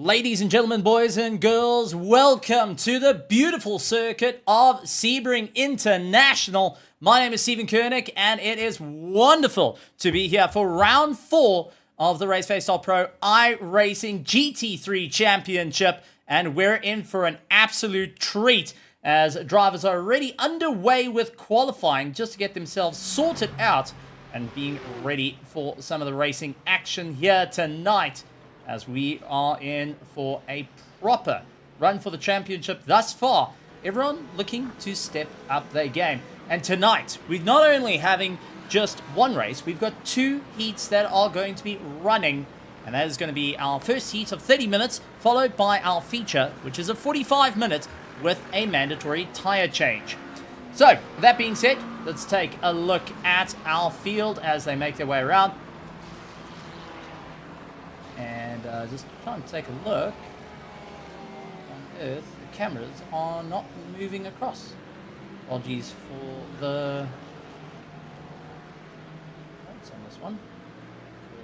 Ladies and gentlemen, boys and girls, welcome to the beautiful circuit of Sebring International. My name is Stephen Koenig, and it is wonderful to be here for round 4 of the RaceFace.Pro iRacing GT3 Championship, and we're in for an absolute treat as drivers are already underway with qualifying just to get themselves sorted out and being ready for some of the racing action here tonight, as we are in for a proper run for the championship thus far. Everyone looking to step up their game. And tonight, we're not only having just one race, we've got 2 heats that are going to be running. And that is going to be our first heat of 30 minutes, followed by our feature, which is a 45 minutes with a mandatory tire change. So, with that being said, let's take a look at our field as they make their way around. And just trying to take a look. On Earth, the cameras are not moving across. Apologies for the notes on this one.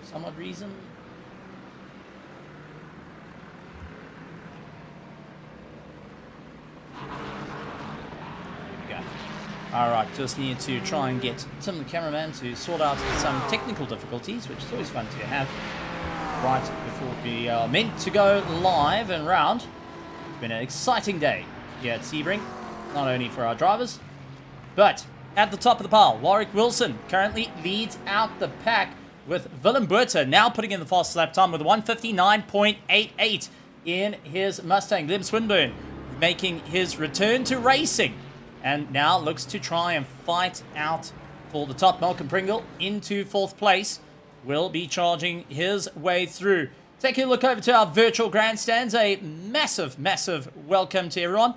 For some odd reason. There we go. Alright, just need to try and get Tim the cameraman to sort out some technical difficulties, which is always fun to have right before we are meant to go live and round. It's been an exciting day here at Sebring, not only for our drivers, but at the top of the pile, Warwick Wilson currently leads out the pack, with Willem Buerta now putting in the fastest lap time with a 1:59.88 in his Mustang. Liam Swinburne making his return to racing and now looks to try and fight out for the top. Malcolm Pringle into 4th place will be charging his way through. Taking a look over to our virtual grandstands, a massive welcome to everyone,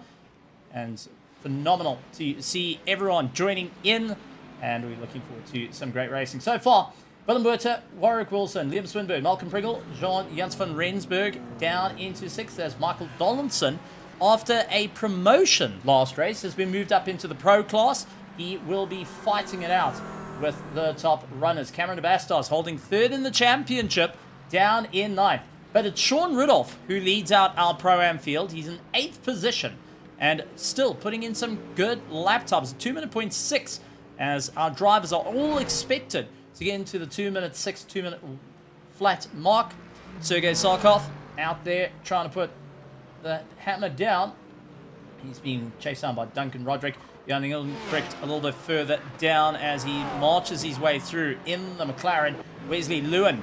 and phenomenal to see everyone joining in, and we're looking forward to some great racing so far. Willem Buerta, Warwick Wilson, Liam Swinburne, Malcolm Pringle, Jean-Jans van Rensburg down into 6th as Michael Donaldson, after a promotion last race, has been moved up into the pro class. He will be fighting it out with the top runners. Cameron Bastos holding 3rd in the championship, down in 9th. But it's Sean Rudolph who leads out our Pro-Am field. He's in 8th position and still putting in some good lap times. 2:06, as our drivers are all expected to get into the 2:06, 2-minute flat mark. Sergei Sarkov out there trying to put the hammer down. He's being chased down by Duncan Roderick. Jan Engelbrecht a little bit further down as he marches his way through in the McLaren. Wesley Lewin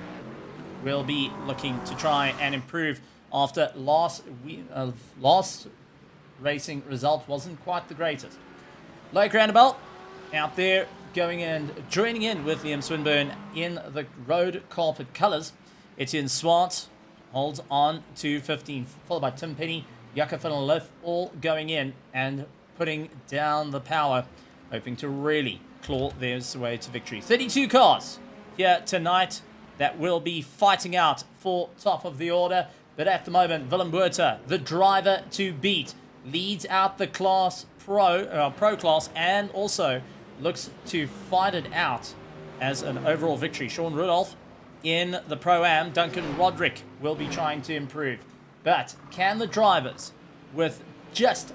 will be looking to try and improve after last racing result wasn't quite the greatest. Loic Randebelt out there going and joining in with Liam Swinburne in the road carpet colours. Etienne Swart holds on to 15th, followed by Tim Penny, Jakob van der Loof, all going in and putting down the power, hoping to really claw their way to victory. 32 cars here tonight that will be fighting out for top of the order. But at the moment, Willem Buerta, the driver to beat, leads out the class pro class, and also looks to fight it out as an overall victory. Sean Rudolph in the Pro-Am. Duncan Roderick will be trying to improve. But can the drivers, with just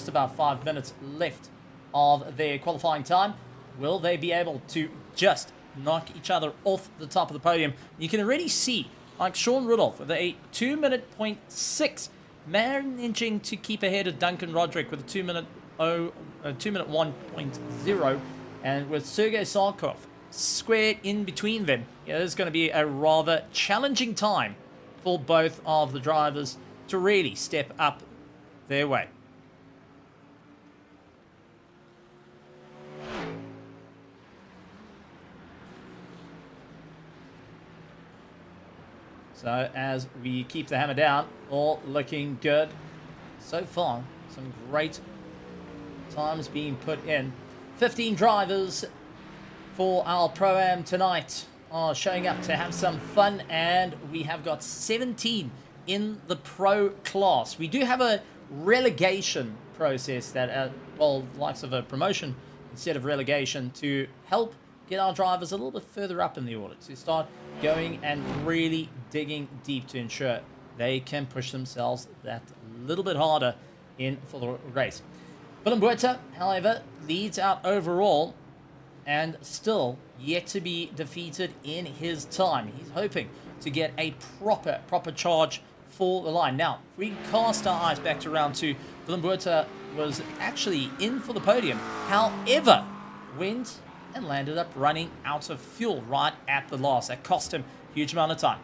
about 5 minutes left of their qualifying time, will they be able to just knock each other off the top of the podium? You can already see, like Sean Rudolph with a 2:06, managing to keep ahead of Duncan Roderick with a 2-minute 1.0, and with Sergei Sarkov squared in between them, it's going to be a rather challenging time for both of the drivers to really step up their way. So as we keep the hammer down, all looking good so far. Some great times being put in. 15 drivers for our Pro-Am tonight are showing up to have some fun, and we have got 17 in the pro class. We do have a relegation process that, well, likes of a promotion instead of relegation, to help get our drivers a little bit further up in the order, to start going and really digging deep to ensure they can push themselves that little bit harder in for the race. Bueta, however, leads out overall and still yet to be defeated in his time. He's hoping to get a proper charge for the line. Now, if we cast our eyes back to round 2, Bueta was actually in for the podium. However, went and landed up running out of fuel right at the last. That cost him a huge amount of time.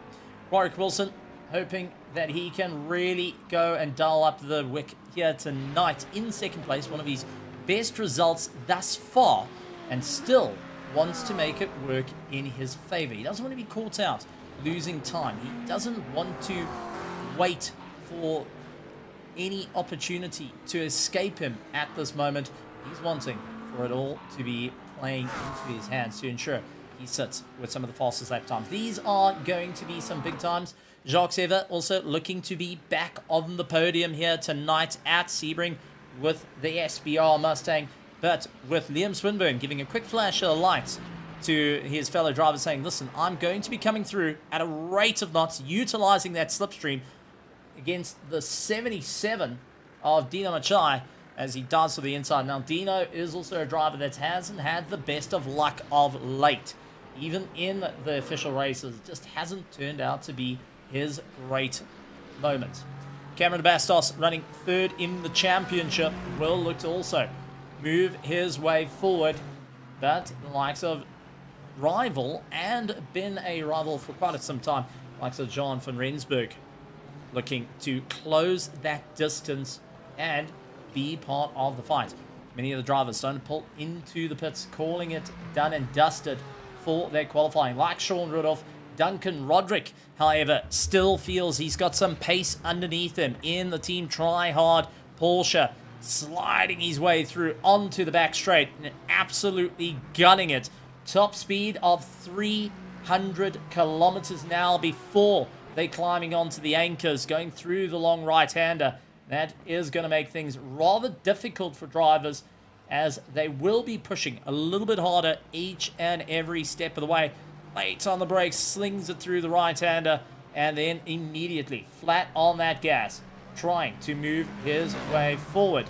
Warwick Wilson hoping that he can really go and dial up the wick here tonight in second place. One of his best results thus far, and still wants to make it work in his favor. He doesn't want to be caught out losing time. He doesn't want to wait for any opportunity to escape him at this moment. He's wanting for it all to be playing into his hands to ensure he sits with some of the fastest lap times. These are going to be some big times. Jacques Sever also looking to be back on the podium here tonight at Sebring with the SBR Mustang, but with Liam Swinburne giving a quick flash of light to his fellow drivers saying, listen, I'm going to be coming through at a rate of knots, utilizing that slipstream against the 77 of Dino Machai as he dives to the inside. Now, Dino is also a driver that hasn't had the best of luck of late. Even in the official races, it just hasn't turned out to be his great moment. Cameron Bastos running third in the championship will look to also move his way forward, but the likes of rival and been a rival for quite some time, likes of John van Rensburg looking to close that distance and be part of the fight. Many of the drivers starting to pull into the pits, calling it done and dusted for their qualifying, like Sean Rudolph. Duncan Roderick, however, still feels he's got some pace underneath him in the Team Try Hard Porsche, sliding his way through onto the back straight and absolutely gunning it. Top speed of 300 kilometers now before they climbing onto the anchors, going through the long right-hander. That is going to make things rather difficult for drivers as they will be pushing a little bit harder each and every step of the way. Late on the brakes, slings it through the right-hander, and then immediately flat on that gas, trying to move his way forward.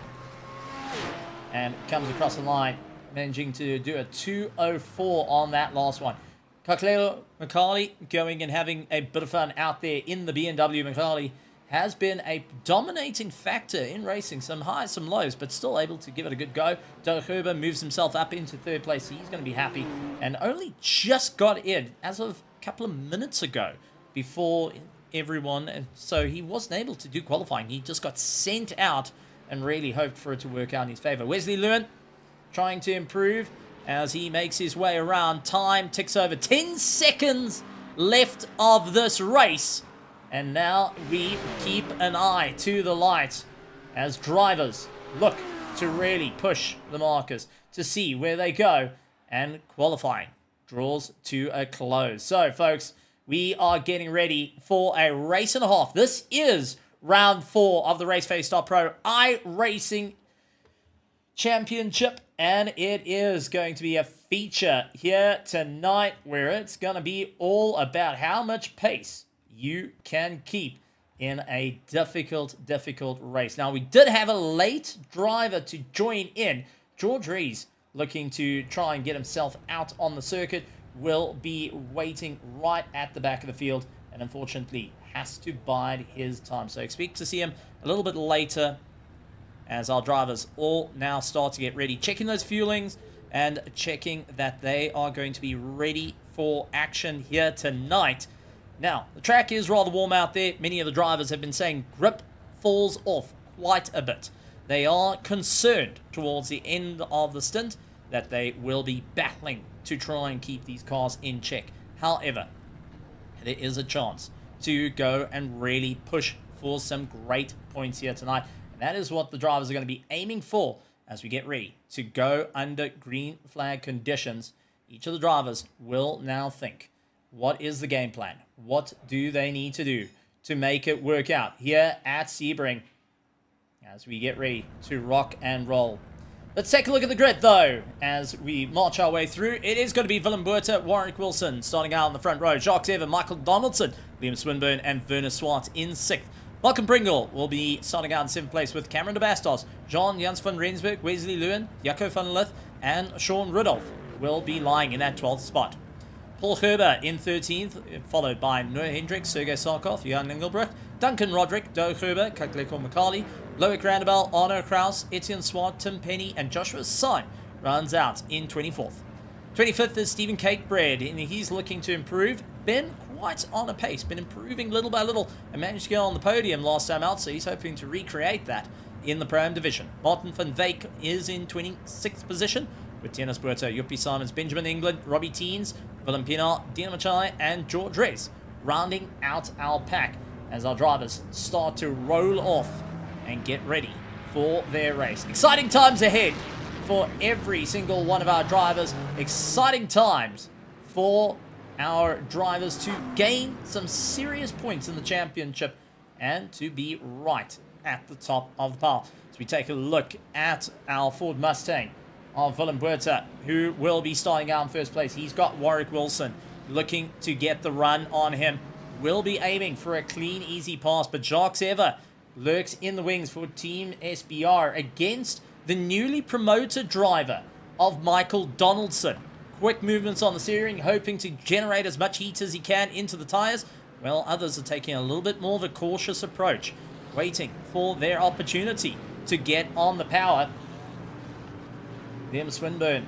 And comes across the line, managing to do a 2:04 on that last one. Kaklelo McCarley going and having a bit of fun out there in the BMW. McCarley has been a dominating factor in racing, some highs, some lows, but still able to give it a good go. Doug Huber moves himself up into third place. He's going to be happy and only just got in as of a couple of minutes ago before everyone, and so he wasn't able to do qualifying. He just got sent out and really hoped for it to work out in his favor. Wesley Lewin trying to improve as he makes his way around. Time ticks over. 10 seconds left of this race. And now we keep an eye to the light as drivers look to really push the markers to see where they go, and qualifying draws to a close. So, folks, we are getting ready for a race and a half. This is round 4 of the RaceFace.Pro iRacing Championship, and it is going to be a feature here tonight where it's going to be all about how much pace you can keep in a difficult race. Now, we did have a late driver to join in. George Rees, looking to try and get himself out on the circuit, will be waiting right at the back of the field and unfortunately has to bide his time. So expect to see him a little bit later as our drivers all now start to get ready, checking those fuelings and checking that they are going to be ready for action here tonight. Now, the track is rather warm out there. Many of the drivers have been saying grip falls off quite a bit. They are concerned towards the end of the stint that they will be battling to try and keep these cars in check. However, there is a chance to go and really push for some great points here tonight. And that is what the drivers are going to be aiming for as we get ready to go under green flag conditions. Each of the drivers will now think, what is the game plan? What do they need to do to make it work out here at Sebring as we get ready to rock and roll? Let's take a look at the grid, though, as we march our way through. It is going to be Willem Buerta, Warwick Wilson starting out on the front row. Jacques Evans, Michael Donaldson, Liam Swinburne, and Werner Swart in 6th. Malcolm Pringle will be starting out in 7th place with Cameron de Bastos, Jean Jans van Rensburg, Wesley Lewin, Jaco van Lith, and Sean Rudolph will be lying in that 12th spot. Paul Gerber in 13th, followed by Noah Hendricks, Sergei Sarkov, Jan Engelbrecht, Duncan Roderick, Doe Gerber, Kakleko Makali, Loic Randabel, Arno Kraus, Etienne Swart, Tim Penny, and Joshua Syme runs out in 24th. 25th is Stephen Catebread, and he's looking to improve. Been quite on a pace, been improving little by little, and managed to get on the podium last time out, so he's hoping to recreate that in the Pro-Am division. Martin van Wyk is in 26th position, with Tienus Buerta, Yuppie Simons, Benjamin England, Robbie Teens, Willem Pienaar, Dina Machai, and George Reyes, rounding out our pack as our drivers start to roll off and get ready for their race. Exciting times ahead for every single one of our drivers. Exciting times for our drivers to gain some serious points in the championship and to be right at the top of the pile. As we take a look at our Ford Mustang of Willem Buerta, who will be starting out in 1st place. He's got Warwick Wilson looking to get the run on him. Will be aiming for a clean, easy pass, but Jacques Evans lurks in the wings for Team SBR against the newly promoted driver of Michael Donaldson. Quick movements on the steering, hoping to generate as much heat as he can into the tires, while others are taking a little bit more of a cautious approach, waiting for their opportunity to get on the power. Liam Swinburne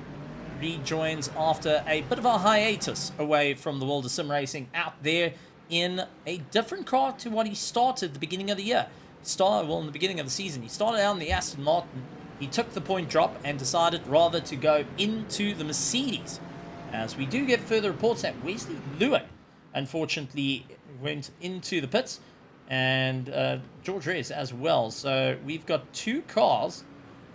rejoins after a bit of a hiatus away from the world of sim racing, out there in a different car to what he started at the beginning of the year. In the beginning of the season, he started out in the Aston Martin. He took the point drop and decided rather to go into the Mercedes. As we do get further reports that Wesley Lewin, unfortunately, went into the pits, and George Reyes as well. So we've got 2 cars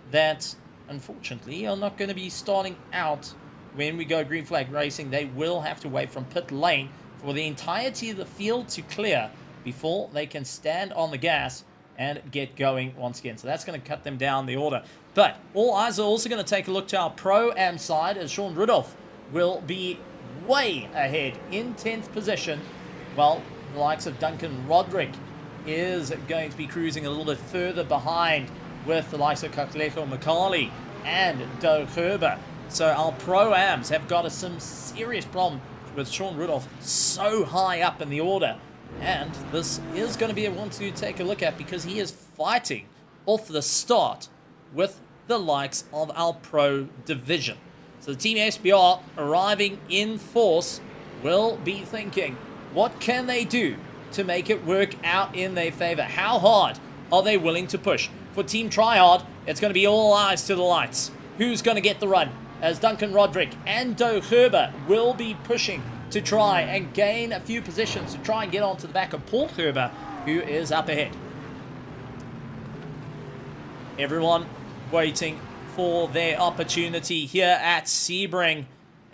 that, unfortunately, are not going to be starting out when we go green flag racing. They will have to wait from pit lane for the entirety of the field to clear before they can stand on the gas and get going once again. So that's going to cut them down the order. But all eyes are also going to take a look to our Pro-Am side, as Sean Rudolph will be way ahead in 10th position. Well, the likes of Duncan Roderick is going to be cruising a little bit further behind, with the likes of Kakleko Makali and Doe Gerber. So our Pro-Ams have got some serious problem with Sean Rudolph so high up in the order. And this is going to be a one to take a look at, because he is fighting off the start with the likes of our Pro division. So the Team SBR arriving in force will be thinking, what can they do to make it work out in their favor? How hard are they willing to push? For Team Tryhard, it's going to be all eyes to the lights. Who's going to get the run? As Duncan Roderick and Doe Gerber will be pushing to try and gain a few positions to try and get onto the back of Paul Gerber, who is up ahead. Everyone waiting for their opportunity here at Sebring,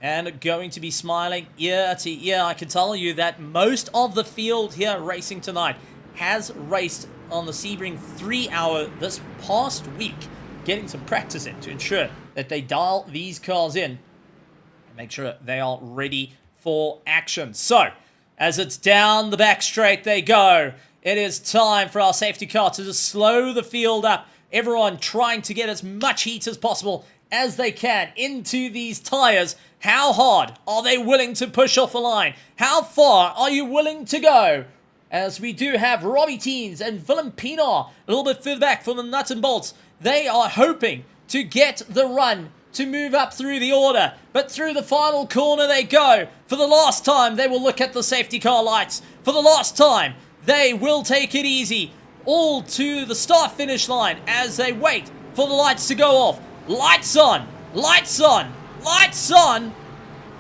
and going to be smiling ear to ear. I can tell you that most of the field here racing tonight has raced on the Sebring 3-hour this past week, getting some practice in to ensure that they dial these cars in and make sure they are ready for action. So, as it's down the back straight they go, it is time for our safety car to just slow the field up. Everyone trying to get as much heat as possible as they can into these tires. How hard are they willing to push off the line? How far are you willing to go? As we do have Robbie Teens and Willem Pienaar a little bit further back from the nuts and bolts. They are hoping to get the run to move up through the order, but through the final corner they go. For the last time, they will look at the safety car lights. For the last time, they will take it easy. All to the start finish line as they wait for the lights to go off. Lights on, lights on, lights on.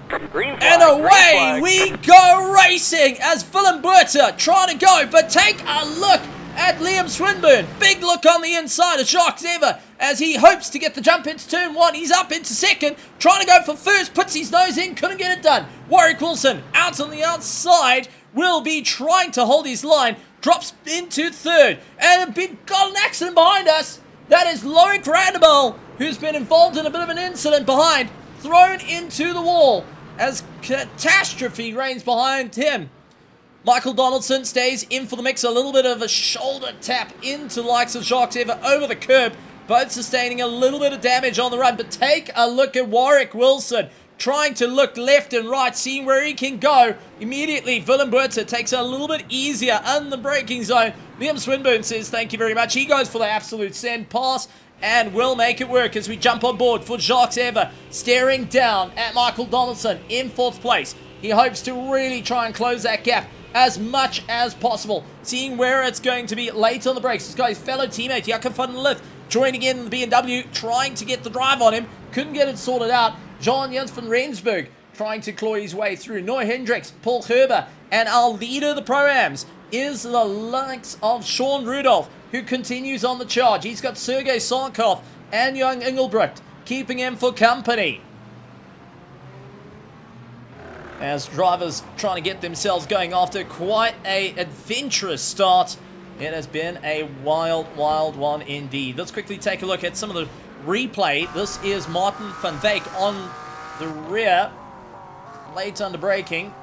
Green flag, and away we go racing as Willem Buerta trying to go, but take a look at Liam Swinburne. Big look on the inside of Jacques Evans as he hopes to get the jump into turn 1. He's up into second, trying to go for first, puts his nose in, couldn't get it done. Warwick Wilson out on the outside will be trying to hold his line, drops into third, and got an accident behind us. That is Loic Randebel, who's been involved in a bit of an incident behind, thrown into the wall as catastrophe reigns behind him. Michael Donaldson stays in for the mix. A little bit of a shoulder tap into the likes of Jacques Evert over the curb. Both sustaining a little bit of damage on the run. But take a look at Warwick Wilson trying to look left and right, seeing where he can go. Immediately, Willem Buerter takes it a little bit easier in the braking zone. Liam Swinburne says thank you very much. He goes for the absolute send pass and will make it work as we jump on board for Jacques Evert, staring down at Michael Donaldson in 4th place. He hopes to really try and close that gap as much as possible, seeing where it's going to be late on the brakes. He's got his fellow teammate Jakob van der Lift joining in the BMW, trying to get the drive on him. Couldn't get it sorted out. Jean-Jens van Rensburg trying to claw his way through. Noah Hendricks, Paul Gerber, and our leader of the Pro-Ams is the likes of Sean Rudolph, who continues on the charge. He's got Sergei Sarkov and Jan Engelbrecht keeping him for company, as drivers trying to get themselves going after quite an adventurous start. It has been a wild, wild one indeed. Let's quickly take a look at some of the replay. This is Martin van Wyk on the rear, late under braking,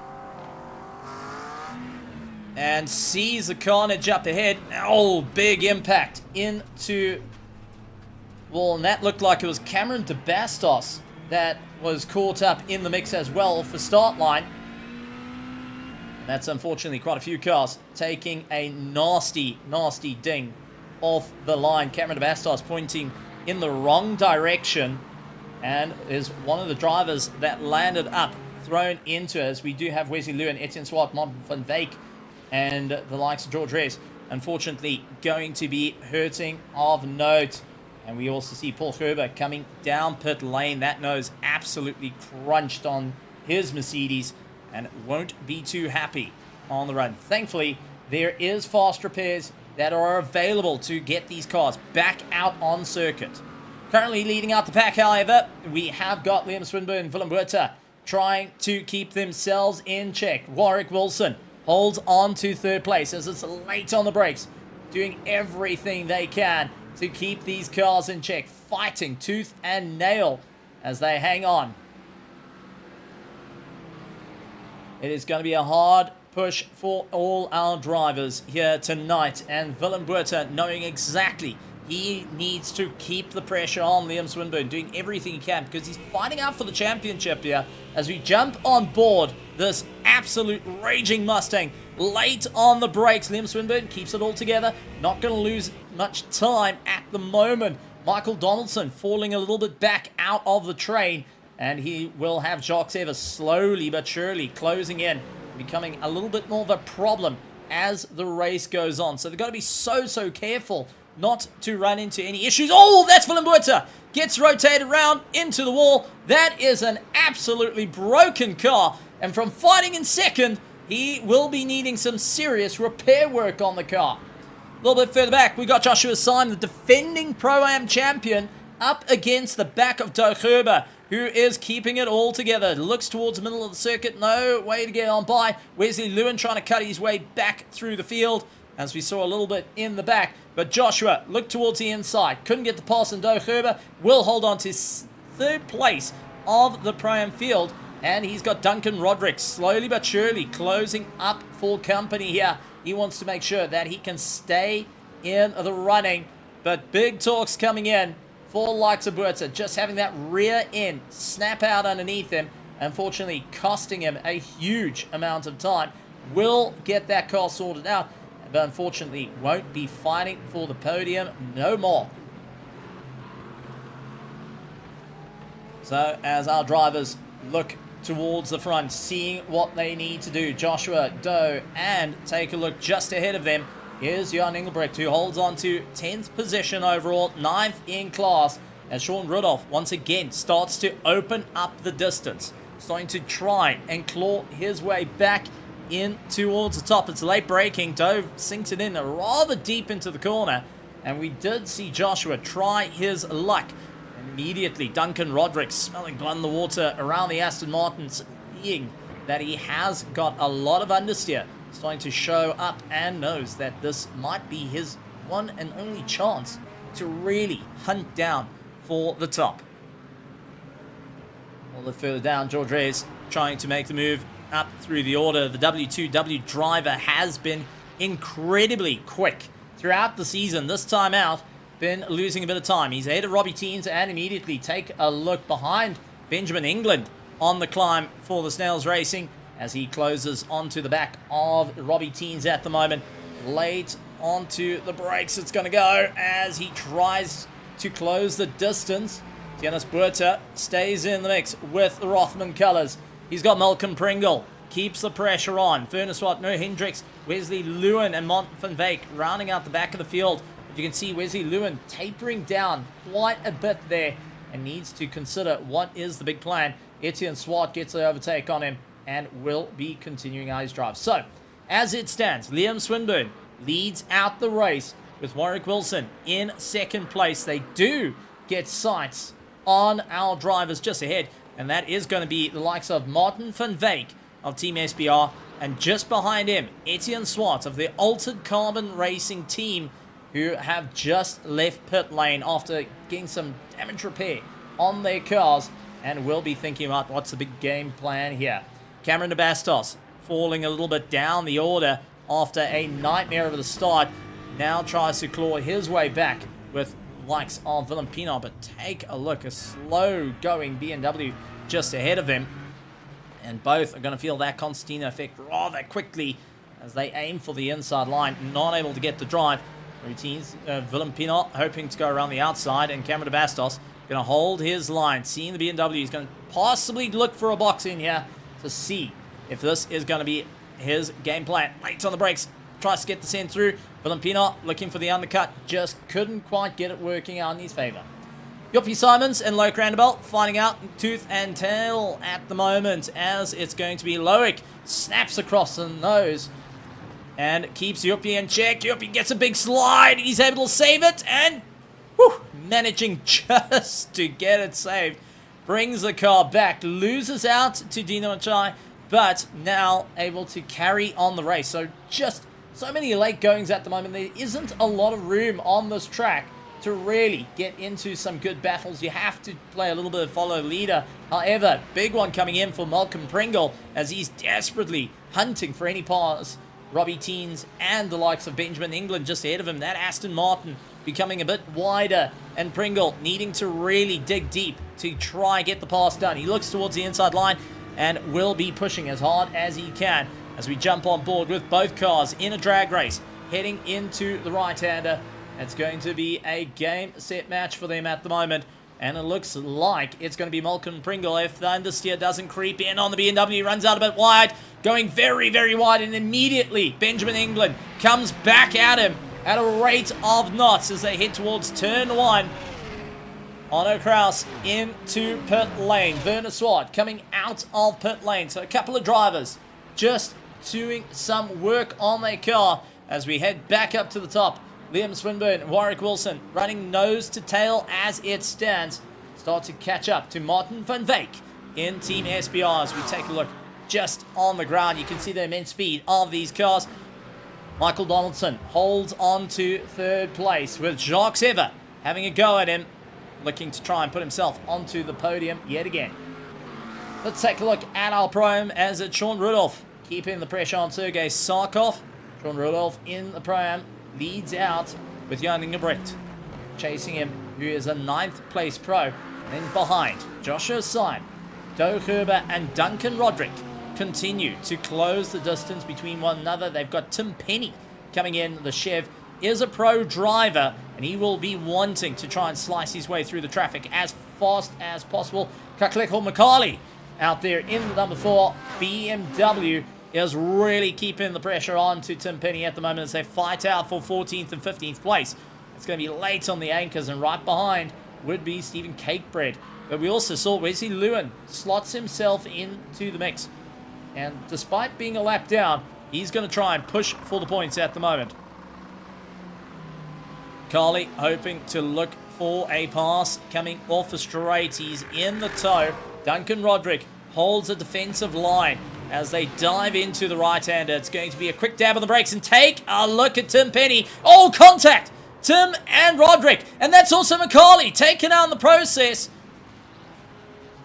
and sees the carnage up ahead. Oh, big impact into, well, and that looked like it was Cameron de Bastos that was caught up in the mix as well for start line. That's unfortunately quite a few cars taking a nasty, nasty ding off the line. Cameron de Bastos pointing in the wrong direction and is one of the drivers that landed up, thrown into, as we do have Wesley Lewin, Etienne Swart, Martin van Wyk, and the likes of George Reyes, unfortunately going to be hurting of note. And we also see Paul Gerber coming down pit lane. That nose absolutely crunched on his Mercedes and won't be too happy on the run. Thankfully, there is fast repairs that are available to get these cars back out on circuit. Currently leading out the pack, however, we have got Liam Swinburne and Willem Buerter trying to keep themselves in check. Warwick Wilson holds on to 3rd place as it's late on the brakes, doing everything they can to keep these cars in check, fighting tooth and nail as they hang on. It is going to be a hard push for all our drivers here tonight, and Willem Buerter knowing exactly he needs to keep the pressure on Liam Swinburne, doing everything he can because he's fighting out for the championship here as we jump on board this absolute raging Mustang. Late on the brakes, Liam Swinburne keeps it all together, not going to lose much time at the moment. Michael Donaldson falling a little bit back out of the train, and he will have Jacques Evert slowly but surely closing in, becoming a little bit more of a problem as the race goes on. So they've got to be so careful not to run into any issues. Oh, that's Willem Buerter. Gets rotated around into the wall. That is an absolutely broken car. And from fighting in 2nd, he will be needing some serious repair work on the car. A little bit further back, we got Joshua Syme, the defending Pro-Am champion, up against the back of Doug Gerber, who is keeping it all together. Looks towards the middle of the circuit. No way to get on by. Wesley Lewin trying to cut his way back through the field, as we saw a little bit in the back. But Joshua looked towards the inside. Couldn't get the pass, and Doug Gerber will hold on to 3rd place of the Pro-Am field. And he's got Duncan Roderick slowly but surely closing up for company here. He wants to make sure that he can stay in the running. But big talks coming in for likes of Buerter. Just having that rear end snap out underneath him, unfortunately costing him a huge amount of time. Will get that car sorted out, but unfortunately won't be fighting for the podium no more. So as our drivers look towards the front, seeing what they need to do, Joshua Doe, and take a look just ahead of them is Jan Engelbrecht, who holds on to 10th position overall, 9th in class, as Sean Rudolph once again starts to open up the distance, starting to try and claw his way back in towards the top. It's late braking. Doe sinks it in rather deep into the corner, and we did see Joshua try his luck. Immediately, Duncan Roderick smelling blood in the water around the Aston Martin, seeing that he has got a lot of understeer, starting to show up, and knows that this might be his one and only chance to really hunt down for the top. A little further down, George Reyes trying to make the move up through the order. The W2W driver has been incredibly quick throughout the season. This time out, been losing a bit of time. He's ahead of Robbie Teens, and immediately take a look behind Benjamin England on the climb for the Snails Racing as he closes onto the back of Robbie Teens at the moment. Late onto the brakes it's going to go as he tries to close the distance. Giannis Buerta stays in the mix with the Rothman colours. He's got Malcolm Pringle. Keeps the pressure on. Furnace-Watt, No Hendricks, Wesley Lewin and Mont van Veek rounding out the back of the field. But you can see Wesley Lewin tapering down quite a bit there and needs to consider what is the big plan. Etienne Swart gets the overtake on him and will be continuing out his drive. So, as it stands, Liam Swinburne leads out the race with Warwick Wilson in second place. They do get sights on our drivers just ahead, and that is going to be the likes of Martin van Veek of Team SBR, and just behind him, Etienne Swart of the Altered Carbon Racing team, who have just left pit lane after getting some damage repair on their cars and will be thinking about what's the big game plan here. Cameron de Bastos falling a little bit down the order after a nightmare of the start. Now tries to claw his way back with likes of Willem Pienaar, but take a look, a slow going BMW just ahead of him, and both are going to feel that Constantino effect rather quickly as they aim for the inside line, not able to get the drive. Routines, Willem Pienaar hoping to go around the outside, and Cameron de Bastos going to hold his line, seeing the BMW. He's going to possibly look for a box in here to see if this is going to be his game plan. Late on the brakes, tries to get the send through. Willem Pienaar looking for the undercut, just couldn't quite get it working out in his favour. Joppie Simons and Loic Randebelt finding out tooth and tail at the moment, as it's going to be Loic snaps across the nose and keeps Joppie in check. Joppie gets a big slide, he's able to save it, and managing just to get it saved. Brings the car back, loses out to Dino Machai, but now able to carry on the race. So just so many late goings at the moment. There isn't a lot of room on this track to really get into some good battles. You have to play a little bit of follow leader. However, big one coming in for Malcolm Pringle as he's desperately hunting for any pass. Robbie Teens and the likes of Benjamin England just ahead of him. That Aston Martin becoming a bit wider, and Pringle needing to really dig deep to try get the pass done. He looks towards the inside line and will be pushing as hard as he can as we jump on board with both cars in a drag race heading into the right-hander. It's going to be a game set match for them at the moment, and it looks like it's going to be Malcolm Pringle if the understeer doesn't creep in on the BMW. Runs out a bit wide, going very, very wide, and immediately Benjamin England comes back at him at a rate of knots as they head towards turn one. Onno Kraus into pit lane. Werner Swart coming out of pit lane. So a couple of drivers just doing some work on their car as we head back up to the top. Liam Swinburne, Warwick Wilson running nose to tail as it stands. Start to catch up to Martin van Veek in Team SBR as we take a look just on the ground. You can see the immense speed of these cars. Michael Donaldson holds on to third place with Jacques Sever having a go at him, looking to try and put himself onto the podium yet again. Let's take a look at our Pro-Am as it's Sean Rudolph keeping the pressure on Sergei Sarkov. Sean Rudolph in the Pro-Am leads out with Jan Ingebrecht chasing him, who is a 9th place pro. And then behind, Joshua Syme, Doug Herber and Duncan Roderick continue to close the distance between one another. They've got Tim Penny coming in. The Chev is a pro driver, and he will be wanting to try and slice his way through the traffic as fast as possible. Kakleko Makali out there in the number 4 BMW is really keeping the pressure on to Tim Penny at the moment as they fight out for 14th and 15th place. It's going to be late on the anchors, and right behind would be Stephen Cakebread. But we also saw Wesley Lewin slots himself into the mix. And despite being a lap down, he's going to try and push for the points at the moment. Carly hoping to look for a pass coming off the straight. He's in the tow. Duncan Roderick holds a defensive line as they dive into the right-hander. It's going to be a quick dab on the brakes, and take a look at Tim Penny. Oh, contact Tim and Roderick. And that's also McCarley taken out in the process.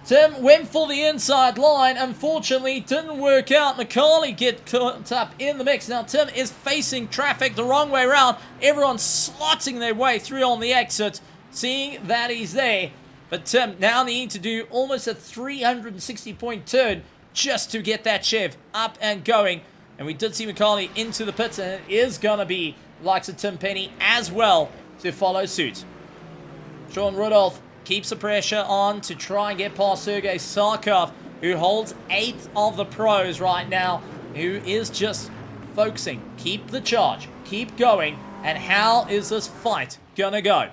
Tim went for the inside line. Unfortunately, didn't work out. McCarley get caught up in the mix. Now, Tim is facing traffic the wrong way around. Everyone's slotting their way through on the exit, seeing that he's there. But Tim now needing to do almost a 360-point turn just to get that Chev up and going. And we did see McCarley into the pits, and it is going to be likes of Tim Penny as well to follow suit. Sean Rudolph keeps the pressure on to try and get past Sergei Sarkov, who holds 8th of the pros right now, who is just focusing. Keep the charge. Keep going. And how is this fight gonna go?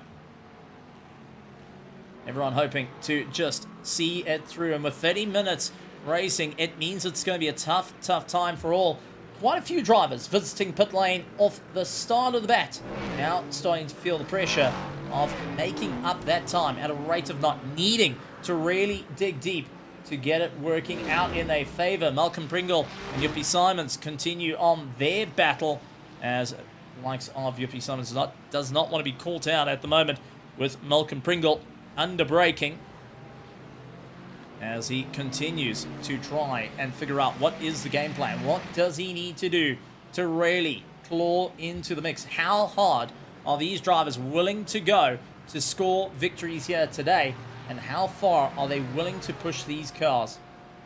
Everyone hoping to just see it through. And with 30 minutes racing, it means it's going to be a tough time for all. Quite a few drivers visiting pit lane off the start of the bat. Now starting to feel the pressure of making up that time at a rate of not needing to really dig deep to get it working out in their favor. Malcolm Pringle and Yuppie Simons continue on their battle, as the likes of Yuppie Simons does not want to be caught out at the moment, with Malcolm Pringle under braking as he continues to try and figure out what is the game plan. What does he need to do to really claw into the mix? How hard are these drivers willing to go to score victories here today? And how far are they willing to push these cars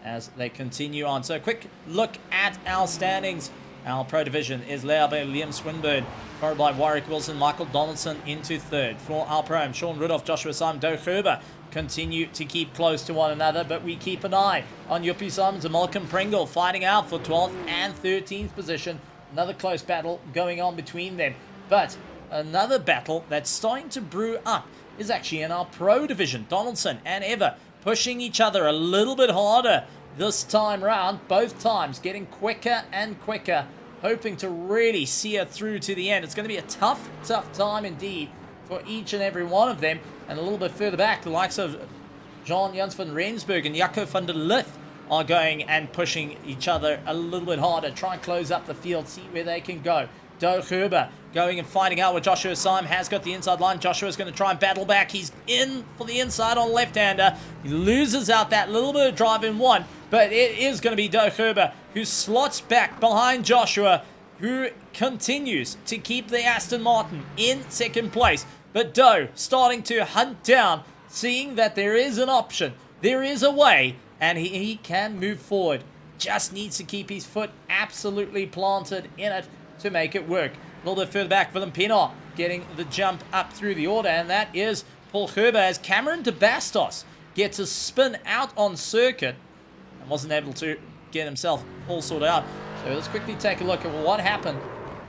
as they continue on? So a quick look at our standings. Our Pro Division is led by Liam Swinburne, followed by Warwick Wilson, Michael Donaldson into 3rd. For our Pro, Sean Rudolph, Joshua Simon, Doug Herber continue to keep close to one another, but we keep an eye on Yuppie Simons and Malcolm Pringle fighting out for 12th and 13th position. Another close battle going on between them. But another battle that's starting to brew up is actually in our Pro Division. Donaldson and Eva pushing each other a little bit harder this time round. Both times getting quicker and quicker, hoping to really see it through to the end. It's going to be a tough time indeed for each and every one of them. And a little bit further back, the likes of John Jans van Rensburg and Jaco van der Lith are going and pushing each other a little bit harder. Try and close up the field, see where they can go. Doug Herber going and finding out where Joshua Syme has got the inside line. Joshua's going to try and battle back. He's in for the inside on left-hander. He loses out that little bit of drive in one, but it is going to be Doug Herber who slots back behind Joshua, who continues to keep the Aston Martin in 2nd place. But Doe starting to hunt down, seeing that there is an option, there is a way, and he can move forward. Just needs to keep his foot absolutely planted in it to make it work. A little bit further back, Willem Pienaar getting the jump up through the order, and that is Paul Gerber as Cameron de Bastos gets a spin out on circuit and wasn't able to get himself all sorted out. So let's quickly take a look at what happened.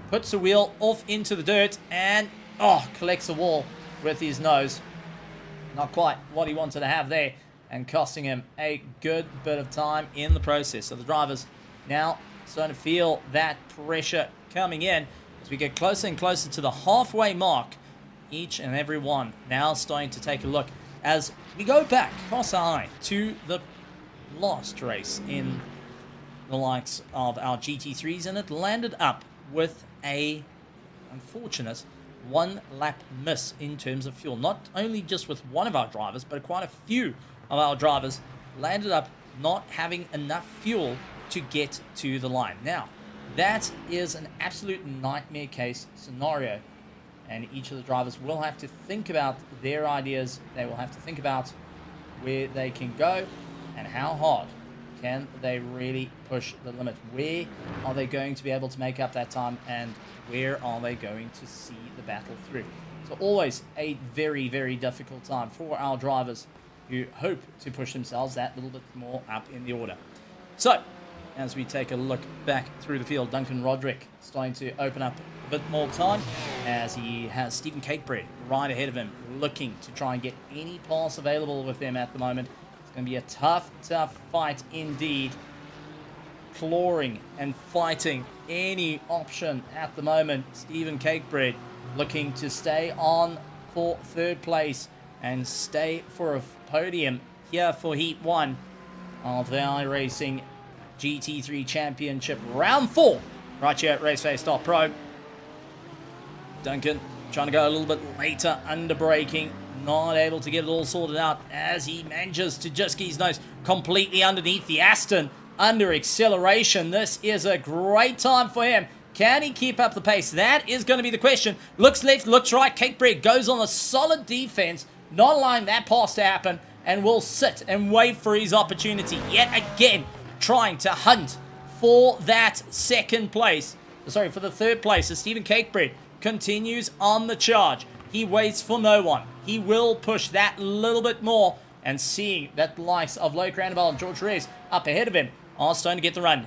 Puts the wheel off into the dirt and collects the wall with his nose. Not quite what he wanted to have there, and costing him a good bit of time in the process. So the drivers now starting to feel that pressure coming in as we get closer and closer to the halfway mark. Each and every one now starting to take a look as we go back, cross our eye, to the last race in the likes of our GT3s, and it landed up with a unfortunate 1 lap miss in terms of fuel. Not only just with one of our drivers, but quite a few of our drivers landed up not having enough fuel to get to the line. Now, that is an absolute nightmare case scenario, and each of the drivers will have to think about their ideas. They will have to think about where they can go and how hard can they really push the limit. Where are they going to be able to make up that time, and where are they going to see the battle through? So always a very, very difficult time for our drivers who hope to push themselves that little bit more up in the order. So as we take a look back through the field, Duncan Roderick starting to open up a bit more time as he has Stephen Catebread right ahead of him, looking to try and get any pass available with him at the moment. It's going to be a tough fight indeed. Clawing and fighting any option at the moment. Stephen Catebread looking to stay on for 3rd place and stay for a podium here for Heat 1 of the iRacing GT3 Championship Round 4 right here at RaceFace.Pro. Duncan trying to go a little bit later under braking. Not able to get it all sorted out as he manages to just get his nose completely underneath the Aston under acceleration. This is a great time for him. Can he keep up the pace? That is going to be the question. Looks left, looks right. Cakebread goes on a solid defense, not allowing that pass to happen, and will sit and wait for his opportunity. Yet again, trying to hunt for that second place. Sorry, for the third place. As Stephen Cakebread continues on the charge. He waits for no one. He will push that little bit more, and seeing that the likes of Loic Randall and George Reyes up ahead of him are starting to get the run.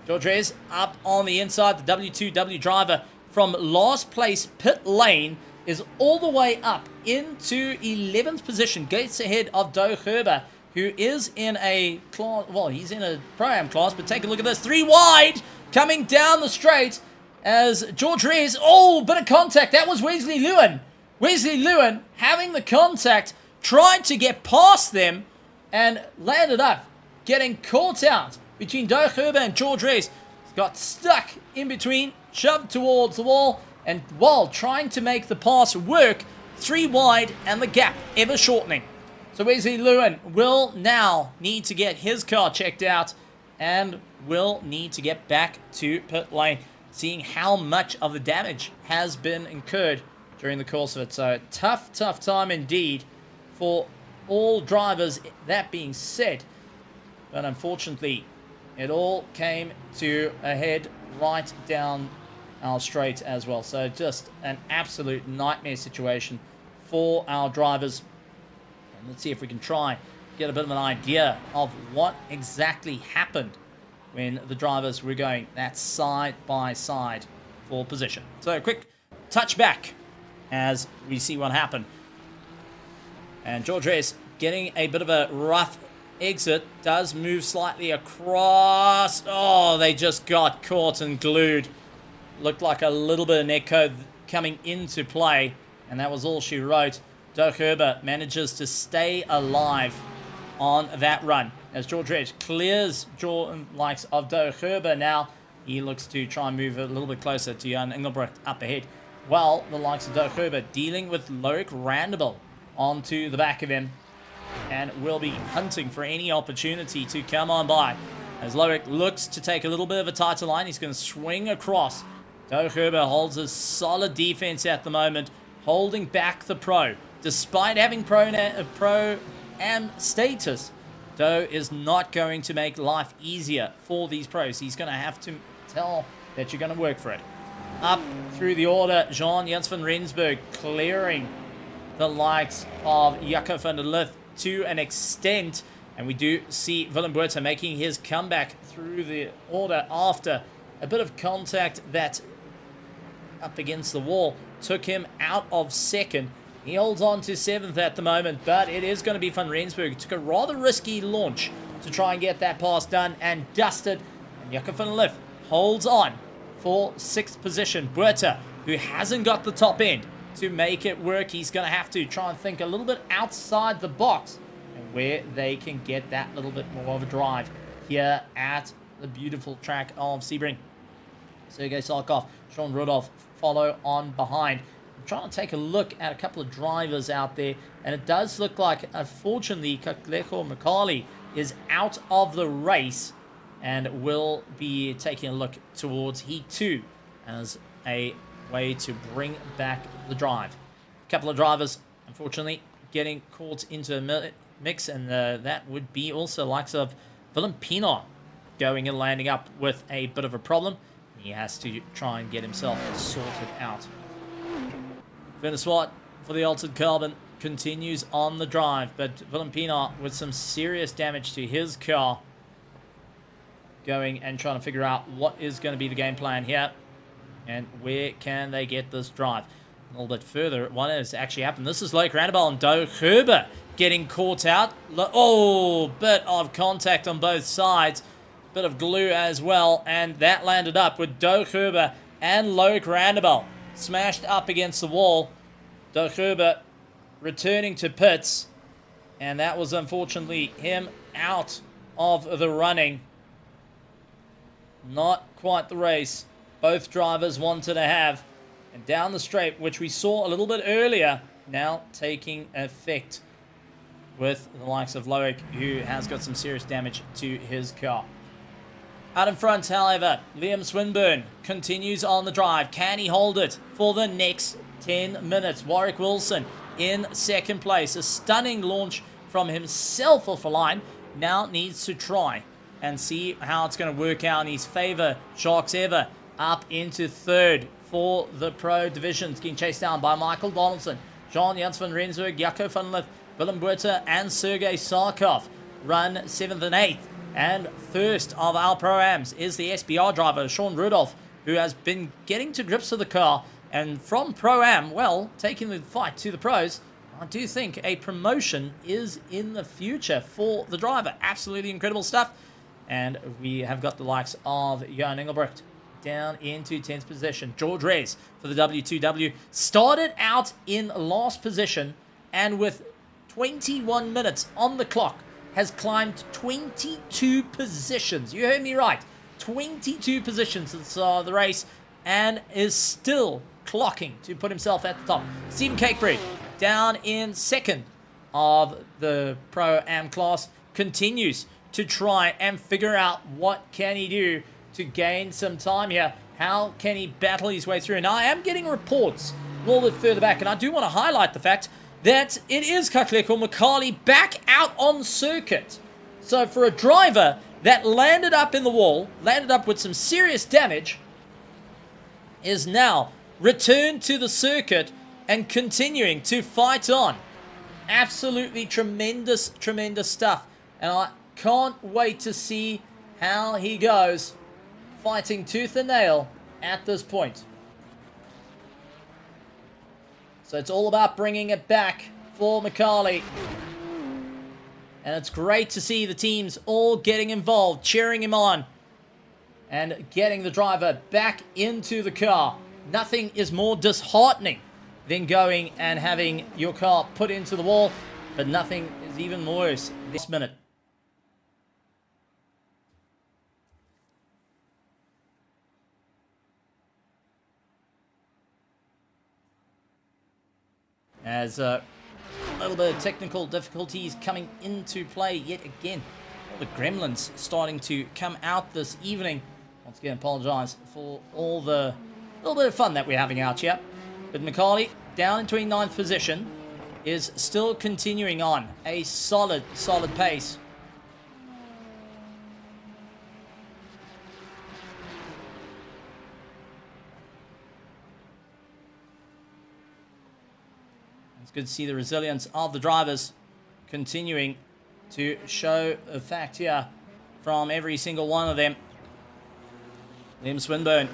George Reyes up on the inside. The W2W driver from last place pit lane is all the way up into 11th position. Gets ahead of Do Herber, who is in a class, well, he's in a Pro-Am class, but take a look at this. 3 wide coming down the straight as George Reyes, oh, bit of contact. That was Wesley Lewin. Wesley Lewin having the contact, tried to get past them and landed up, getting caught out between Do Herber and George Reyes. Got stuck in between, shoved towards the wall, and while trying to make the pass work, 3 wide and the gap ever shortening. So Wesley Lewin will now need to get his car checked out and will need to get back to pit lane, seeing how much of the damage has been incurred during the course of it. So tough time indeed for all drivers, that being said. But unfortunately, it all came to a head right down our straight as well. So just an absolute nightmare situation for our drivers. And let's see if we can try get a bit of an idea of what exactly happened when the drivers were going that side by side for position. So a quick touch back as we see what happened. And George Reyes getting a bit of a rough exit, does move slightly across. Oh, they just got caught and glued. Looked like a little bit of net code coming into play, and that was all she wrote. Do Herber manages to stay alive on that run as George Reyes clears likes of Do Herber. Now he looks to try and move a little bit closer to Jan Engelbrecht up ahead. Well, the likes of Do Herber dealing with Loic Randall onto the back of him, and will be hunting for any opportunity to come on by. As Loic looks to take a little bit of a tighter line, he's going to swing across. Do Herber holds a solid defense at the moment, holding back the pro. Despite having Pro-Am status, Do is not going to make life easier for these pros. He's going to have to tell that you're going to work for it. Up through the order, Jean-Jens van Rensburg clearing the likes of Jaco van der Lith to an extent, and we do see Willem Buerta making his comeback through the order after a bit of contact that up against the wall took him out of second. He holds on to 7th at the moment, but it is going to be Van Rensburg. It took a rather risky launch to try and get that pass done and dusted, and Jaco van der Lith holds on for 6th position. Buerta, who hasn't got the top end to make it work, he's going to have to try and think a little bit outside the box and where they can get that little bit more of a drive here at the beautiful track of Sebring. Sergei Sarkov, Sean Rudolph follow on behind. I'm trying to take a look at a couple of drivers out there, and it does look like, unfortunately, Kakleko Makali is out of the race and will be taking a look towards Heat 2 as a way to bring back the drive. A couple of drivers, unfortunately, getting caught into a mix, and that would be also likes of Willem Pienaar going and landing up with a bit of a problem. He has to try and get himself sorted out. Furnace Watt for the Altered Carbon continues on the drive, but Willem Pienaar with some serious damage to his car, going and trying to figure out what is going to be the game plan here and where can they get this drive. A little bit further, what has actually happened? This is Loic Randall and Do Herber getting caught out. Oh, bit of contact on both sides. Bit of glue as well, and that landed up with Do Herber and Loic Randall smashed up against the wall. Do Herber returning to pits, and that was unfortunately him out of the running. Not quite the race both drivers wanted to have, And down the straight, which we saw a little bit earlier, now taking effect with the likes of Loic, who has got some serious damage to his car. Out in front, however, Liam Swinburne continues on the drive. Can he hold it for the next 10 minutes? Warwick Wilson in second place. A stunning launch from himself off the line. Now needs to try and see how it's going to work out in his favor. Sharks Ever up into third for the Pro divisions, getting chased down by Michael Donaldson, Jean Jans van Rensburg, Jaco van Lith, Willem Buerta, and Sergei Sarkov run 7th and 8th. And first of our Pro-Ams is the SBR driver, Sean Rudolph, who has been getting to grips with the car. And from Pro-Am, well, taking the fight to the pros, I do think a promotion is in the future for the driver. Absolutely incredible stuff. And we have got the likes of Johan Engelbrecht down into 10th position. George Reyes for the W2W started out in last position, and with 21 minutes on the clock, has climbed 22 positions. You heard me right. 22 positions since the race, and is still clocking to put himself at the top. Stephen Cakebreed down in second of the Pro-Am class continues to try and figure out what can he do to gain some time here. How can he battle his way through? Now, I am getting reports a little bit further back, and I do want to highlight the fact that it is Katleko Makali back out on circuit. So for a driver that landed up in the wall, landed up with some serious damage, is now returned to the circuit and continuing to fight on. Absolutely tremendous, tremendous stuff. And I can't wait to see how he goes, fighting tooth and nail at this point. So it's all about bringing it back for McCarley. And it's great to see the teams all getting involved, cheering him on, and getting the driver back into the car. Nothing is more disheartening than going and having your car put into the wall, but nothing is even worse this minute. As a little bit of technical difficulties coming into play yet again. All the gremlins starting to come out this evening. Once again, apologise for all the little bit of fun that we're having out here. But McCarley, down into 29th position, is still continuing on a solid pace. It's good to see the resilience of the drivers continuing to show a fact here from every single one of them. Liam Swinburne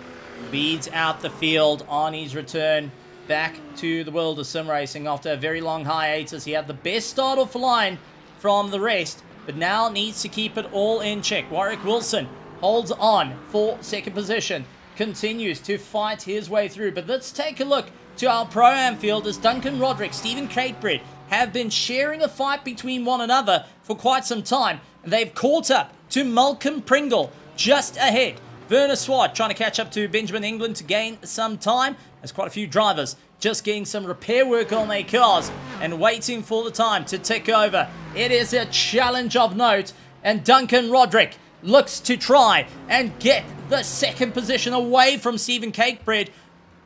leads out the field on his return back to the world of sim racing after a very long hiatus. He had the best start off the line from the rest, but now needs to keep it all in check. Warwick Wilson holds on for second position, continues to fight his way through. But let's take a look to our Pro-Am field as Duncan Roderick, Stephen Catebreed have been sharing a fight between one another for quite some time. And they've caught up to Malcolm Pringle just ahead. Werner Swart trying to catch up to Benjamin England to gain some time. There's quite a few drivers just getting some repair work on their cars and waiting for the time to tick over. It is a challenge of note, and Duncan Roderick looks to try and get the second position away from Stephen Cakebread.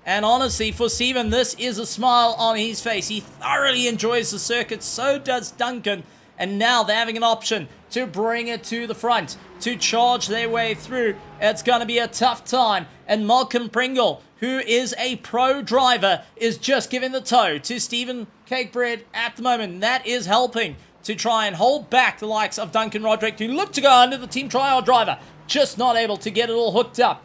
And honestly, for Stephen, this is a smile on his face. He thoroughly enjoys the circuit, so does Duncan. And now they're having an option to bring it to the front, to charge their way through. It's going to be a tough time. And Malcolm Pringle, who is a pro driver, is just giving the toe to Stephen Cakebread at the moment. And that is helping to try and hold back the likes of Duncan Roderick, who look to go under the Team Trial driver. Just not able to get it all hooked up.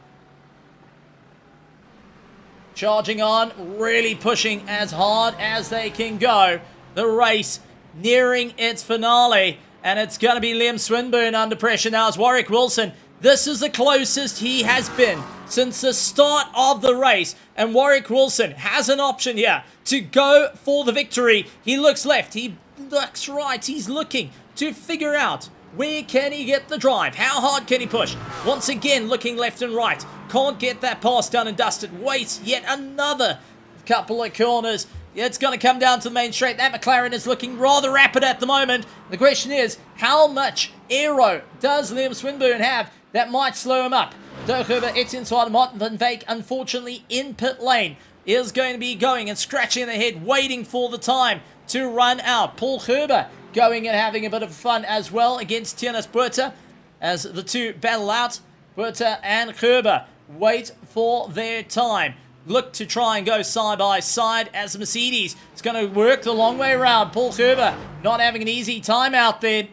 Charging on, really pushing as hard as they can go. The race nearing its finale, and it's going to be Liam Swinburne under pressure now as Warwick Wilson. This is the closest he has been since the start of the race, and Warwick Wilson has an option here to go for the victory. He looks left, he looks right, he's looking to figure out Where can he get the drive? How hard can he push? Once again, looking left and right. Can't get that pass done and dusted. Waits yet another couple of corners. It's going to come down to the main straight. That McLaren is looking rather rapid at the moment. The question is, how much aero does Liam Swinburne have that might slow him up? Dirk Heures, Etienne Swart, Martin van Veek, unfortunately in pit lane, is going to be going and scratching their head, waiting for the time to run out. Paul Gerber going and having a bit of fun as well against Tienes Buerta as the two battle out. Buerta and Gerber wait for their time. Look to try and go side by side as the Mercedes. It's going to work the long way around. Paul Gerber not having an easy time out there.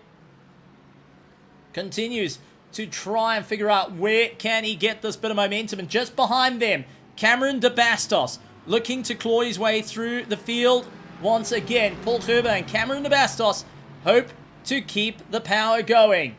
Continues to try and figure out where can he get this bit of momentum. And just behind them, Cameron de Bastos looking to claw his way through the field. Once again, Paul Gerber and Cameron de Bastos hope to keep the power going.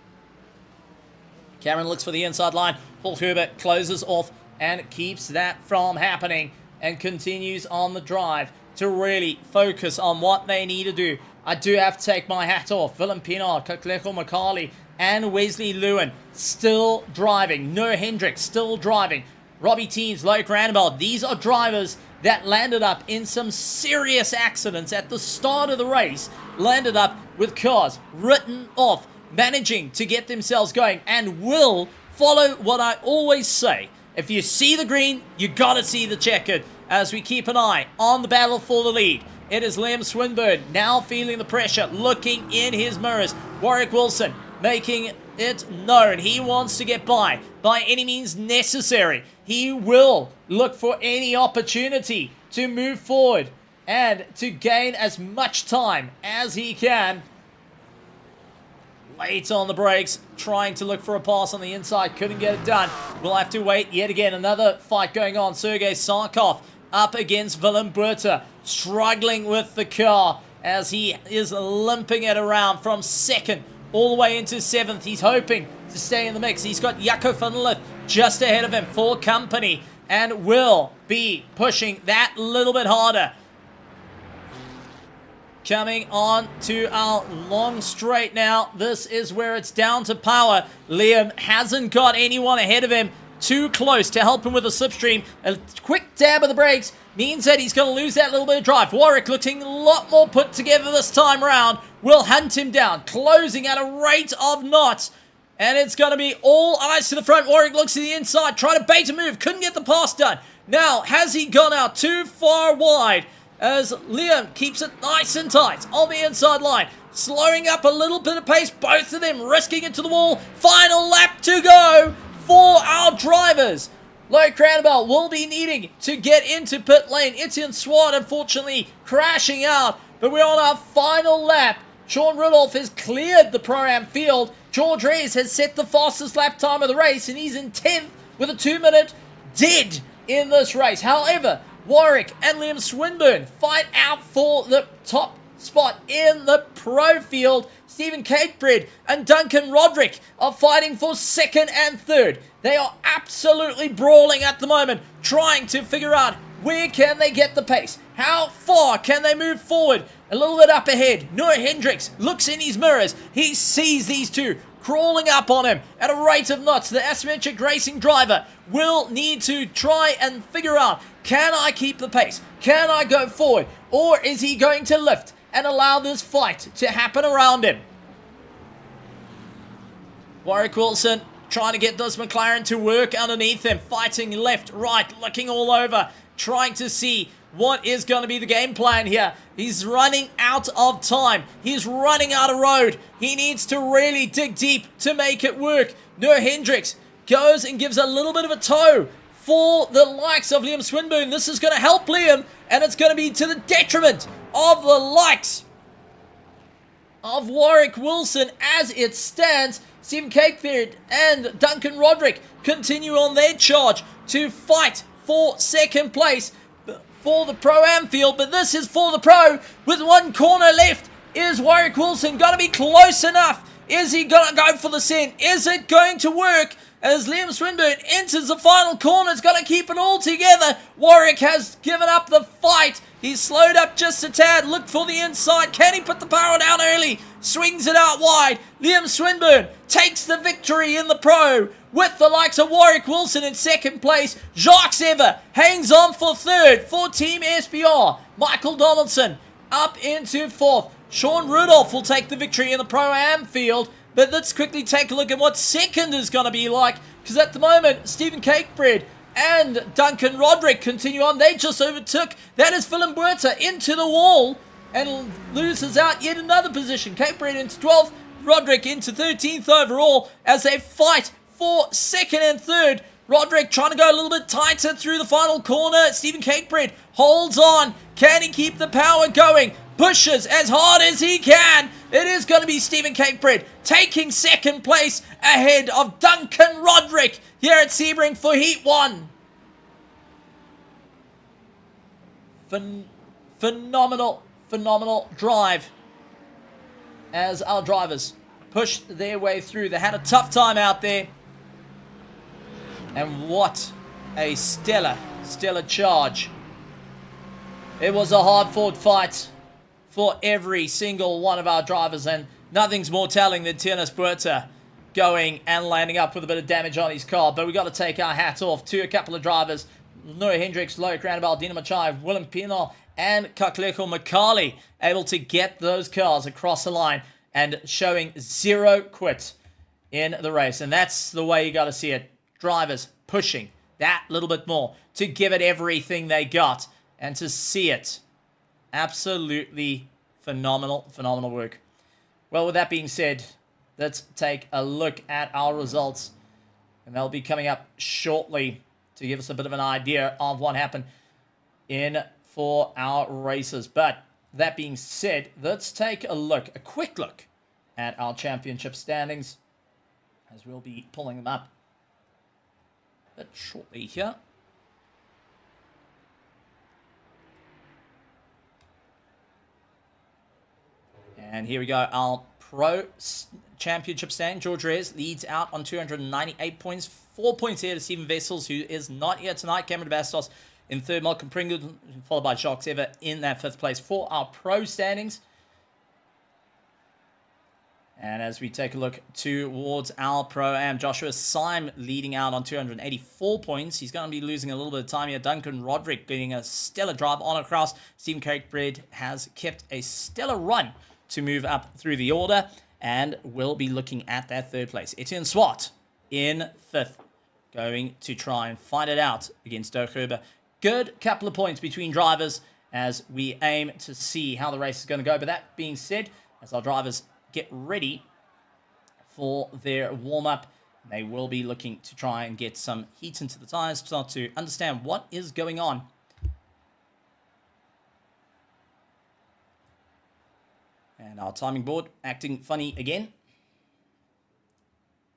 Cameron looks for the inside line. Paul Gerber closes off and keeps that from happening and continues on the drive to really focus on what they need to do. I do have to take my hat off. Willem Pienaar, Kakleko Makali, and Wesley Lewin still driving. Noah Hendricks still driving. Robbie Teens, Loic Randall. These are drivers that landed up in some serious accidents at the start of the race. Landed up with cars written off, managing to get themselves going, and will follow what I always say. If you see the green, you gotta see the checkered, as we keep an eye on the battle for the lead. It is Liam Swinburne now feeling the pressure, looking in his mirrors. Warwick Wilson making it known he wants to get by any means necessary. He will look for any opportunity to move forward and to gain as much time as he can. Late on the brakes, trying to look for a pass on the inside, couldn't get it done. We'll have to wait yet again. Another fight going on. Sergei Sarkov up against Willem Buerta, struggling with the car as he is limping it around from second all the way into seventh. He's hoping to stay in the mix. He's got Jaco van Lith just ahead of him for company and will be pushing that little bit harder. Coming on to our long straight now. This is where it's down to power. Liam hasn't got anyone ahead of him too close to help him with the slipstream. A quick dab of the brakes means that he's going to lose that little bit of drive. Warwick looking a lot more put together this time around. Will hunt him down, closing at a rate of knots. And it's going to be all eyes to the front. Warwick looks to the inside, trying to bait a move. Couldn't get the pass done. Now, has he gone out too far wide? As Liam keeps it nice and tight on the inside line. Slowing up a little bit of pace. Both of them risking it to the wall. Final lap to go for our drivers. Loic Randall will be needing to get into pit lane. Etienne Swart, unfortunately, crashing out. But we're on our final lap. Sean Rudolph has cleared the Pro-Am field. George Reyes has set the fastest lap time of the race, and he's in 10th with a 2-minute dead in this race. However, Warwick and Liam Swinburne fight out for the top spot in the pro field. Stephen Catebread and Duncan Roderick are fighting for second and third. They are absolutely brawling at the moment, trying to figure out where can they get the pace. How far can they move forward? A little bit up ahead. Noah Hendricks looks in his mirrors. He sees these two crawling up on him at a rate of knots. The asymmetric racing driver will need to try and figure out, can I keep the pace? Can I go forward? Or is he going to lift and allow this fight to happen around him? Warwick Wilson trying to get this McLaren to work underneath him, fighting left, right, looking all over, trying to see what is going to be the game plan here. He's running out of time. He's running out of road. He needs to really dig deep to make it work. Noah Hendricks goes and gives a little bit of a tow for the likes of Liam Swinburne. This is going to help Liam, and it's going to be to the detriment of the likes of Warwick Wilson as it stands. Stephen Cakebeard and Duncan Roderick continue on their charge to fight for second place for the Pro-Am field, but this is for the Pro with one corner left. Is Warwick Wilson going to be close enough? Is he going to go for the send? Is it going to work? As Liam Swinburne enters the final corner, it's going to keep it all together. Warwick has given up the fight. He's slowed up just a tad. Look for the inside. Can he put the power down early? swings it out wide. Liam Swinburne takes the victory in the Pro with the likes of Warwick Wilson in second place. Jacques Sever hangs on for third for Team SPR. Michael Donaldson up into fourth. Sean Rudolph will take the victory in the Pro-Am field. But let's quickly take a look at what second is going to be like. Because at the moment, Stephen Cakebread and Duncan Roderick continue on. They just overtook. That is Willem Buerta into the wall and loses out yet another position. Cakebread into 12th, Roderick into 13th overall as they fight for second and third. Roderick trying to go a little bit tighter through the final corner. Stephen Cakebread holds on. Can he keep the power going? Pushes as hard as he can. It is going to be Stephen Cakebread taking second place ahead of Duncan Roderick here at Sebring for Heat 1. Phenomenal drive as our drivers pushed their way through. They had a tough time out there. And what a stellar charge. It was a hard-fought fight for every single one of our drivers, and nothing's more telling than Tiernas Buerta going and landing up with a bit of damage on his car. But we got to take our hat off to a couple of drivers. Noah Hendricks, Loic Randabal, Dina Machai, Willem Pinal, and Kakleko Makali able to get those cars across the line and showing zero quit in the race. And that's the way you got to see it. Drivers pushing that little bit more to give it everything they got and to see it. Absolutely phenomenal work. Well, with that being said, let's take a look at our results. And they'll be coming up shortly to give us a bit of an idea of what happened in for our races. But that being said, let's take a quick look at our championship standings, as we'll be pulling them up a bit shortly here. And here we go, our Pro Championship stand. George Reyes leads out on 298 points. 4 points here to Stephen Vessels, who is not here tonight. Cameron Bastos in third. Malcolm Pringle, followed by Jacques Sever in that fifth place for our Pro standings. And as we take a look towards our Pro-Am, Joshua Syme leading out on 284 points. He's going to be losing a little bit of time here. Duncan Roderick getting a stellar drive on across. Stephen Cakebread has kept a stellar run to move up through the order, and we'll be looking at that third place. Etienne Swart in fifth, going to try and fight it out against Dirk Huber. Good couple of points between drivers as we aim to see how the race is going to go. But that being said, as our drivers get ready for their warm-up, they will be looking to try and get some heat into the tires, start to understand what is going on. And our timing board acting funny again.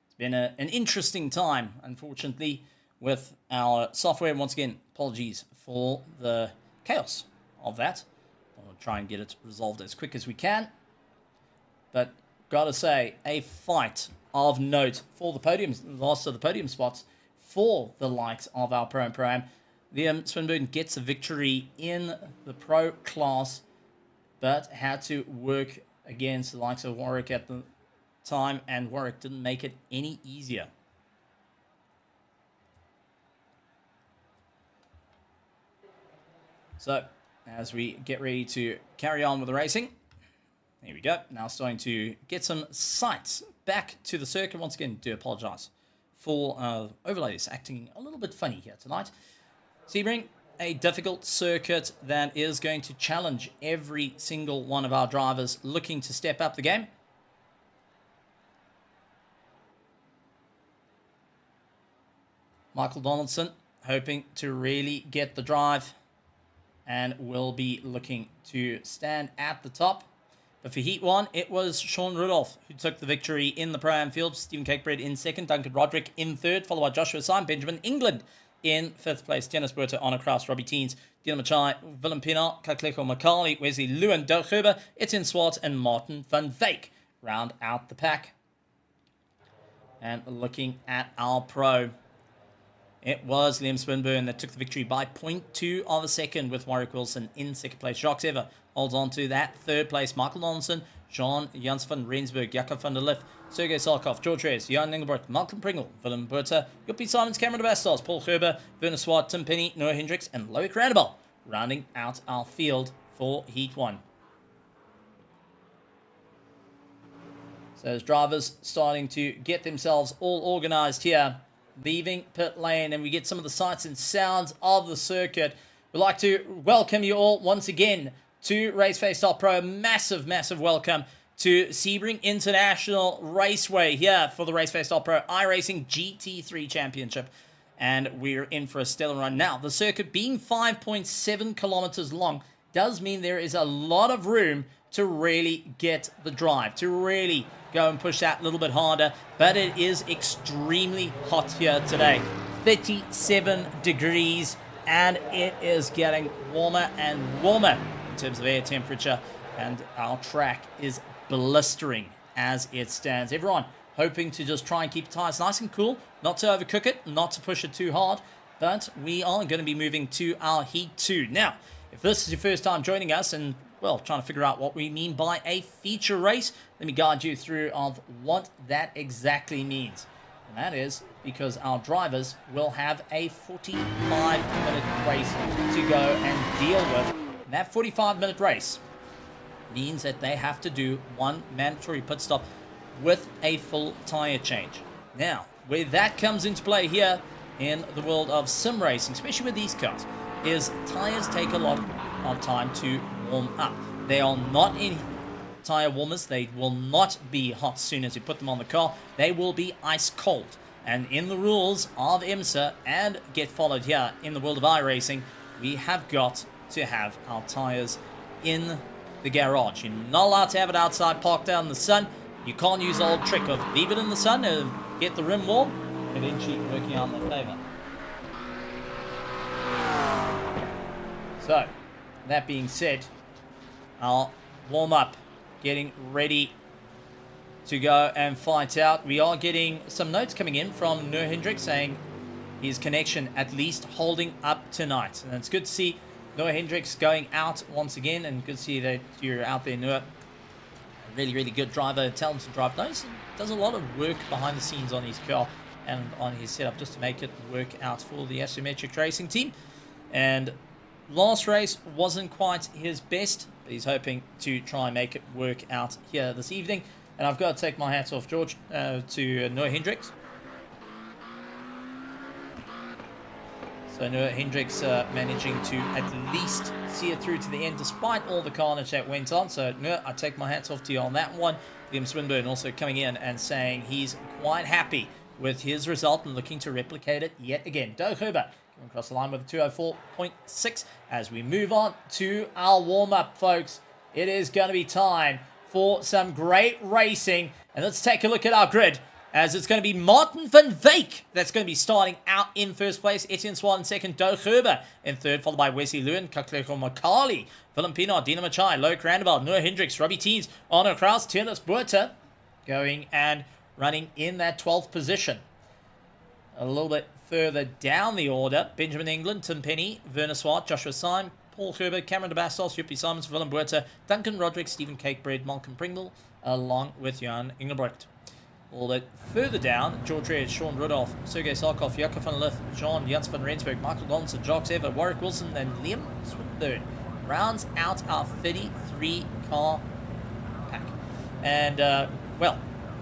It's been an interesting time, unfortunately, with our software. Once again, apologies for the chaos of that. I'll try and get it resolved as quick as we can. But gotta say, a fight of note for the podiums, last of the podium spots for the likes of our Pro and Pro-Am. Liam Swinburne gets a victory in the Pro class, but had to work against the likes of Warwick at the time, and Warwick didn't make it any easier. So, as we get ready to carry on with the racing, there we go. Now starting to get some sights back to the circuit. Once again, do apologize for overlays acting a little bit funny here tonight. Sebring, a difficult circuit that is going to challenge every single one of our drivers looking to step up the game. Michael Donaldson hoping to really get the drive and will be looking to stand at the top. But for Heat 1, it was Sean Rudolph who took the victory in the Pro-Am field. Stephen Cakebread in second, Duncan Roderick in third, followed by Joshua Syme, Benjamin England in fifth place. Tiernas Buerta on across, Robbie Teens, Dina Machai, Willem Pinart, Kakleko Makali, Wesley Lewin, Dirk Huber, Etienne Swart, and Martin van Wyk round out the pack. And looking at our Pro, it was Liam Swinburne that took the victory by 0.2 of a second, with Warwick Wilson in second place. Jacques Sever holds on to that third place. Michael Donaldson, Jean Jans van Rensburg, Jakob van der Lift, Sergei Sarkov, George Heures, Jan Engelbrecht, Malcolm Pringle, Willem Buerta, Joppie Simons, Cameron de Bastos, Paul Gerber, Werner Swart, Tim Penny, Noah Hendricks, and Loic Randebal, rounding out our field for Heat 1. So as drivers starting to get themselves all organized here, leaving pit lane, and we get some of the sights and sounds of the circuit. We'd like to welcome you all once again to RaceFace.Pro. Massive, massive welcome to Sebring International Raceway here for the RaceFace.Pro iRacing GT3 Championship. And we're in for a stellar run. Now, the circuit being 5.7 kilometers long does mean there is a lot of room to really get the drive, to really go and push that a little bit harder. But it is extremely hot here today. 37 degrees, and it is getting warmer and warmer in terms of air temperature. And our track is blistering as it stands. Everyone hoping to just try and keep the tires nice and cool, not to overcook it, not to push it too hard. But we are going to be moving to our Heat 2. Now, if this is your first time joining us and, well, trying to figure out what we mean by a feature race, let me guide you through of what that exactly means. And that is because our drivers will have a 45-minute race to go and deal with. And that 45-minute race means that they have to do one mandatory pit stop with a full tire change. Now, where that comes into play here in the world of sim racing, especially with these cars, is tires take a lot of time to warm up. They are not in tire warmers. They will not be hot as soon as you put them on the car. They will be ice cold. And in the rules of IMSA and get followed here in the world of iRacing, we have got to have our tires in the garage. You're not allowed to have it outside parked out in the sun. You can't use the old trick of leave it in the sun and get the rim warm, eventually working out in their favor. So, that being said, I'll warm up, getting ready to go and fight out. We are getting some notes coming in from Noah Hendricks saying his connection at least holding up tonight. And it's good to see Noah Hendricks going out once again, and good to see that you're out there, Noah. Really, really good driver, talented driver. Nice, does a lot of work behind the scenes on his car and on his setup just to make it work out for the Asymmetric Racing team. And last race wasn't quite his best, but he's hoping to try and make it work out here this evening. And I've got to take my hats off, George, to Noah Hendricks. So Noah Hendricks managing to at least see it through to the end despite all the carnage that went on. So Noah, I take my hats off to you on that one. Liam Swinburne also coming in and saying he's quite happy with his result and looking to replicate it yet again. Doug Huber coming across the line with a 2:04.6 as we move on to our warm-up, folks. It is going to be time for some great racing. And let's take a look at our grid, as it's going to be Martin van Wyk that's going to be starting out in first place. Etienne Swart in second. Doug Huber in third, followed by Wesley Lewin, Kakleko Makali, Willem Pinard, Dina Machai, Loic Randebal, Noah Hendricks, Robbie Teens, Arno Kraus, Tierlis Buerta going and running in that 12th position. A little bit further down the order, Benjamin England, Tim Penny, Werner Swart, Joshua Syme, Paul Gerber, Cameron de Bastos, Joppie Simons, Willem Buerta, Duncan Roderick, Stephen Cakebread, Malcolm Pringle, along with Jan Engelbrecht. A little bit further down, George Heures, Sean Rudolph, Sergei Sarkov, Jakob van der Lift, Jean Jans van Rensburg, Michael Donaldson, Jacques Ever, Warwick Wilson, and Liam Swinburne rounds out our 33 car pack. And, well,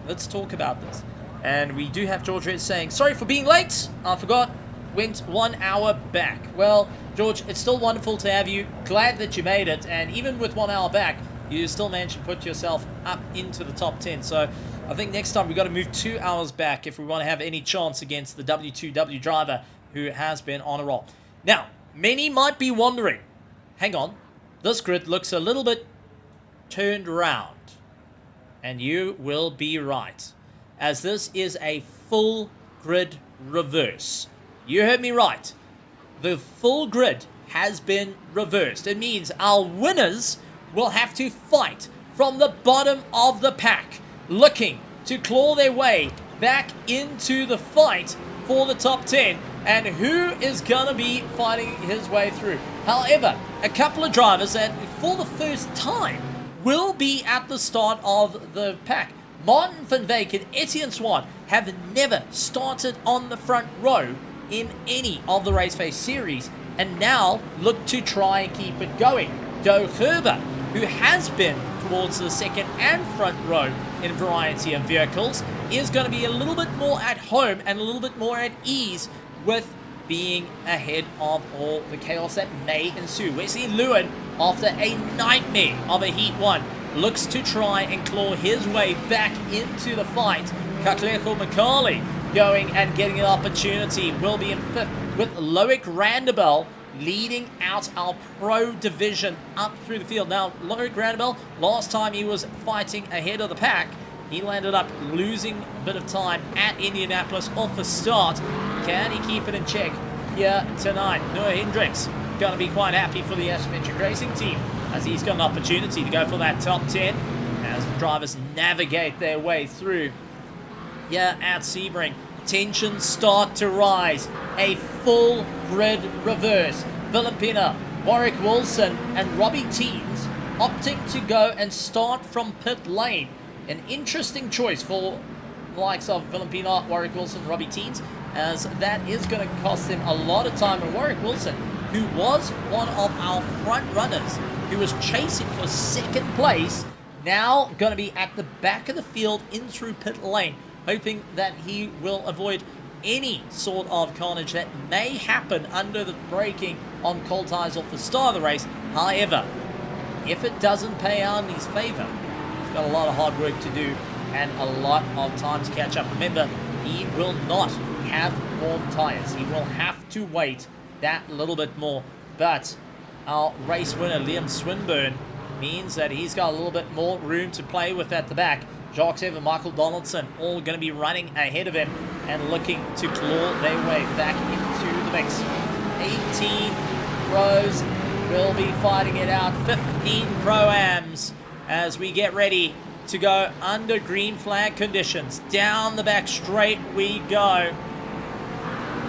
let's talk about this. And we do have George Heures saying, sorry for being late, I forgot, went 1 hour back. Well, George, it's still wonderful to have you. Glad that you made it. And even with 1 hour back, you still managed to put yourself up into the top 10. So I think next time we've got to move 2 hours back if we want to have any chance against the W2W driver who has been on a roll. Now, many might be wondering, hang on, this grid looks a little bit turned around. And you will be right, as this is a full grid reverse. You heard me right. The full grid has been reversed. It means our winners will have to fight from the bottom of the pack, looking to claw their way back into the fight for the top 10. And who is going to be fighting his way through? However, a couple of drivers that for the first time will be at the start of the pack. Martin van Wijk and Etienne Swart have never started on the front row in any of the RaceFace series, and now look to try and keep it going. Heures, who has been towards the second and front row in a variety of vehicles, is going to be a little bit more at home and a little bit more at ease with being ahead of all the chaos that may ensue. Wesley Lewin, after a nightmare of a Heat 1, looks to try and claw his way back into the fight. Kakleko McCauley going and getting an opportunity, will be in fifth, with Loic Randabel leading out our pro division up through the field. Now, Loic Randabel, last time he was fighting ahead of the pack, he landed up losing a bit of time at Indianapolis off the start. Can he keep it in check here tonight? Noah Hendricks going to be quite happy for the Asymmetric Racing team, as he's got an opportunity to go for that top 10 as the drivers navigate their way through here at Sebring. Tensions start to rise. A full grid reverse. Philippina, Warwick Wilson and Robbie Teens opting to go and start from pit lane. An interesting choice for the likes of Philippina, Warwick Wilson, Robbie Teens, as that is going to cost them a lot of time. And Warwick Wilson, who was one of our front runners, who was chasing for second place, now going to be at the back of the field in through pit lane, hoping that he will avoid any sort of carnage that may happen under the braking on cold tires off the start of the race. However, if it doesn't pay out in his favor, he's got a lot of hard work to do and a lot of time to catch up. Remember, he will not have warm tires. He will have to wait that little bit more. But our race winner, Liam Swinburne, means that he's got a little bit more room to play with at the back. Jacques Evans, Michael Donaldson, all going to be running ahead of him and looking to claw their way back into the mix. 18 pros will be fighting it out. 15 pro-ams as we get ready to go under green flag conditions. Down the back straight we go,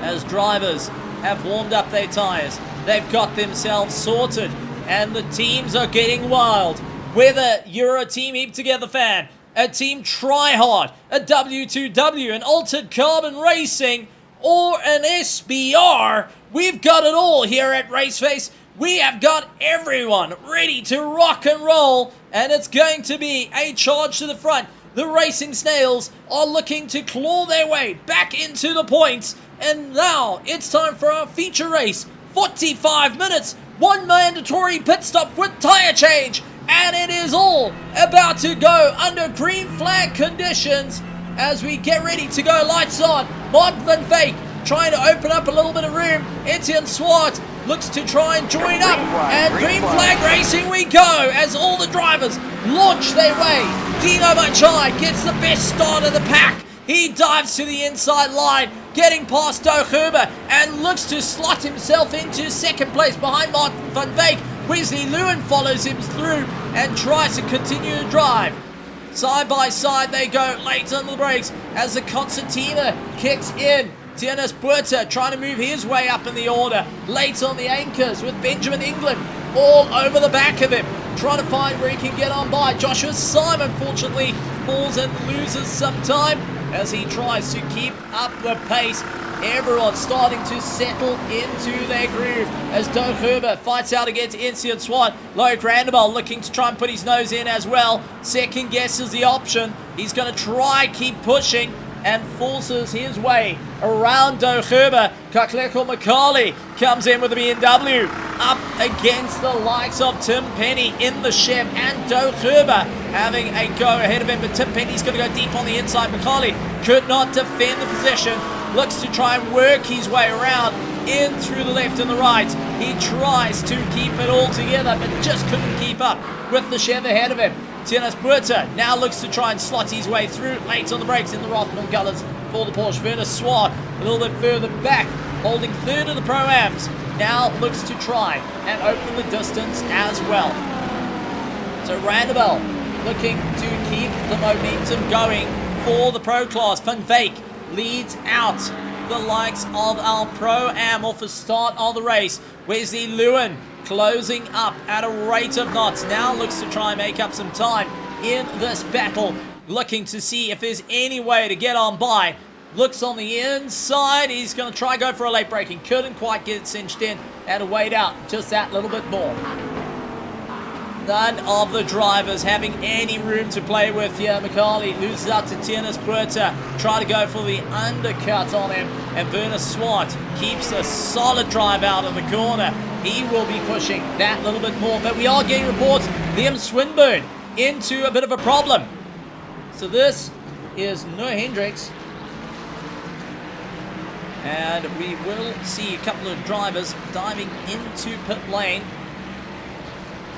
as drivers have warmed up their tires. They've got themselves sorted, and the teams are getting wild. Whether you're a Team Heap Together fan, a Team Try Hard, a W2W, an Altered Carbon Racing, or an SBR, we've got it all here at RaceFace. We have got everyone ready to rock and roll, and it's going to be a charge to the front. The Racing Snails are looking to claw their way back into the points, and now it's time for our feature race. 45 minutes, one mandatory pit stop with tire change, and it is all about to go under green flag conditions as we get ready to go. Lights on. Martin van Wijk trying to open up a little bit of room. Etienne Swart looks to try and join up, and green flag racing we go as all the drivers launch their way. Dino Machai gets the best start of the pack. He dives to the inside line, getting past Heures, and looks to slot himself into second place behind Martin van Wijk. Wesley Lewin follows him through and tries to continue to drive. Side by side they go, late on the brakes as the concertina kicks in. Tienes Puerta trying to move his way up in the order. Late on the anchors with Benjamin England all over the back of him, trying to find where he can get on by. Joshua Simon, fortunately, falls and loses some time as he tries to keep up the pace. Everyone starting to settle into their groove as Heures fights out against Etienne Swart. Loic Randabel looking to try and put his nose in as well. Second guess is the option. He's going to try keep pushing and forces his way around Heures. Kakleko McCauley comes in with a BMW up against the likes of Tim Penny in the Chev, and Heures having a go ahead of him, but Tim Penny's going to go deep on the inside. McCauley could not defend the position, looks to try and work his way around in through the left and the right. He tries to keep it all together, but just couldn't keep up with the Chev ahead of him. Tienes Puerta now looks to try and slot his way through, late on the brakes in the Rothman colours for the Porsche. Werner Swart a little bit further back, holding third of the Pro-Ams, now looks to try and open the distance as well. So Randabel looking to keep the momentum going for the Pro class. Van Wijk leads out the likes of our Pro-Am off the start of the race. Wesley Lewin closing up at a rate of knots. Now looks to try and make up some time in this battle, looking to see if there's any way to get on by. Looks on the inside. He's going to try go for a late braking. Couldn't quite get it cinched in. Had to wait out just that little bit more. None of the drivers having any room to play with here. McCarley loses out to Tienes Puerta. Try to go for the undercut on him. And Werner Swart keeps a solid drive out of the corner. He will be pushing that little bit more. But we are getting reports. Liam Swinburne into a bit of a problem. So this is Noah Hendricks. And we will see a couple of drivers diving into pit lane.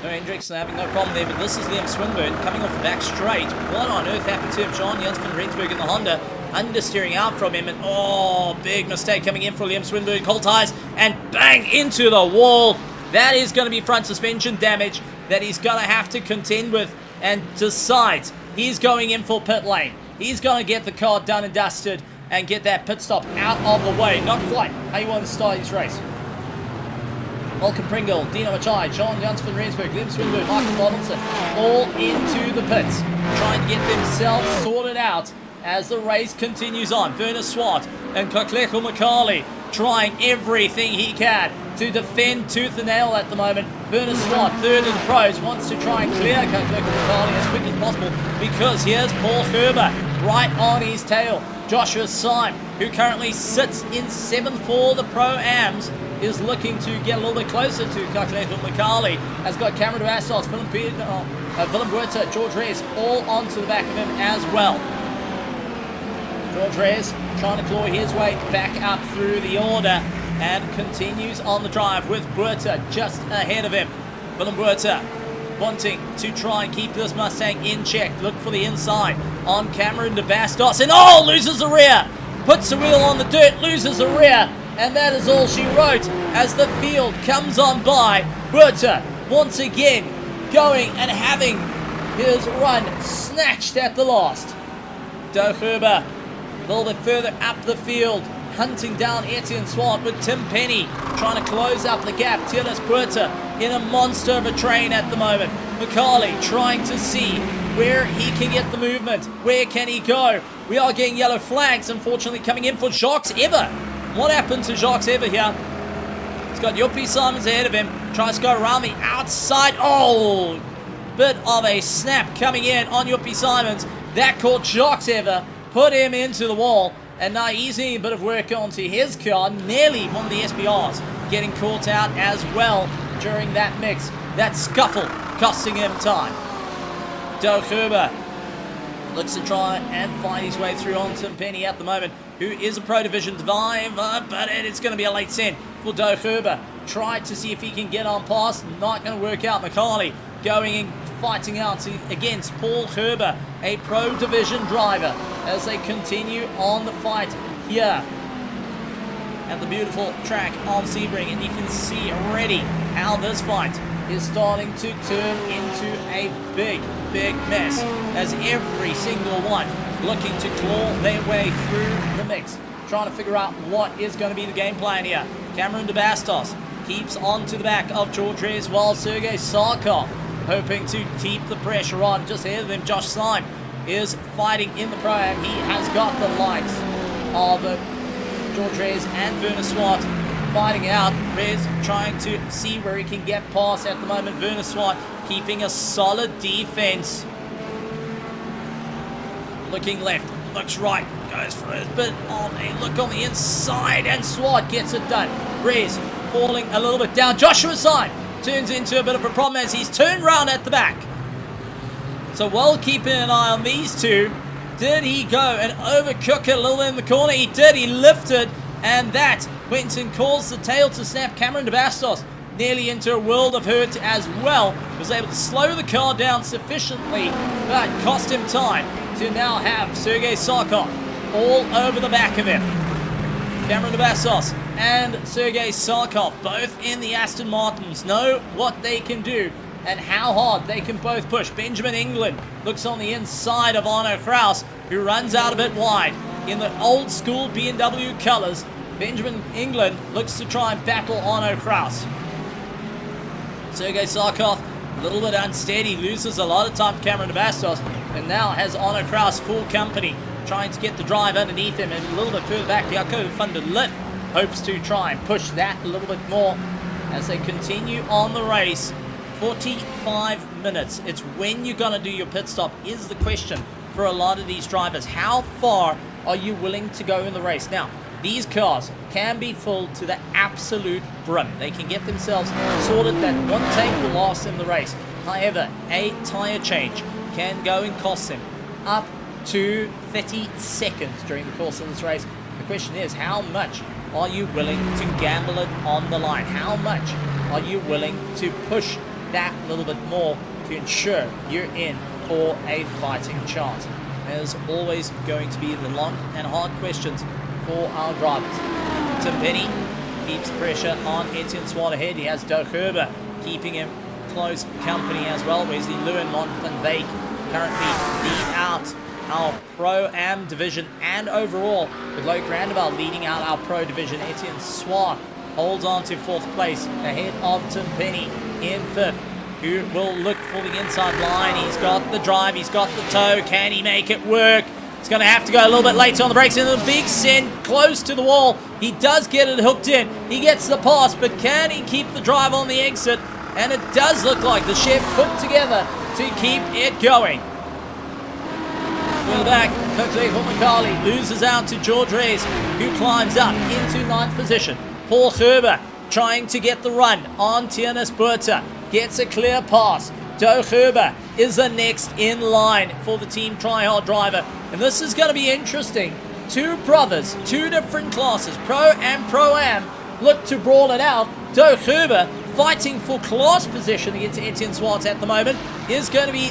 Noah Hendricks having no problem there, but this is Liam Swinburne coming off the back straight. What on earth happened to him? Sean Jans van Rensburg in the Honda understeering out from him, and oh, big mistake coming in for Liam Swinburne. Cold tires and bang into the wall. That is going to be front suspension damage that he's going to have to contend with, and decides he's going in for pit lane. He's going to get the car done and dusted and get that pit stop out of the way. Not quite how you want to start his race. Malcolm Pringle, Dino Machai, John Jans van Rensburg, Liam Swinburne, Michael Donaldson, all into the pits, trying to get themselves sorted out as the race continues on. Werner Swart and Koklecho McCarley trying everything he can to defend tooth and nail at the moment. Werner Swart, third in the pros, wants to try and clear Koklecho McCarley as quick as possible, because here's Paul Gerber right on his tail. Joshua Syme, who currently sits in 7th for the Pro-Ams, is looking to get a little bit closer to Koklecho McCarley. Has got Cameron Bastos, Willem Buerta, George Reyes, all onto the back of him as well. George Reyes trying to claw his way back up through the order and continues on the drive with Buerta just ahead of him. Willem Buerta wanting to try and keep this Mustang in check. Look for the inside on Cameron de Bastos, and oh, loses the rear. Puts the wheel on the dirt, loses the rear, and that is all she wrote as the field comes on by. Buerta once again going and having his run snatched at the last. Doug Gerber a little bit further up the field, hunting down Etienne Swart with Tim Penny trying to close up the gap. Tienes Puerta in a monster of a train at the moment. McCarley trying to see where he can get the movement. Where can he go? We are getting yellow flags, unfortunately, coming in for Jacques Ever. What happened to Jacques Ever here? He's got Joppie Simons ahead of him. Tries to go around the outside. Oh, bit of a snap coming in on Joppie Simons. That caught Jacques Ever, put him into the wall, and now he's doing a bit of work onto his car. Nearly one of the SBRs getting caught out as well during that mix. That scuffle costing him time. Doug Gerber looks to try and find his way through on Tim Penny at the moment, who is a Pro Division driver, but it's going to be a late send for Doug Gerber. Tried to see if he can get on past, not going to work out. McCarley going and fighting out against Paul Gerber, a Pro Division driver, as they continue on the fight here at the beautiful track of Sebring. And you can see already how this fight is starting to turn into a big mess, as every single one looking to claw their way through the mix, trying to figure out what is going to be the game plan here. Cameron de Bastos keeps on to the back of George Reyes, while Sergei Sarkov hoping to keep the pressure on. Just ahead of him, Josh Syme is fighting in the Pro-Am. He has got the likes of George Reyes and Werner Swart fighting out. Reyes trying to see where he can get past at the moment. Werner Swart keeping a solid defense. Looking left, looks right, goes for a bit of a look on the inside, and Swart gets it done. Reyes falling a little bit down. Joshua Syme turns into a bit of a problem as he's turned round at the back. So while keeping an eye on these two, did he go and overcook it a little in the corner? He did. He lifted, and that went and caused the tail to snap. Cameron de Bastos nearly into a world of hurt as well. Was able to slow the car down sufficiently, but cost him time to now have Sergei Sarkov all over the back of him. Cameron de Bastos and Sergei Sarkov, both in the Aston Martins, know what they can do and how hard they can both push. Benjamin England looks on the inside of Arno Kraus, who runs out a bit wide in the old school BMW colours. Benjamin England looks to try and battle Arno Kraus. Sergei Sarkov, a little bit unsteady, loses a lot of time to Cameron Bastos, and now has Arno Kraus full company, trying to get the drive underneath him, and a little bit further back, Jaco van der Lith hopes to try and push that a little bit more as they continue on the race. 45 minutes. It's when you're going to do your pit stop is the question for a lot of these drivers. How far are you willing to go in the race? Now, these cars can be filled to the absolute brim. They can get themselves sorted that one tank will last in the race. However, a tire change can go and cost them up to 30 seconds during the course of this race. The question is, how much are you willing to gamble it on the line? How much are you willing to push that little bit more to ensure you're in for a fighting chance? There's always going to be the long and hard questions for our drivers. Tim Penny keeps pressure on Etienne Swan ahead. He has Doug Herber keeping him close company as well. Wesley Lewin, Mon van Veek currently lead out our Pro-Am division and overall, with Luke Randeveld leading out our Pro division. Etienne Swan holds on to 4th place ahead of Tim Penny in 5th, who will look for the inside line. He's got the drive, he's got the toe. Can he make it work? He's going to have to go a little bit later on the brakes, and a big send close to the wall. He does get it hooked in. He gets the pass, but can he keep the drive on the exit? And it does look like the chef put together to keep it going. Further back, Coakley Humacali loses out to George Reyes, who climbs up into 9th position. Paul Gerber trying to get the run on Tiernis Burta. Gets a clear pass. Doug Herber is the next in line for the Team Tryhard driver. And this is going to be interesting. Two brothers, two different classes, Pro and Pro-Am, look to brawl it out. Doug Herber, fighting for class position against Etienne Swart at the moment, is going to be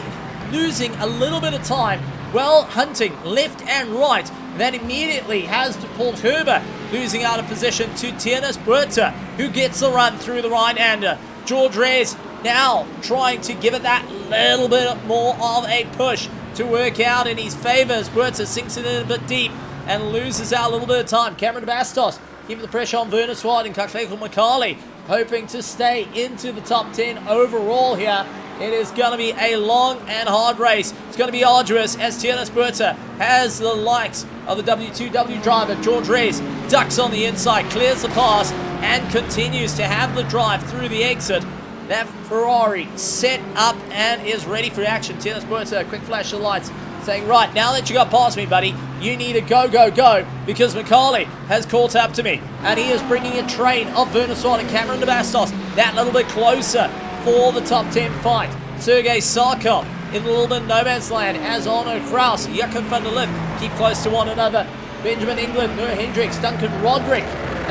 losing a little bit of time. Well, hunting left and right. That immediately has to Paul Herber losing out of position to Tiernis Burta, who gets the run through the right-hander. George Reyes now trying to give it that little bit more of a push to work out in his favor as Burta sinks it in a bit deep and loses out a little bit of time. Cameron Bastos keeping the pressure on Werner Swart and Kakleko Makali, hoping to stay into the top 10 overall here. It is going to be a long and hard race. It's going to be arduous as Tiernis Burta has the likes of the W2W driver George Reyes, ducks on the inside, clears the pass, and continues to have the drive through the exit. That Ferrari set up and is ready for action. Tiernis Burta, a quick flash of lights, saying, right, now that you got past me, buddy, you need to go, go, go, because Makali has caught up to me. And he is bringing a train of Werner Swart and Cameron Bastos that little bit closer for the top 10 fight. Sergei Sarkov in a little bit no man's land as Arno Kraus, Jakob van der Lith keep close to one another. Benjamin England, Noor Hendricks, Duncan Roderick,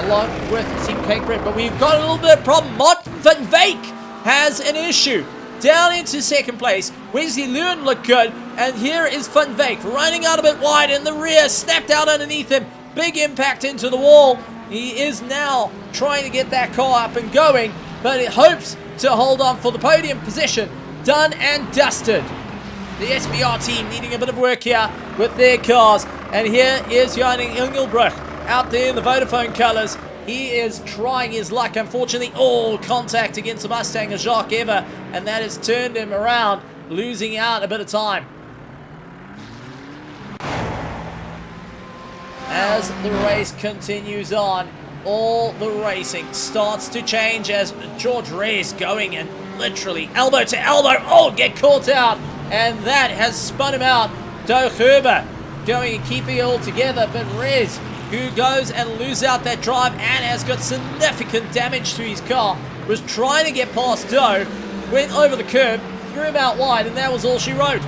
along with Team Cakered. But we've got a little bit of problem. Mott van Veek has an issue. Down into 2nd place. Wesley Lewin looked good. And here is Van Veek running out a bit wide in the rear. Snapped out underneath him. Big impact into the wall. He is now trying to get that car up and going. But it hopes to hold on for the podium position. Done and dusted. The SBR team needing a bit of work here with their cars. And here is Jan Engelbrecht out there in the Vodafone colours. He is trying his luck. Unfortunately, all contact against the Mustang of Jacques Ever, and that has turned him around, losing out a bit of time. As the race continues on, all the racing starts to change as George Reyes going and literally elbow to elbow. Oh, get caught out, and that has spun him out. Doug Herber going and keeping it all together, but Reyes, who goes and loses out that drive and has got significant damage to his car, was trying to get past Doe, went over the curb, threw him out wide, and that was all she wrote.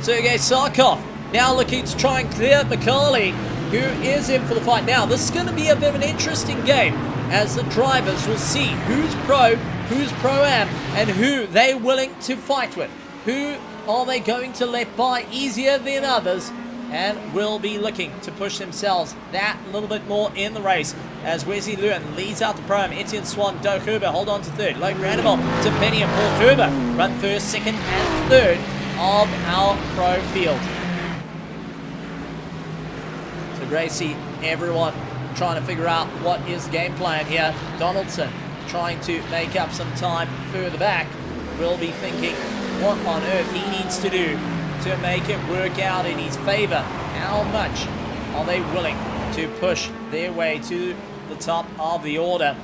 Sergei Sarkov now looking to try and clear Makali, who is in for the fight. Now, this is going to be a bit of an interesting game as the drivers will see who's pro, who's pro-am, and who they're willing to fight with. Who are they going to let by easier than others, and will be looking to push themselves that little bit more in the race as Wesley Lewin leads out the Pro-Am. Etienne Swan, Doug Herber hold on to 3rd. Logan Randall to Penny and Paul Herber run 1st, 2nd and 3rd of our Pro field. So Gracie, everyone trying to figure out what is the game plan here. Donaldson trying to make up some time further back. will be thinking what on earth he needs to do to make it work out in his favor. How much are they willing to push their way to the top of the order?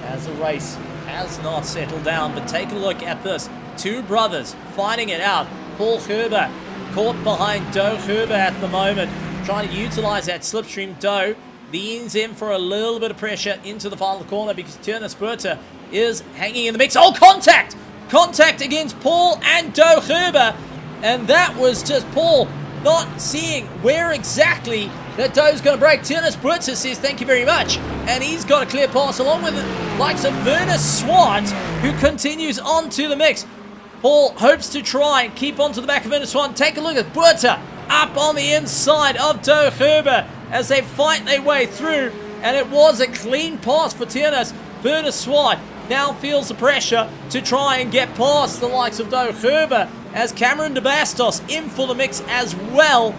As the race has not settled down, but take a look at this. Two brothers fighting it out. Paul Heures caught behind Doe Heures at the moment, trying to utilize that slipstream. Doe leans in for a little bit of pressure into the final corner because Turnus Berta is hanging in the mix. Oh, contact! Contact against Paul and Doe Heures, and that was just Paul not seeing where exactly that Doe's going to break. Turnus Berta says thank you very much, and he's got a clear pass along with the likes of Werner Swart, who continues on to the mix. Paul hopes to try and keep on to the back of Werner Swart. Take a look at Berta up on the inside of Doe Heures as they fight their way through, and it was a clean pass for Turnus. Werner Swart now feels the pressure to try and get past the likes of Doe Heures as Cameron de Bastos in for the mix as well.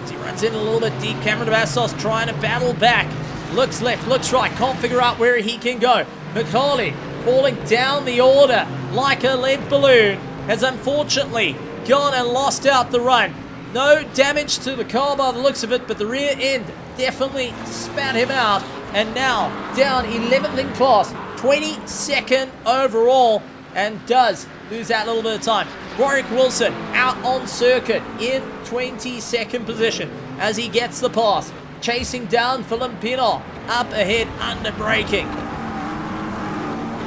As he runs in a little bit deep, Cameron de Bastos trying to battle back. Looks left, looks right, can't figure out where he can go. McCauley falling down the order like a lead balloon has unfortunately gone and lost out the run. No damage to the car by the looks of it, but the rear end definitely spat him out. And now down 11th in class, 22nd overall, and does lose that little bit of time. Warwick Wilson out on circuit in 22nd position as he gets the pass. Chasing down Philippe Pinot up ahead under braking.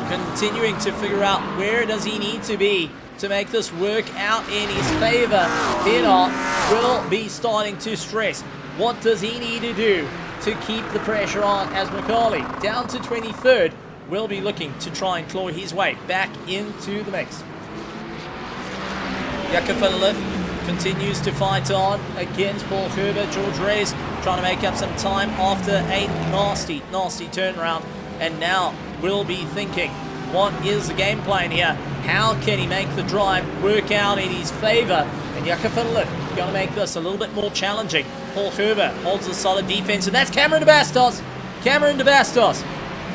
Continuing to figure out where does he need to be to make this work out in his favor. Pinot will be starting to stress. What does he need to do to keep the pressure on as McCauley down to 23rd will be looking to try and claw his way back into the mix. Jakob van der Lift continues to fight on against Paul Heures. George Reyes trying to make up some time after a nasty turnaround, and now will be thinking, what is the game plan here? How can he make the drive work out in his favor? And Jakob van der Lift going to make this a little bit more challenging. Paul Heures holds a solid defense, and that's Cameron de Bastos. Cameron de Bastos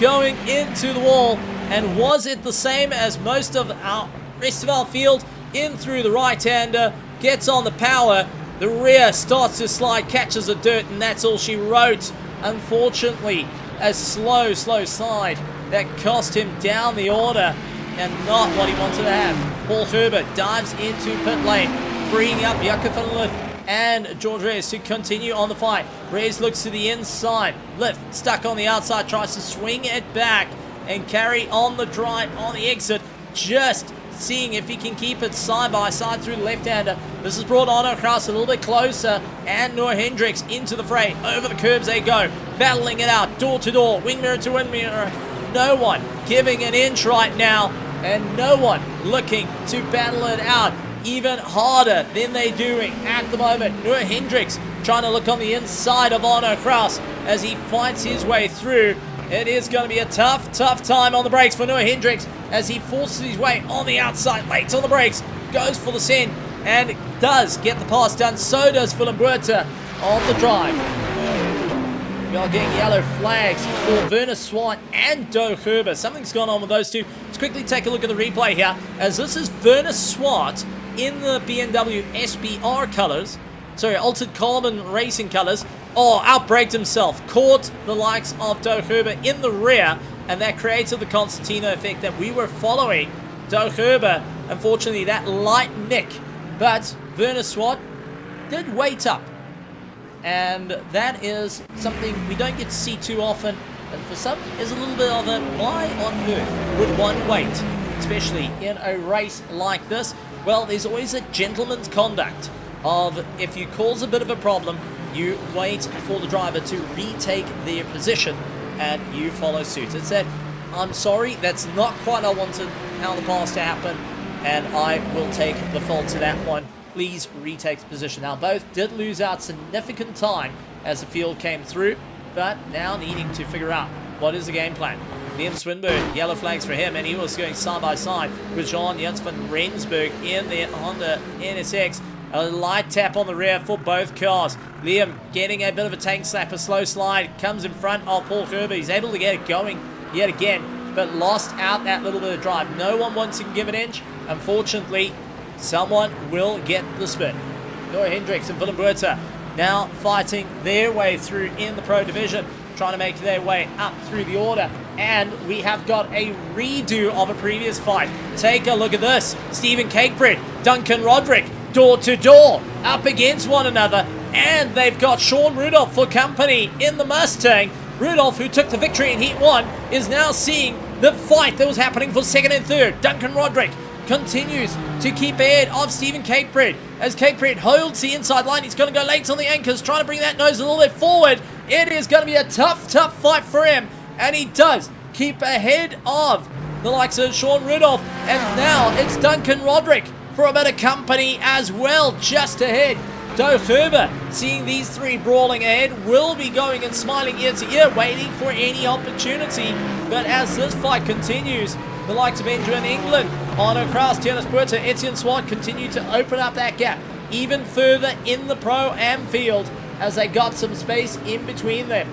going into the wall, and was it the same as most of our rest of our field? In through the right-hander, gets on the power, the rear starts to slide, catches the dirt, and that's all she wrote. Unfortunately, a slow slide that cost him down the order, and not what he wanted to have. Paul Heures dives into pit lane, freeing up Jakob van der Lift and George Reyes to continue on the fight. Reyes looks to the inside, Lift stuck on the outside, tries to swing it back and carry on the drive on the exit, just seeing if he can keep it side by side through the left-hander. This has brought Arno Kraus a little bit closer, and Noah Hendricks into the fray. Over the curbs they go, battling it out, door to door, wing mirror to wing mirror. No one giving an inch right now, and no one looking to battle it out even harder than they're doing at the moment. Noah Hendricks trying to look on the inside of Arno Kraus as he fights his way through. It is going to be a tough time on the brakes for Noah Hendricks as he forces his way on the outside, late on the brakes, goes for the send, and does get the pass done. So does Philippe Berta on the drive. We are getting yellow flags for Werner Swart and Doe Heures. Something's gone on with those two. Let's quickly take a look at the replay here, as this is Werner Swart in the BMW SBR colors. Sorry, Altered Carbon Racing colors. Oh, outbraked himself. Caught the likes of Doe Heures in the rear, and that created the Constantino effect that we were following. Doe Heures, unfortunately, that light nick. But Werner Swart did wait up. And that is something we don't get to see too often. And for some, is a little bit of a, why on earth would one wait? Especially in a race like this. Well, there's always a gentleman's conduct of, if you cause a bit of a problem, you wait for the driver to retake their position and you follow suit. It's that, I'm sorry, that's not quite I wanted how the pass to happen, and I will take the fault to that one. Please retake the position. Now, both did lose out significant time as the field came through, but now needing to figure out what is the game plan. Liam Swinburne, yellow flags for him, and he was going side by side with Jean-Jens van Rensburg in the Honda NSX. A light tap on the rear for both cars. Liam getting a bit of a tank slap, a slow slide, comes in front of Paul Heures. He's able to get it going yet again, but lost out that little bit of drive. No one wants to give an inch. Unfortunately, someone will get the spin. Noah Hendricks and Willem Buerta now fighting their way through in the Pro Division, trying to make their way up through the order. And we have got a redo of a previous fight. Take a look at this. Stephen Cakebread, Duncan Roderick, door to door, up against one another. And they've got Sean Rudolph for company in the Mustang. Rudolph, who took the victory in Heat 1, is now seeing the fight that was happening for second and third. Duncan Roderick continues to keep ahead of Stephen Cakebread. As Cakebread holds the inside line, he's going to go late on the anchors, trying to bring that nose a little bit forward. It is going to be a tough fight for him. And he does keep ahead of the likes of Sean Rudolph. And now it's Duncan Roderick for a bit of company as well, just ahead. Doe Heures, seeing these three brawling ahead, will be going and smiling ear to ear, waiting for any opportunity. But as this fight continues, the likes of Benjamin England, Arno Kraus, Tienes Buerta, Etienne Swart continue to open up that gap even further in the Pro-Am field as they got some space in between them.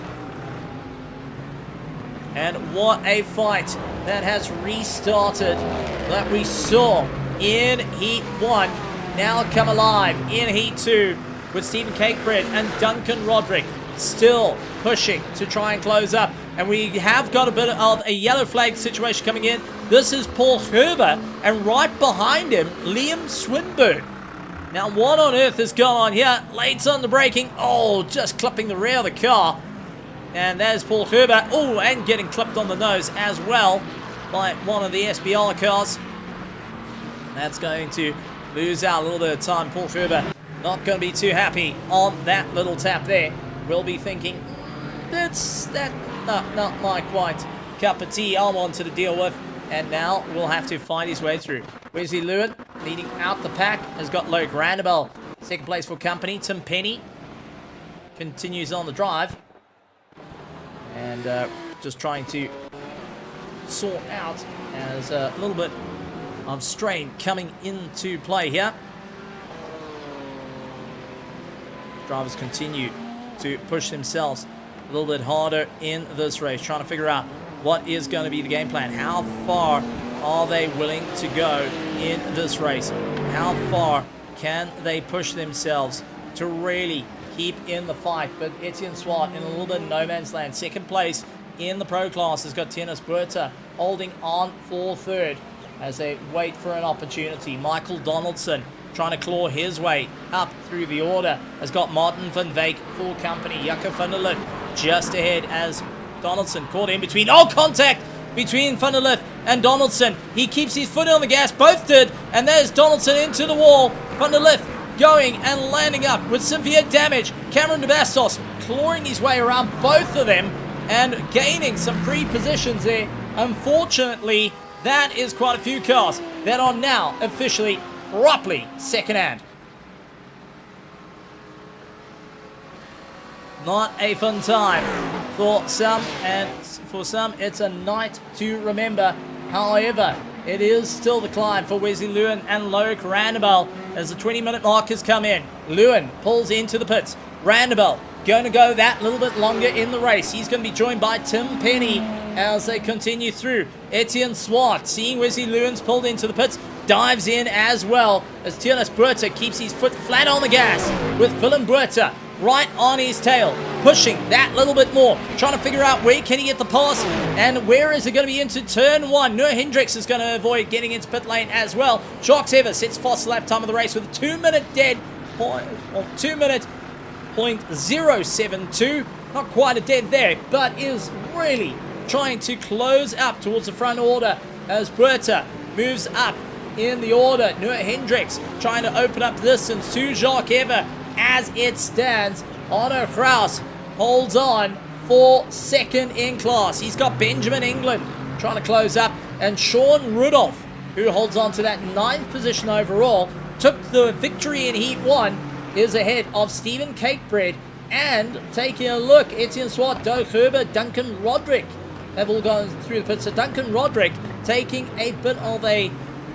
And what a fight that has restarted that we saw in Heat 1. Now come alive in Heat 2 with Stephen Cakebread and Duncan Roderick still pushing to try and close up. And we have got a bit of a yellow flag situation coming in. This is Paul Heures, and right behind him, Liam Swinburne. Now, what on earth has gone on here? Late on the braking. Oh, just clipping the rear of the car. And there's Paul Heures. Oh, and getting clipped on the nose as well by one of the SBR cars. That's going to lose out a little bit of time. Paul Heures not going to be too happy on that little tap there. We'll be thinking, that's not my quite cup of tea I wanted to deal with. And now we'll have to find his way through. Wesley Lewin leading out the pack has got Loic Randabel. Second place for company. Tim Penny continues on the drive. And just trying to sort out as a little bit of strain coming into play here. Drivers continue to push themselves a little bit harder in this race, trying to figure out what is going to be the game plan. How far are they willing to go in this race? How far can they push themselves to really keep in the fight? But Etienne Swart in a little bit of no man's land. Second place in the pro class has got Tienes Buerta holding on for third as they wait for an opportunity. Michael Donaldson trying to claw his way up through the order has got Martin van Wyk for company. Jacco van der Lith just ahead as Donaldson caught in between. Oh, contact between van der Lith and Donaldson. He keeps his foot on the gas. Both did. And there's Donaldson into the wall. Van der Lith going and landing up with severe damage. Cameron de Bastos clawing his way around both of them and gaining some free positions there. Unfortunately, that is quite a few cars that are now officially properly second-hand. Not a fun time for some, and for some it's a night to remember. However, it is still the climb for Wesley Lewin and Loic Randabel as the 20-minute mark has come in. Lewin pulls into the pits. Randabel going to go that little bit longer in the race. He's going to be joined by Tim Penny as they continue through. Etienne Swart, seeing Wesley Lewin's pulled into the pits, dives in as well as Tienes Buerta keeps his foot flat on the gas with Willem Buerta right on his tail, pushing that little bit more, trying to figure out where can he get the pass and where is it going to be into turn one. Noah Hendricks is going to avoid getting into pit lane as well. Jacques Heures sets fast lap time of the race with a 2-minute dead point, or 2-minute .072. Not quite a dead there, but is really trying to close up towards the front order as Buerta moves up in the order. Noah Hendricks trying to open up distance to Jacques Heures. As it stands, Arno Kraus holds on for second in class. He's got Benjamin England trying to close up, and Sean Rudolph, who holds on to that 9th position overall, took the victory in Heat 1, is ahead of Stephen Cakebread. And taking a look, Etienne Swart, Doe Heures, Duncan Roderick have all gone through the pits. So Duncan Roderick taking a bit of a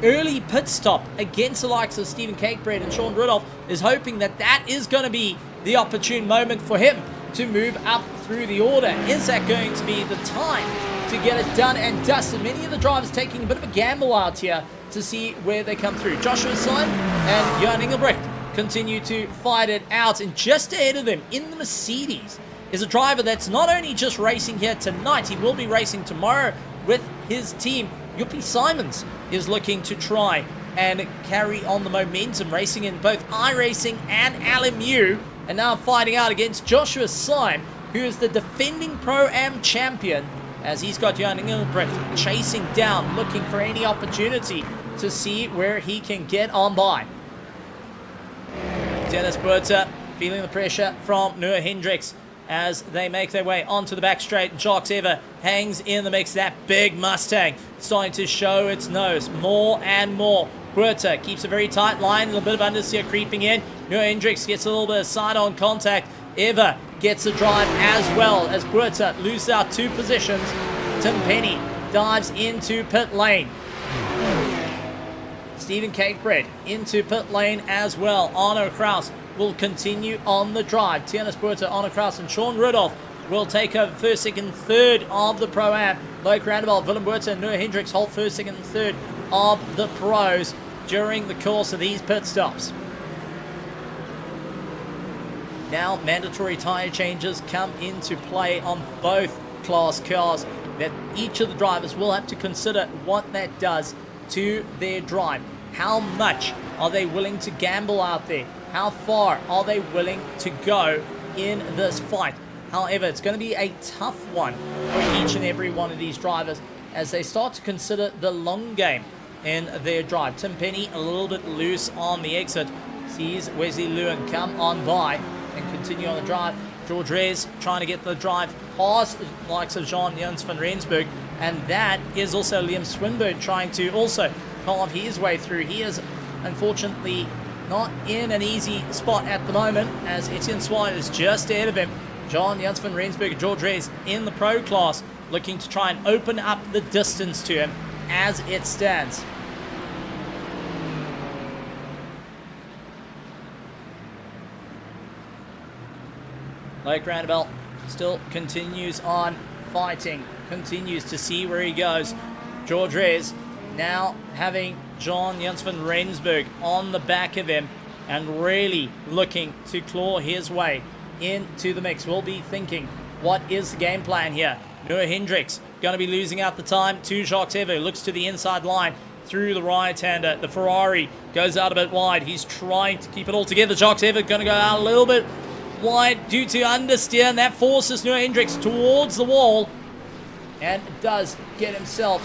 early pit stop against the likes of Stephen Cakebread, and Sean Rudolph is hoping that that is going to be the opportune moment for him to move up through the order. Is that going to be the time to get it done and dusted. Many of the drivers taking a bit of a gamble out here to see where they come through. Joshua Syme and Jan Engelbrecht continue to fight it out, and just ahead of them in the Mercedes is a driver that's not only just racing here tonight, he will be racing tomorrow with his team. Yuppie Simons is looking to try and carry on the momentum, racing in both iRacing and LMU, and now fighting out against Joshua Syme, who is the defending Pro-Am champion, as he's got Jan Engelbrecht chasing down, looking for any opportunity to see where he can get on by. Dennis Berta feeling the pressure from Noah Hendricks as they make their way onto the back straight. Jacques Ever hangs in the mix. That big Mustang starting to show its nose more and more. Berta keeps a very tight line, a little bit of understeer creeping in. Noah Hendricks gets a little bit of side-on contact. Ever gets the drive as well as Berta loses out 2 positions. Tim Penny dives into pit lane. Stephen Cakebread into pit lane as well. Arno Kraus will continue on the drive. Tianis Berta, Arno Kraus, and Sean Rudolph will take over first, second, third of the Pro-Am. Loic Randeveld, Willem Berta, and Noah Hendricks hold first, second, and third of the Pros during the course of these pit stops. Now mandatory tyre changes come into play on both class cars, that each of the drivers will have to consider what that does to their drive. How much are they willing to gamble out there? How far are they willing to go in this fight? However, it's going to be a tough one for each and every one of these drivers as they start to consider the long game in their drive. Tim Penny a little bit loose on the exit. Sees Wesley Lewin come on by and continue on the drive. George Reyes trying to get the drive past the likes of Jean-Jens van Rensburg, and that is also Liam Swinburne trying to also carve his way through. He is unfortunately not in an easy spot at the moment, as Etienne Swine is just ahead of him. Jean-Jens van Rensburg and George Reyes in the pro class looking to try and open up the distance to him as it stands. Loic Randeveld still continues on fighting, continues to see where he goes. George Reyes now having Jean-Jens van Rensburg on the back of him and really looking to claw his way into the mix. We'll be thinking, what is the game plan here? Noah Hendricks going to be losing out the time to Jacques Ever. Looks to the inside line through the right-hander. The Ferrari goes out a bit wide. He's trying to keep it all together. Jacques Ever going to go out a little bit wide due to understeer, and that forces Noah Hendricks towards the wall and does get himself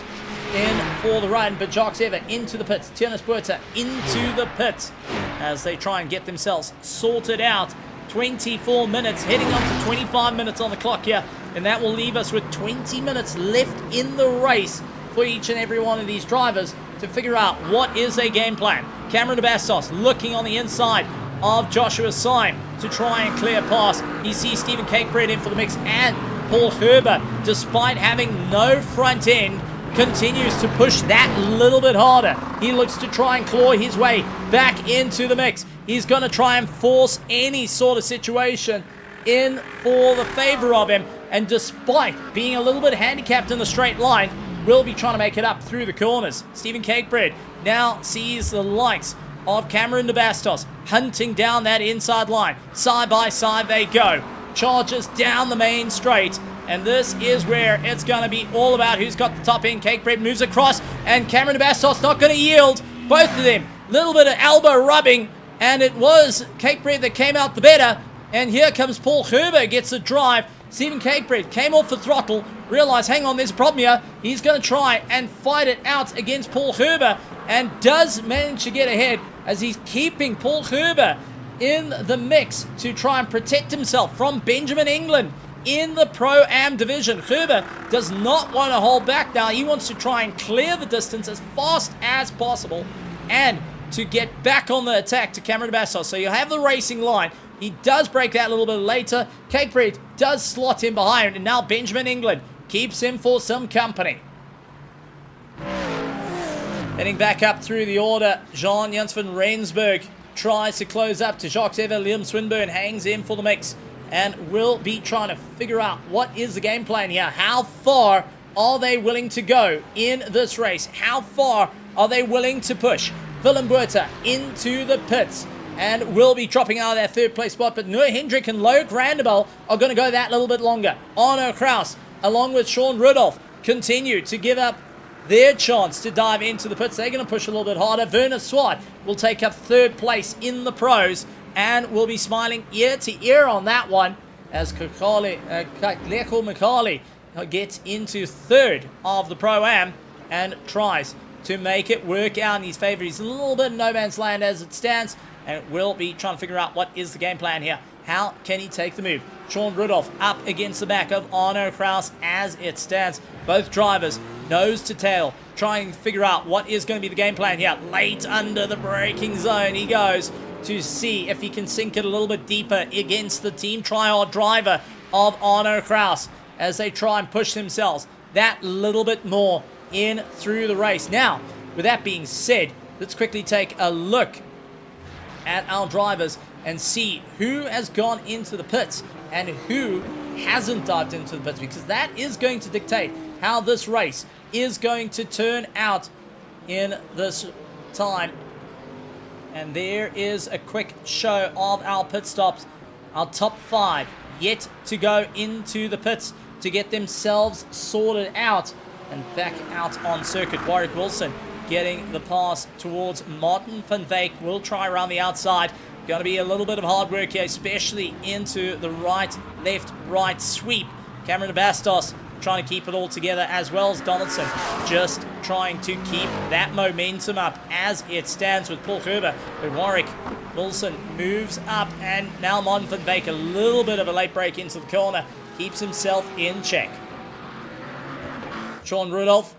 in for the run. But Jacques Ever into the pits. Tianis Berta into the pits as they try and get themselves sorted out. 24 minutes, heading on to 25 minutes on the clock here, and that will leave us with 20 minutes left in the race for each and every one of these drivers to figure out what is their game plan. Cameron de Bastos looking on the inside of Joshua Syme to try and clear past. He sees Stephen Cakebread in for the mix, and Paul Herber, despite having no front end, continues to push that little bit harder. He looks to try and claw his way back into the mix. He's going to try and force any sort of situation in for the favor of him, and despite being a little bit handicapped in the straight line, will be trying to make it up through the corners. Stephen Cakebread now sees the likes of Cameron de Bastos hunting down that inside line. Side by side they go. Charges down the main straight, and this is where it's going to be all about who's got the top end. Cakebread moves across, and Cameron de Bastos not going to yield. Both of them, little bit of elbow rubbing, and it was Cakebread that came out the better. And here comes Paul Herber, gets a drive. Stephen Cakebread came off the throttle, realized, hang on, there's a problem here. He's going to try and fight it out against Paul Herber, and does manage to get ahead as he's keeping Paul Herber in the mix to try and protect himself from Benjamin England in the Pro-Am division. Herber does not want to hold back now. He wants to try and clear the distance as fast as possible and to get back on the attack to Cameron de Bastos. So you have the racing line. He does break that a little bit later. Cakebread does slot in behind, and now Benjamin England keeps him for some company. Heading back up through the order, Jean-Jens van Rensburg tries to close up to Jacques Ever. Liam Swinburne hangs in for the mix and will be trying to figure out what is the game plan here. How far are they willing to go in this race? How far are they willing to push? Willem Buerta into the pits and will be dropping out of that third place spot, but Noah Hendrick and Loic Randebel are going to go that little bit longer. Arno Kraus, along with Sean Rudolph, continue to give up their chance to dive into the pits. They're going to push a little bit harder. Werner Swart will take up third place in the pros and will be smiling ear to ear on that one as Leko Mikali gets into third of the Pro-Am and tries to make it work out in his favor. He's a little bit in no man's land as it stands, and will be trying to figure out what is the game plan here. How can he take the move? Sean Rudolph up against the back of Arno Kraus as it stands. Both drivers nose to tail, trying to figure out what is going to be the game plan here. Late under the braking zone he goes to see if he can sink it a little bit deeper against the team tryhard driver of Arno Kraus as they try and push themselves that little bit more in through the race. Now, with that being said, let's quickly take a look at our drivers and see who has gone into the pits and who hasn't dived into the pits, because that is going to dictate how this race is going to turn out in this time. And there is a quick show of our pit stops. Our top 5 yet to go into the pits to get themselves sorted out and back out on circuit. Warwick Wilson getting the pass towards Martin van Wyk. Will try around the outside. Going to be a little bit of hard work here, especially into the right, left, right sweep. Cameron Bastos trying to keep it all together, as well as Donaldson just trying to keep that momentum up as it stands with Paul Gerber. But Warwick Wilson moves up, and now Martin van Wyk, a little bit of a late break into the corner, keeps himself in check. Sean Rudolph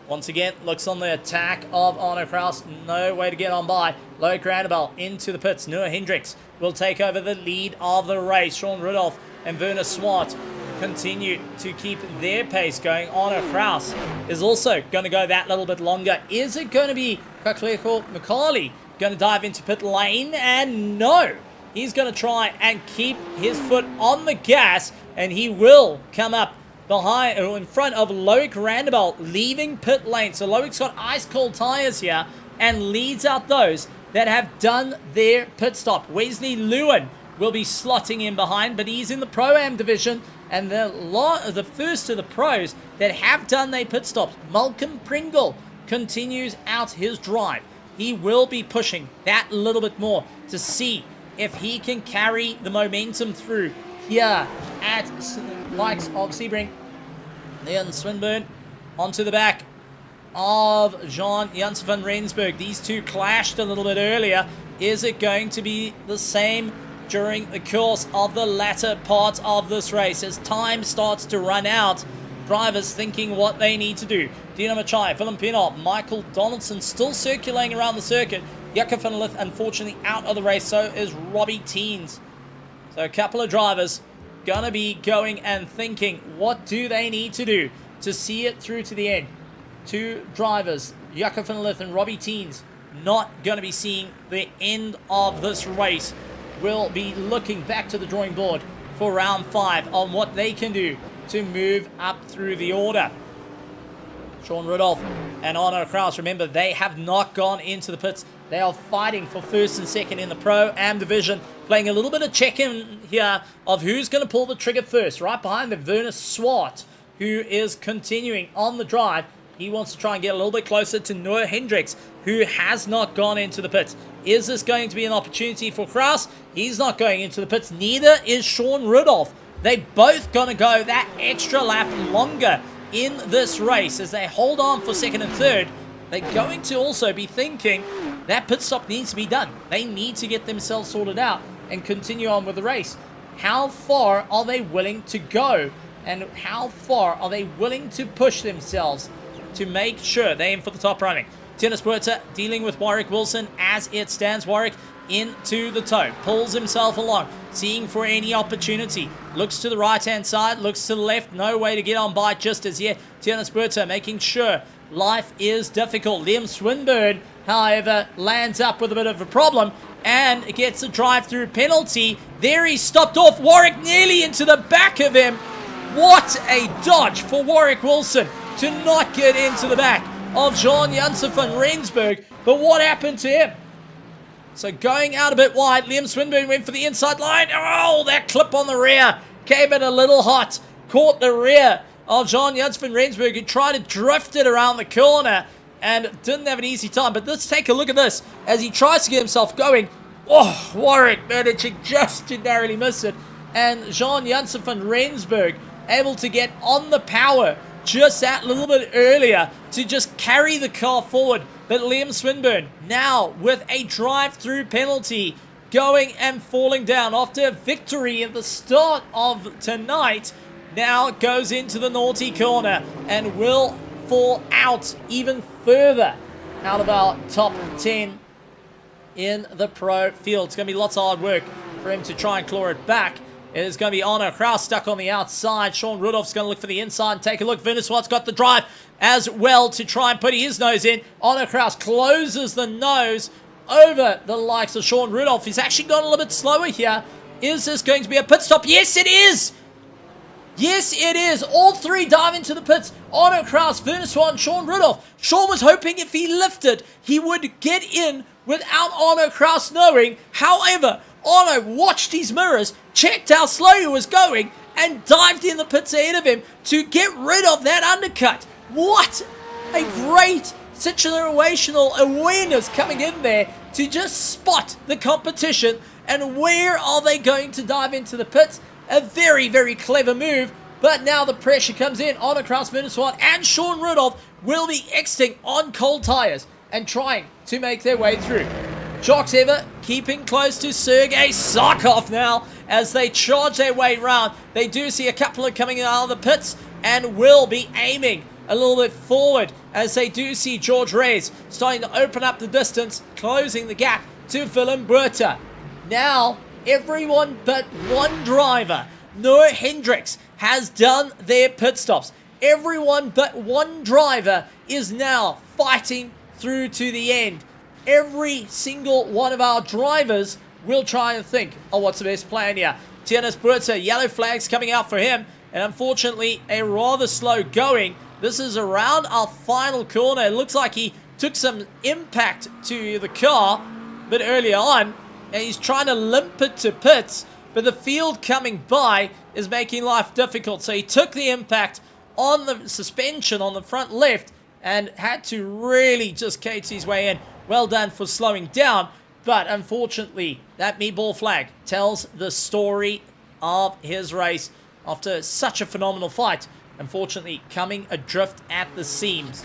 once again looks on the attack of Arno Kraus. No way to get on by. Loic Randebel into the pits. Noah Hendricks will take over the lead of the race. Sean Rudolph and Werner Swart continue to keep their pace going. Arno Kraus is also going to go that little bit longer. Is it going to be Leko Mikali going to dive into pit lane? And no, he's going to try and keep his foot on the gas, and he will come up behind or in front of Loic Randebel, leaving pit lane. So Loic's got ice cold tires here and leads out those that have done their pit stop. Wesley Lewin will be slotting in behind, but he's in the Pro-Am division, and the first of the pros that have done their pit stops. Malcolm Pringle continues out his drive. He will be pushing that little bit more to see if he can carry the momentum through here at likes of Sebring. Leon Swinburne onto the back of Jean Janssen van Rensburg. These two clashed a little bit earlier. Is it going to be the same during the course of the latter part of this race as time starts to run out? Drivers thinking what they need to do. Dino Machai, Willem Pinot, Michael Donaldson still circulating around the circuit. Jaco van der Lith unfortunately out of the race, so is Robbie Teens. So a couple of drivers gonna be going and thinking what do they need to do to see it through to the end. Two drivers, Jaco van der Lith and Robbie Teens, not gonna be seeing the end of this race. Will be looking back to the drawing board for round 5 on what they can do to move up through the order. Sean Rudolph and Arno Kraus, remember, they have not gone into the pits. They are fighting for first and second in the Pro-Am division, playing a little bit of check-in here of who's going to pull the trigger first. Right behind them, Werner Swart, who is continuing on the drive. He wants to try and get a little bit closer to Noah Hendricks, who has not gone into the pits. Is this going to be an opportunity for Kraus? He's not going into the pits. Neither is Sean Rudolph. They both going to go that extra lap longer in this race as they hold on for second and third. They're going to also be thinking that pit stop needs to be done. They need to get themselves sorted out and continue on with the race. How far are they willing to go? And how far are they willing to push themselves to make sure they aim for the top running? Tennis Puerta dealing with Warwick Wilson as it stands. Warwick into the toe, pulls himself along, seeing for any opportunity. Looks to the right-hand side, looks to the left. No way to get on by just as yet. Tennis Puerta making sure life is difficult. Liam Swinburne, however, lands up with a bit of a problem and gets a drive-through penalty. There he stopped off. Warwick nearly into the back of him. What a dodge for Warwick Wilson to not get into the back of Jean Janssen van Rensburg. But what happened to him? So going out a bit wide, Liam Swinburne went for the inside line. Oh, that clip on the rear came in a little hot. Caught the rear of Jean Janssen van Rensburg, who tried to drift it around the corner and didn't have an easy time. But let's take a look at this as he tries to get himself going. Oh, Warwick managing just to narrowly miss it. And Jean Janssen van Rensburg able to get on the power just that little bit earlier to just carry the car forward. But Liam Swinburne now with a drive-through penalty going and falling down after a victory at the start of tonight. Now goes into the naughty corner and will fall out even further out of our top 10 in the pro field. It's going to be lots of hard work for him to try and claw it back. It is going to be Arno Kraus stuck on the outside. Sean Rudolph's going to look for the inside and take a look. Werner Swart's got the drive as well to try and put his nose in. Arno Kraus closes the nose over the likes of Sean Rudolph. He's actually gone a little bit slower here. Is this going to be a pit stop? Yes, it is! Yes, it is. All three dive into the pits. Arno Kraus, Werner Swart, and Sean Rudolph. Sean was hoping if he lifted, he would get in without Arno Kraus knowing. However, Arno watched his mirrors, checked how slow he was going, and dived in the pits ahead of him to get rid of that undercut. What a great situational awareness coming in there to just spot the competition and where are they going to dive into the pits. A very, very clever move, but now the pressure comes in. Arno Kraus, Werner Swart, and Sean Rudolph will be exiting on cold tires and trying to make their way through. Jocks Ever keeping close to Sergei Sarkov now as they charge their way round. They do see a couple of coming out of the pits and will be aiming a little bit forward as they do see George Reyes starting to open up the distance, closing the gap to Willem Buerta. Now, everyone but one driver, Noah Hendricks, has done their pit stops. Everyone but one driver is now fighting through to the end. Every single one of our drivers will try and think, oh, what's the best plan here? Tienes Buerta, yellow flags coming out for him, and unfortunately, a rather slow going. This is around our final corner. It looks like he took some impact to the car a bit earlier on, and he's trying to limp it to pits, but the field coming by is making life difficult. So he took the impact on the suspension on the front left and had to really just cage his way in. Well done for slowing down, but unfortunately, that meatball flag tells the story of his race after such a phenomenal fight. Unfortunately, coming adrift at the seams.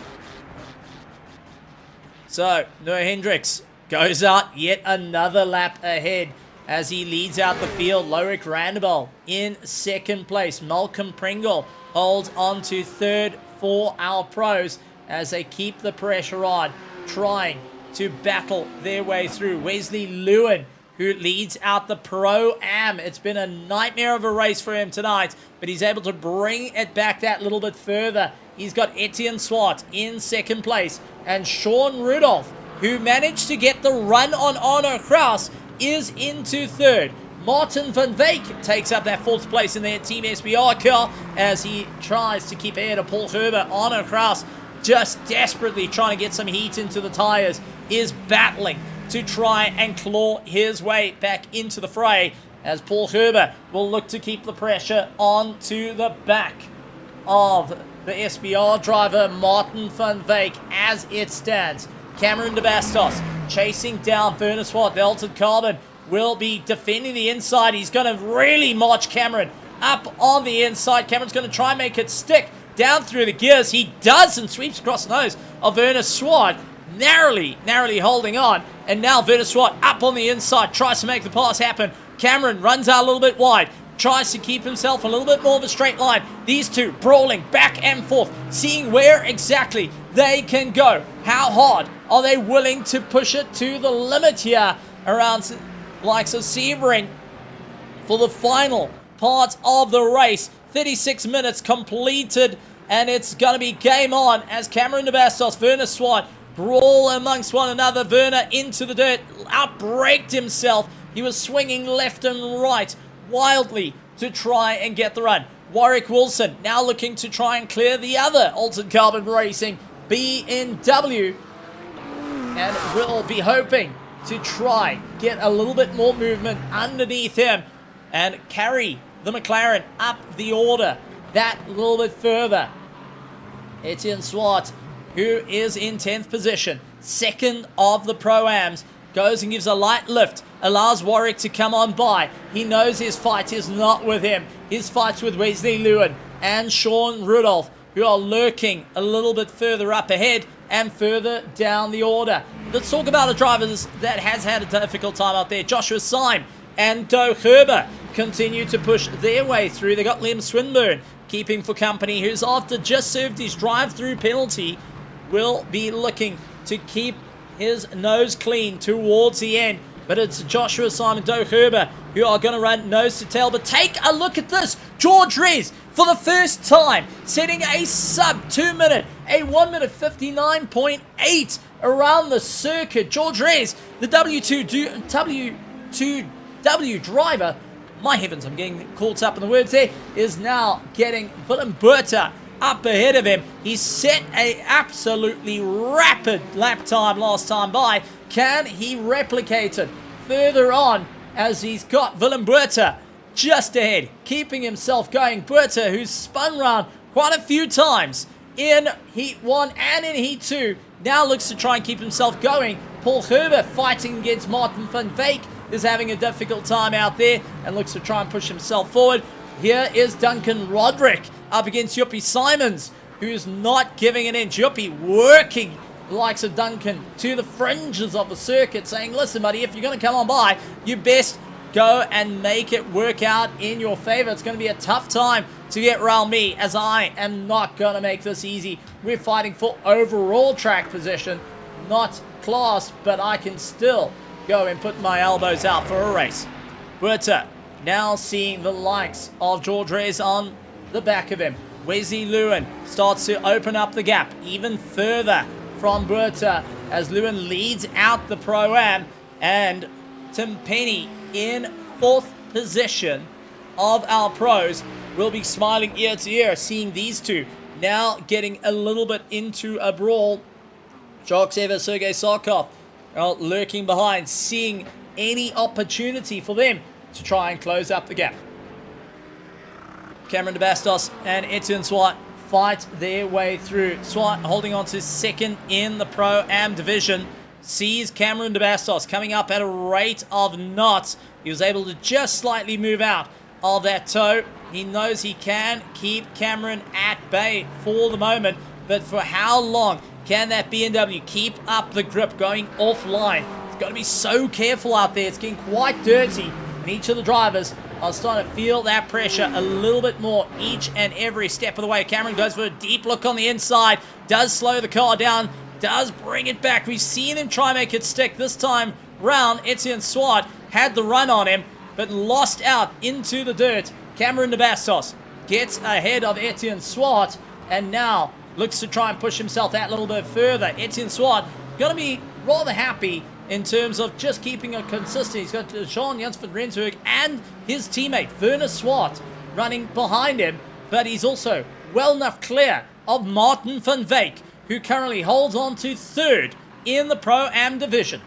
So, Noah Hendricks goes out yet another lap ahead as he leads out the field. Loic Randebel in second place. Malcolm Pringle holds on to third for our pros as they keep the pressure on, trying to battle their way through. Wesley Lewin, who leads out the Pro-Am. It's been a nightmare of a race for him tonight, but he's able to bring it back that little bit further. He's got Etienne Swart in second place, and Sean Rudolph, who managed to get the run on Arno Kraus, is into third. Martin van Wyk takes up that fourth place in their Team SBR car as he tries to keep ahead of Paul Gerber. Arno Kraus, just desperately trying to get some heat into the tires, is battling to try and claw his way back into the fray as Paul Gerber will look to keep the pressure onto the back of the SBR driver Martin van Wyk as it stands. Cameron de Bastos chasing down Werner Swart. Velted Carbon will be defending the inside. He's going to really march Cameron up on the inside. Cameron's going to try and make it stick down through the gears. He does and sweeps across the nose of Werner Swart, narrowly holding on. And now Werner Swart up on the inside, tries to make the pass happen. Cameron runs out a little bit wide, tries to keep himself a little bit more of a straight line. These two brawling back and forth, seeing where exactly they can go. How hard are they willing to push it to the limit here around likes of Sebring for the final part of the race. 36 minutes completed, and it's going to be game on as Cameron de Bastos, Werner Swart brawl amongst one another. Werner into the dirt, outbraked himself. He was swinging left and right wildly to try and get the run. Warwick Wilson now looking to try and clear the other Altered Carbon Racing BMW, and will be hoping to try get a little bit more movement underneath him and carry the McLaren up the order that little bit further. Etienne Swart, who is in 10th position, second of the Pro-Ams, goes and gives a light lift, allows Warwick to come on by. He knows his fight is not with him. His fight's with Wesley Lewin and Sean Rudolph, who are lurking a little bit further up ahead and further down the order. Let's talk about a driver that has had a difficult time out there. Joshua Syme and Doe Herber continue to push their way through. They got Liam Swinburne keeping for company, who's after just served his drive-through penalty, will be looking to keep his nose clean towards the end. But it's Joshua Syme and Doe Herber who are going to run nose to tail. But take a look at this. George Rez, for the first time, setting a sub 2 minute, a 1 minute 59.8 around the circuit. George Rez, the W2W driver, my heavens, I'm getting caught up in the words there, is now getting Willem Buerta up ahead of him. He set a absolutely rapid lap time last time by. Can he replicate it further on as he's got Willem Buerta just ahead, keeping himself going? Buerta, who's spun round quite a few times in Heat 1 and in Heat 2, now looks to try and keep himself going. Paul Gerber fighting against Martin van Veek is having a difficult time out there and looks to try and push himself forward. Here is Duncan Roderick up against Yuppie Simons, who's not giving an inch. Yuppie working the likes of Duncan to the fringes of the circuit, saying, listen, buddy, if you're going to come on by, you best go and make it work out in your favor. It's going to be a tough time to get around me, as I am not going to make this easy. We're fighting for overall track position, not class, but I can still go and put my elbows out for a race. Buerta now seeing the likes of George Rez on the back of him. Wesley Lewin starts to open up the gap even further from Buerta as Lewin leads out the Pro-Am, and Tim Penny in 4th position of our pros will be smiling ear to ear seeing these two now getting a little bit into a brawl. Jacques Evers, Sergei Sarkov are lurking behind, seeing any opportunity for them to try and close up the gap. Cameron de Bastos and Etienne Swart fight their way through. Swart holding on to second in the Pro-Am division. Sees Cameron de Bastos coming up at a rate of knots. He was able to just slightly move out of that toe. He knows he can keep Cameron at bay for the moment, but for how long can that BMW keep up the grip going offline? He's got to be so careful out there. It's getting quite dirty, and each of the drivers are starting to feel that pressure a little bit more each and every step of the way. Cameron goes for a deep look on the inside, does slow the car down, does bring it back. We've seen him try and make it stick this time round. Etienne Swart had the run on him, but lost out into the dirt. Cameron de Bastos gets ahead of Etienne Swart, and now looks to try and push himself that little bit further. Etienne Swart going to be rather happy in terms of just keeping a consistency. He's got Sean Jansford Rensburg and his teammate Werner Swart running behind him, but he's also well enough clear of Martin van Veek, who currently holds on to 3rd in the Pro-Am division.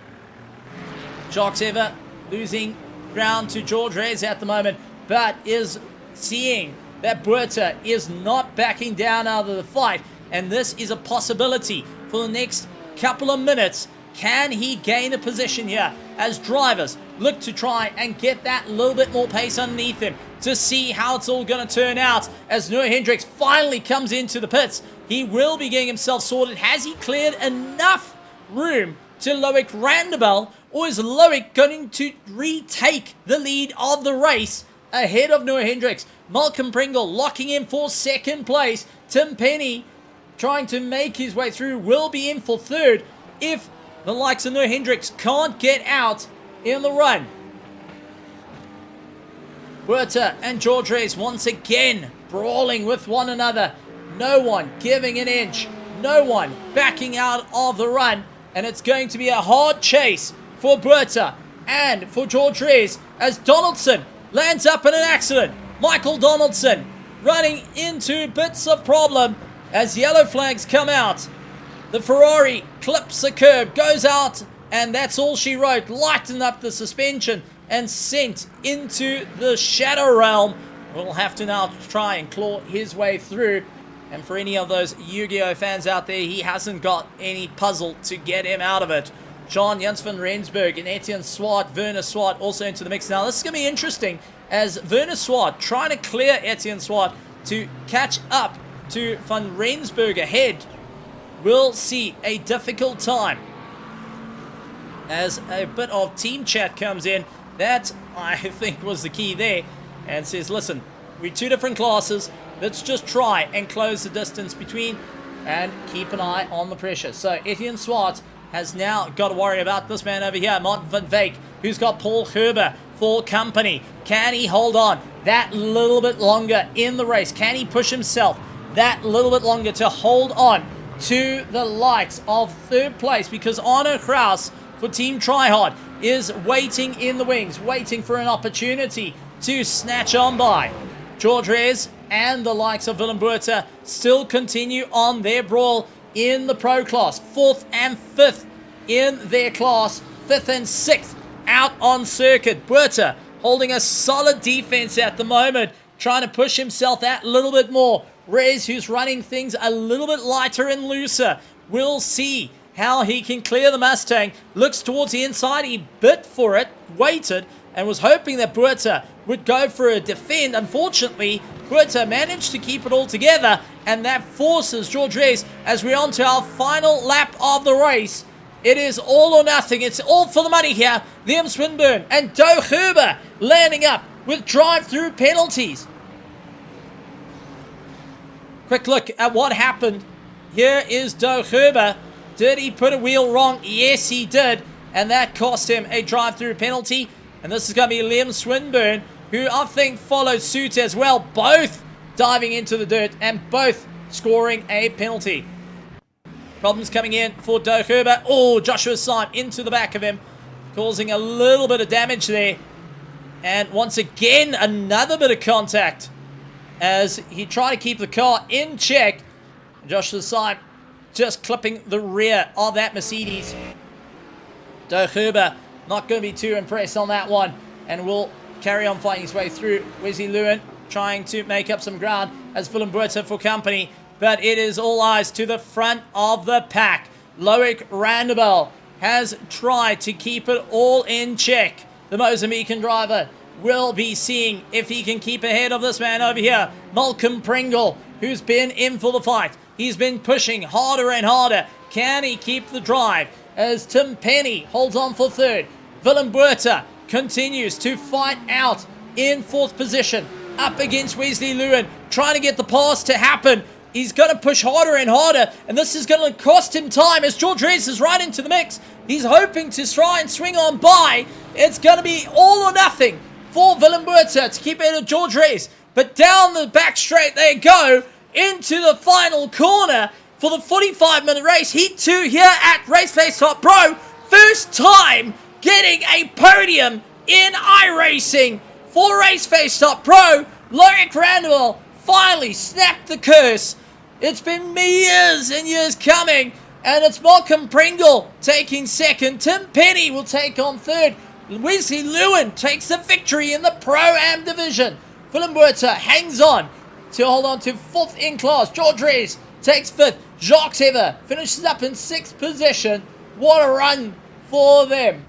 Jacques Ever losing ground to George Rez at the moment, but is seeing that Buerta is not backing down out of the fight, and this is a possibility for the next couple of minutes. Can he gain a position here as drivers look to try and get that little bit more pace underneath him to see how it's all going to turn out as Noah Hendricks finally comes into the pits? He will be getting himself sorted. Has he cleared enough room to Loic Randebel, or is Loic going to retake the lead of the race ahead of Noah Hendricks? Malcolm Pringle locking in for 2nd place. Tim Penny trying to make his way through will be in for 3rd if the likes of Noah Hendricks can't get out in the run. Buerta and George Rez once again brawling with one another. No one giving an inch. No one backing out of the run. And it's going to be a hard chase for Buerta and for George Rez as Donaldson lands up in an accident. Michael Donaldson running into bits of problem as yellow flags come out. The Ferrari clips a curb, goes out, and that's all she wrote. Lightened up the suspension and sent into the shadow realm. We'll have to now try and claw his way through. And for any of those Yu-Gi-Oh fans out there, he hasn't got any puzzle to get him out of it. John Jans van Rensburg and Etienne Swart, Werner Swart also into the mix. Now this is going to be interesting as Werner Swart trying to clear Etienne Swart to catch up to van Rensburg ahead. We'll see a difficult time as a bit of team chat comes in. That, I think, was the key there, and says, listen, we're two different classes. Let's just try and close the distance between and keep an eye on the pressure. So Etienne Swart has now got to worry about this man over here, Martin van Wyk, who's got Paul Gerber for company. Can he hold on that little bit longer in the race? Can he push himself that little bit longer to hold on to the likes of third place? Because Arno Kraus for Team Tryhard is waiting in the wings, waiting for an opportunity to snatch on by. George Reyes and the likes of Willem Buerta still continue on their brawl in the pro class. 4th and 5th in their class, 5th and 6th out on circuit. Buerta holding a solid defense at the moment, trying to push himself that little bit more. Reyes, who's running things a little bit lighter and looser, we'll see how he can clear the Mustang. Looks towards the inside, he bit for it, waited, and was hoping that Buerta would go for a defend. Unfortunately, Buerta managed to keep it all together, and that forces George Reyes as we're on to our final lap of the race. It is all or nothing. It's all for the money here. Liam Swinburne and Doug Gerber landing up with drive-through penalties. Quick look at what happened. Here is Doug Gerber. Did he put a wheel wrong? Yes, he did. And that cost him a drive-through penalty. And this is going to be Liam Swinburne, who I think followed suit as well. Both diving into the dirt and both scoring a penalty. Problems coming in for Doug Gerber. Oh, Joshua Syme into the back of him, causing a little bit of damage there. And once again, another bit of contact as he tried to keep the car in check. Joshua Syme just clipping the rear of that Mercedes. Doug Gerber not going to be too impressed on that one, and will carry on fighting his way through. Wesley Lewin trying to make up some ground as Willem Buerta for company, but it is all eyes to the front of the pack. Loic Randebel has tried to keep it all in check. The Mozambican driver will be seeing if he can keep ahead of this man over here, Malcolm Pringle, who's been in for the fight. He's been pushing harder and harder. Can he keep the drive as Tim Penny holds on for third? Willem Buerta continues to fight out in 4th position up against Wesley Lewin, trying to get the pass to happen. He's going to push harder and harder, and this is going to cost him time as George Reyes is right into the mix. He's hoping to try and swing on by. It's going to be all or nothing for Willem Buerta to keep ahead of George Reyes. But down the back straight they go into the final corner for the 45-minute race. Heat 2 here at RaceFace.Pro. First time getting a podium in iRacing for RaceFace.Pro. Loic Randall finally snapped the curse. It's been years and years coming, and it's Malcolm Pringle taking second. Tim Penny will take on third. Wesley Lewin takes the victory in the Pro-Am division. Willem Buerta hangs on to hold on to 4th in class. George Reyes takes 5th. Jacques Hever finishes up in 6th position. What a run for them.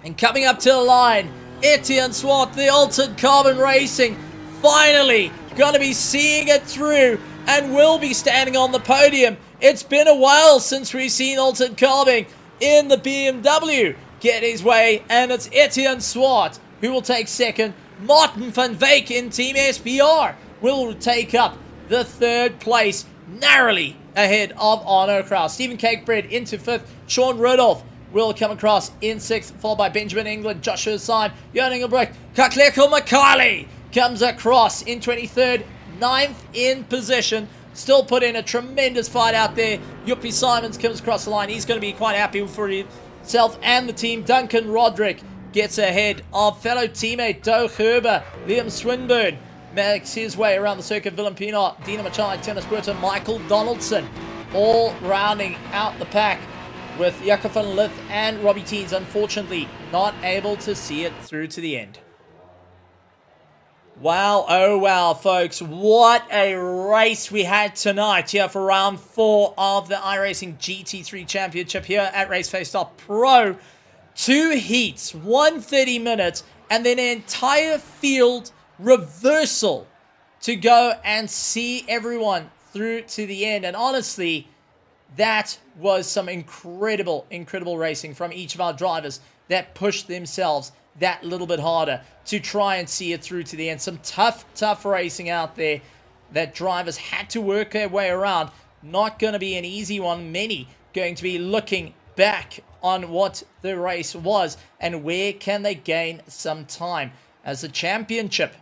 And coming up to the line, Etienne Swart, the Altered Carbon Racing, finally going to be seeing it through and will be standing on the podium. It's been a while since we've seen Altered Carbon in the BMW get his way, and it's Etienne Swart who will take second. Martin van Wyk in Team SPR will take up the 3rd place, narrowly ahead of Arno Kraus. Stephen Cakebread into 5th. Sean Rudolph will come across in 6th, followed by Benjamin England, Joshua Syme, Jan Engelbrecht. Kakleko Makali comes across in 23rd, 9th in position. Still put in a tremendous fight out there. Yuppie Simons comes across the line. He's going to be quite happy for himself and the team. Duncan Roderick gets ahead of fellow teammate Doug Gerber. Liam Swinburne makes his way around the circuit. Villampino, Dina Machai, Tennis Burton, Michael Donaldson, all rounding out the pack with Jakob van Lith and Robbie Teens, unfortunately not able to see it through to the end. Wow, oh wow, folks, what a race we had tonight here for round 4 of the iRacing GT3 Championship here at RaceFace.Pro. 2 heats, 130 minutes, and then an entire field reversal to go and see everyone through to the end. And honestly, that was some incredible racing from each of our drivers that pushed themselves that little bit harder to try and see it through to the end. Some tough racing out there that drivers had to work their way around. Not going to be an easy one. Many going to be looking back on what the race was and where can they gain some time as a championship.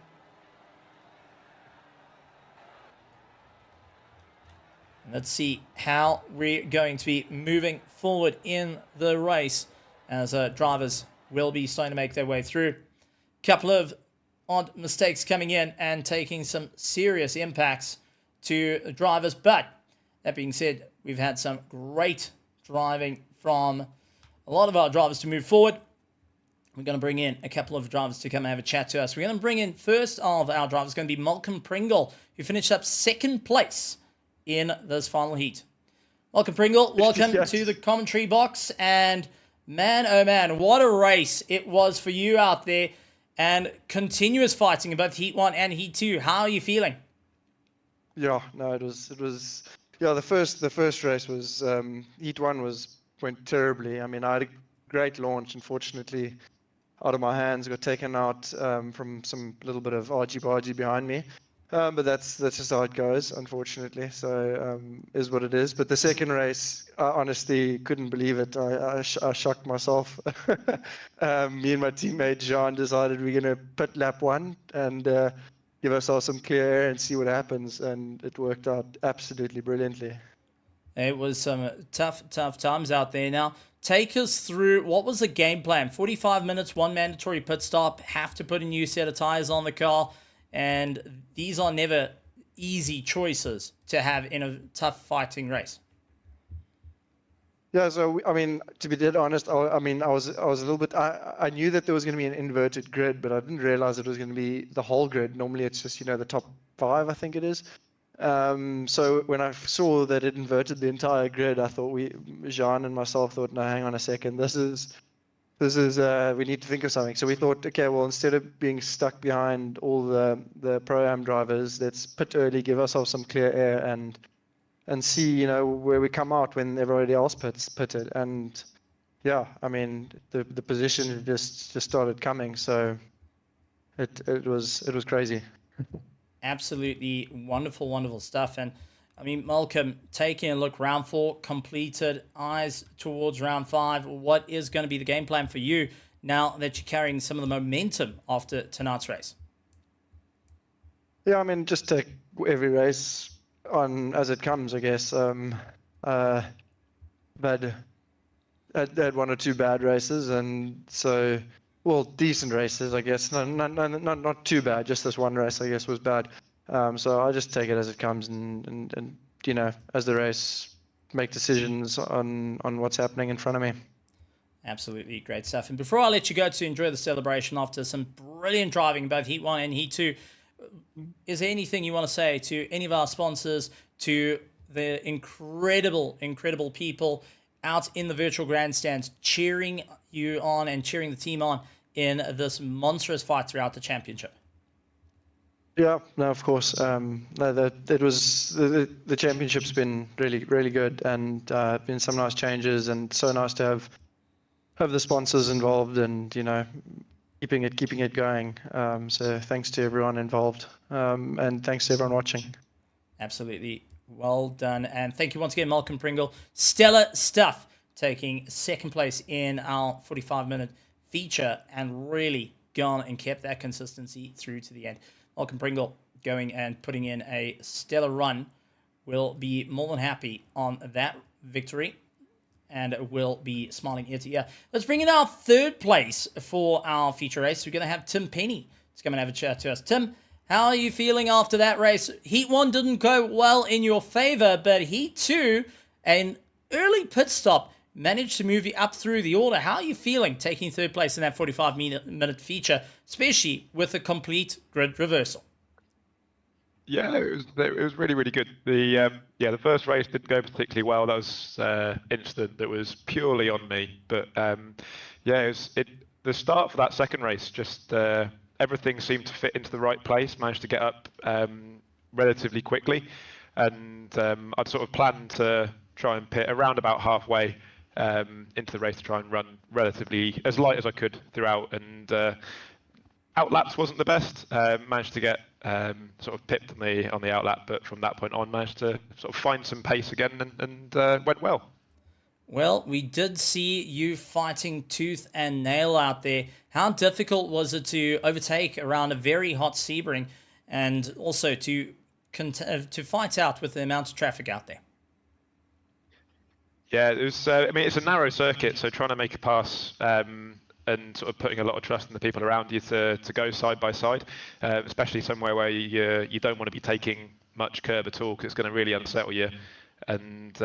Let's see how we're going to be moving forward in the race as drivers will be starting to make their way through. Couple of odd mistakes coming in and taking some serious impacts to drivers. But that being said, we've had some great driving from a lot of our drivers to move forward. We're going to bring in a couple of drivers to come and have a chat to us. We're going to bring in first of our drivers going to be Malcolm Pringle, who finished up 2nd place in this final heat. Malcolm Pringle, welcome Yes. to the commentary box. And man, oh man, what a race it was for you out there. And continuous fighting in both Heat 1 and Heat 2. How are you feeling? Yeah, no, it was. Yeah, the first race was Heat 1 went terribly. I mean, I had a great launch. Unfortunately, out of my hands, got taken out from some little bit of argy-bargy behind me. But that's just how it goes, unfortunately. So is what it is. But the second race, I honestly couldn't believe it. I shocked myself. Me and my teammate Jean decided we're gonna pit lap 1 and give ourselves some clear air and see what happens. And it worked out absolutely brilliantly. It was some tough times out there. Now, take us through, what was the game plan? 45 minutes, 1 mandatory pit stop, have to put a new set of tires on the car. And these are never easy choices to have in a tough fighting race. Yeah, so I mean, to be dead honest, I was a little bit. I knew that there was going to be an inverted grid, but I didn't realize it was going to be the whole grid. Normally, it's just the top 5, I think it is. So when I saw that it inverted the entire grid, I thought Jean and myself thought, no, hang on a second, this is we need to think of something. So we thought, okay, well, instead of being stuck behind all the Pro-Am drivers, let's pit early, give ourselves some clear air, and see, where we come out when everybody else pitted. And yeah, I mean, the position just started coming. So it was crazy. Absolutely wonderful stuff. And I mean, Malcolm, taking a look, round 4 completed, eyes towards round 5. What is going to be the game plan for you now that you're carrying some of the momentum after tonight's race? Yeah, I mean, just take every race on as it comes, I guess. But I had 1 or 2 bad races, and so, well, decent races, I guess. Not too bad. Just this one race, I guess, was bad. So I just take it as it comes, and as the race, make decisions on what's happening in front of me. Absolutely great stuff. And before I let you go to enjoy the celebration after some brilliant driving in both Heat 1 and Heat 2, is there anything you want to say to any of our sponsors, to the incredible people out in the virtual grandstands cheering you on and cheering the team on in this monstrous fight throughout the championship? Yeah, no, of course. It was the championship's been really good, and been some nice changes, and so nice to have the sponsors involved, and keeping it going. So thanks to everyone involved, and thanks to everyone watching. Absolutely well done, and thank you once again, Malcolm Pringle. Stellar stuff, taking 2nd place in our 45-minute feature, and really gone and kept that consistency through to the end. Malcolm Pringle going and putting in a stellar run. Will be more than happy on that victory and will be smiling ear to ear. Let's bring in our 3rd place for our feature race. We're going to have Tim Penny to come and have a chat to us. Tim, How are you feeling after that race? Heat 1 didn't go well in your favor, but Heat 2, an early pit stop, managed to move you up through the order. How are you feeling taking third place in that 45-minute feature, especially with a complete grid reversal? Yeah, it was really, really good. The first race didn't go particularly well. That was incident that was purely on me. But yeah, the start for that second race, just everything seemed to fit into the right place. Managed to get up relatively quickly, and I'd sort of planned to try and pit around about halfway into the race to try and run relatively as light as I could throughout, and outlaps wasn't the best. Managed to get sort of pipped on the outlap, but from that point on managed to sort of find some pace again and went well. Well, we did see you fighting tooth and nail out there. How difficult was it to overtake around a very hot Sebring, and also to fight out with the amount of traffic out there? Yeah, it was. I mean, it's a narrow circuit, so trying to make a pass and sort of putting a lot of trust in the people around you to go side by side, especially somewhere where you don't want to be taking much curb at all, because it's going to really unsettle you. And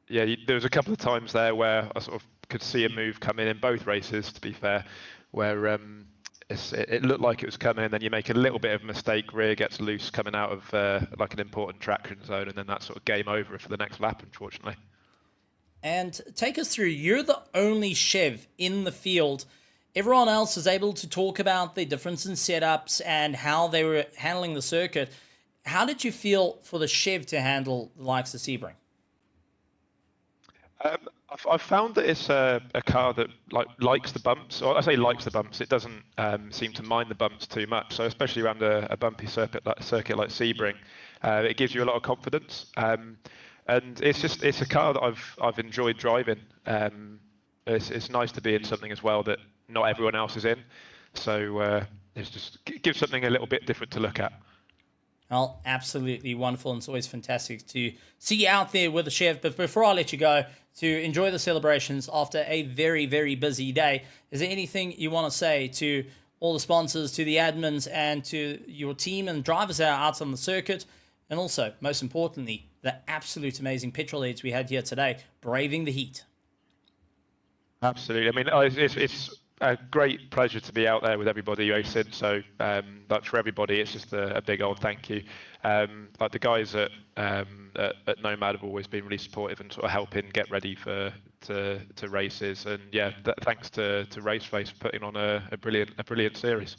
yeah, there was a couple of times there where I sort of could see a move come in both races, to be fair, where it looked like it was coming, and then you make a little bit of a mistake, rear gets loose coming out of like an important traction zone, and then that's sort of game over for the next lap, unfortunately. And take us through, you're the only Chev in the field. Everyone else is able to talk about the difference in setups and how they were handling the circuit. How did you feel for the Chev to handle the likes of Sebring? I've found that it's a car that likes the bumps. Or I say likes the bumps. It doesn't seem to mind the bumps too much. So especially around a bumpy circuit like Sebring, it gives you a lot of confidence. And it's a car that I've enjoyed driving. It's nice to be in something as well that not everyone else is in. So it gives something a little bit different to look at. Well, absolutely wonderful, and it's always fantastic to see you out there with the Chev. But before I let you go, to enjoy the celebrations after a very, very busy day, is there anything you want to say to all the sponsors, to the admins, and to your team and drivers that are out on the circuit? And also, most importantly, the absolute amazing petrol heads we had here today, braving the heat. Absolutely. I mean, it's a great pleasure to be out there with everybody racing. So, but for everybody, it's just a big old thank you. Like the guys at Nomad have always been really supportive and sort of helping get ready to races. And yeah, thanks to RaceFace for putting on a brilliant series.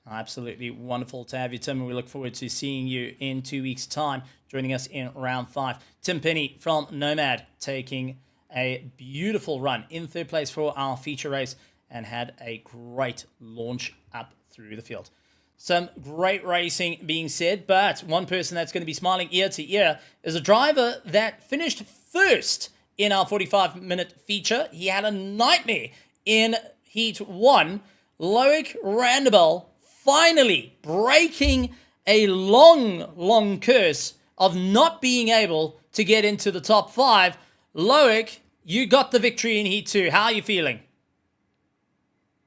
Absolutely wonderful to have you, Tim, and we look forward to seeing you in 2 weeks' time, joining us in round 5. Tim Penny from Nomad taking a beautiful run in third place for our feature race and had a great launch up through the field. Some great racing being said, but one person that's going to be smiling ear to ear is a driver that finished first in our 45-minute feature. He had a nightmare in Heat 1. Loic Randabel finally breaking a long curse of not being able to get into the top 5. Loic, you got the victory in Heat 2. How are you feeling?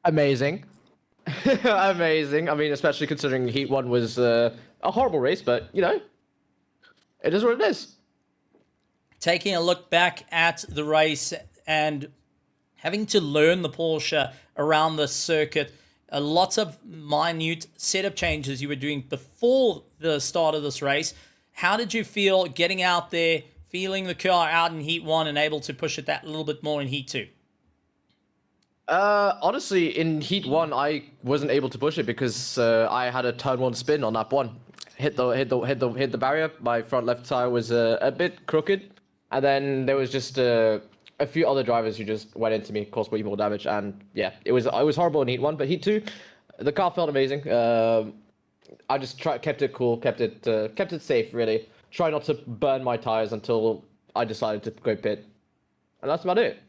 Amazing. Amazing. I mean, especially considering Heat 1 was a horrible race, but, you know, it is what it is. Taking a look back at the race and having to learn the Porsche around the circuit, a lot of minute setup changes you were doing before the start of this race. How did you feel getting out there, feeling the car out in Heat 1 and able to push it that little bit more in Heat 2? Honestly, in Heat 1, I wasn't able to push it because I had a turn 1 spin on lap 1. Hit the barrier. My front left tire was a bit crooked, and then there was just a few other drivers who just went into me, caused way more damage, and yeah, it was horrible in Heat 1. But Heat 2, the car felt amazing. I just kept it cool, kept it safe, really. Try not to burn my tires until I decided to go pit, and that's about it.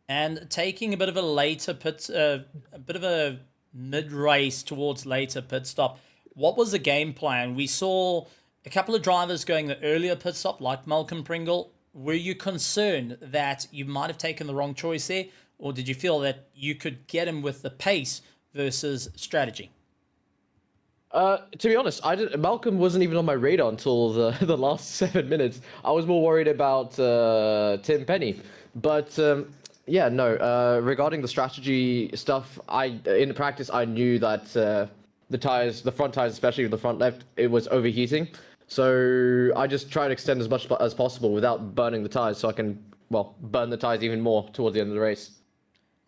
And taking a bit of a later a bit of a mid-race towards later pit stop, what was the game plan? We saw a couple of drivers going the earlier pit stop, like Malcolm Pringle. Were you concerned that you might have taken the wrong choice there, or did you feel that you could get him with the pace versus strategy? To be honest, Malcolm wasn't even on my radar until the last 7 minutes. I was more worried about Tim Penny, but yeah, no. Regarding the strategy stuff, in practice I knew that the front tires, especially the front left, it was overheating. So I just tried to extend as much as possible without burning the tires, so I can burn the tires even more towards the end of the race.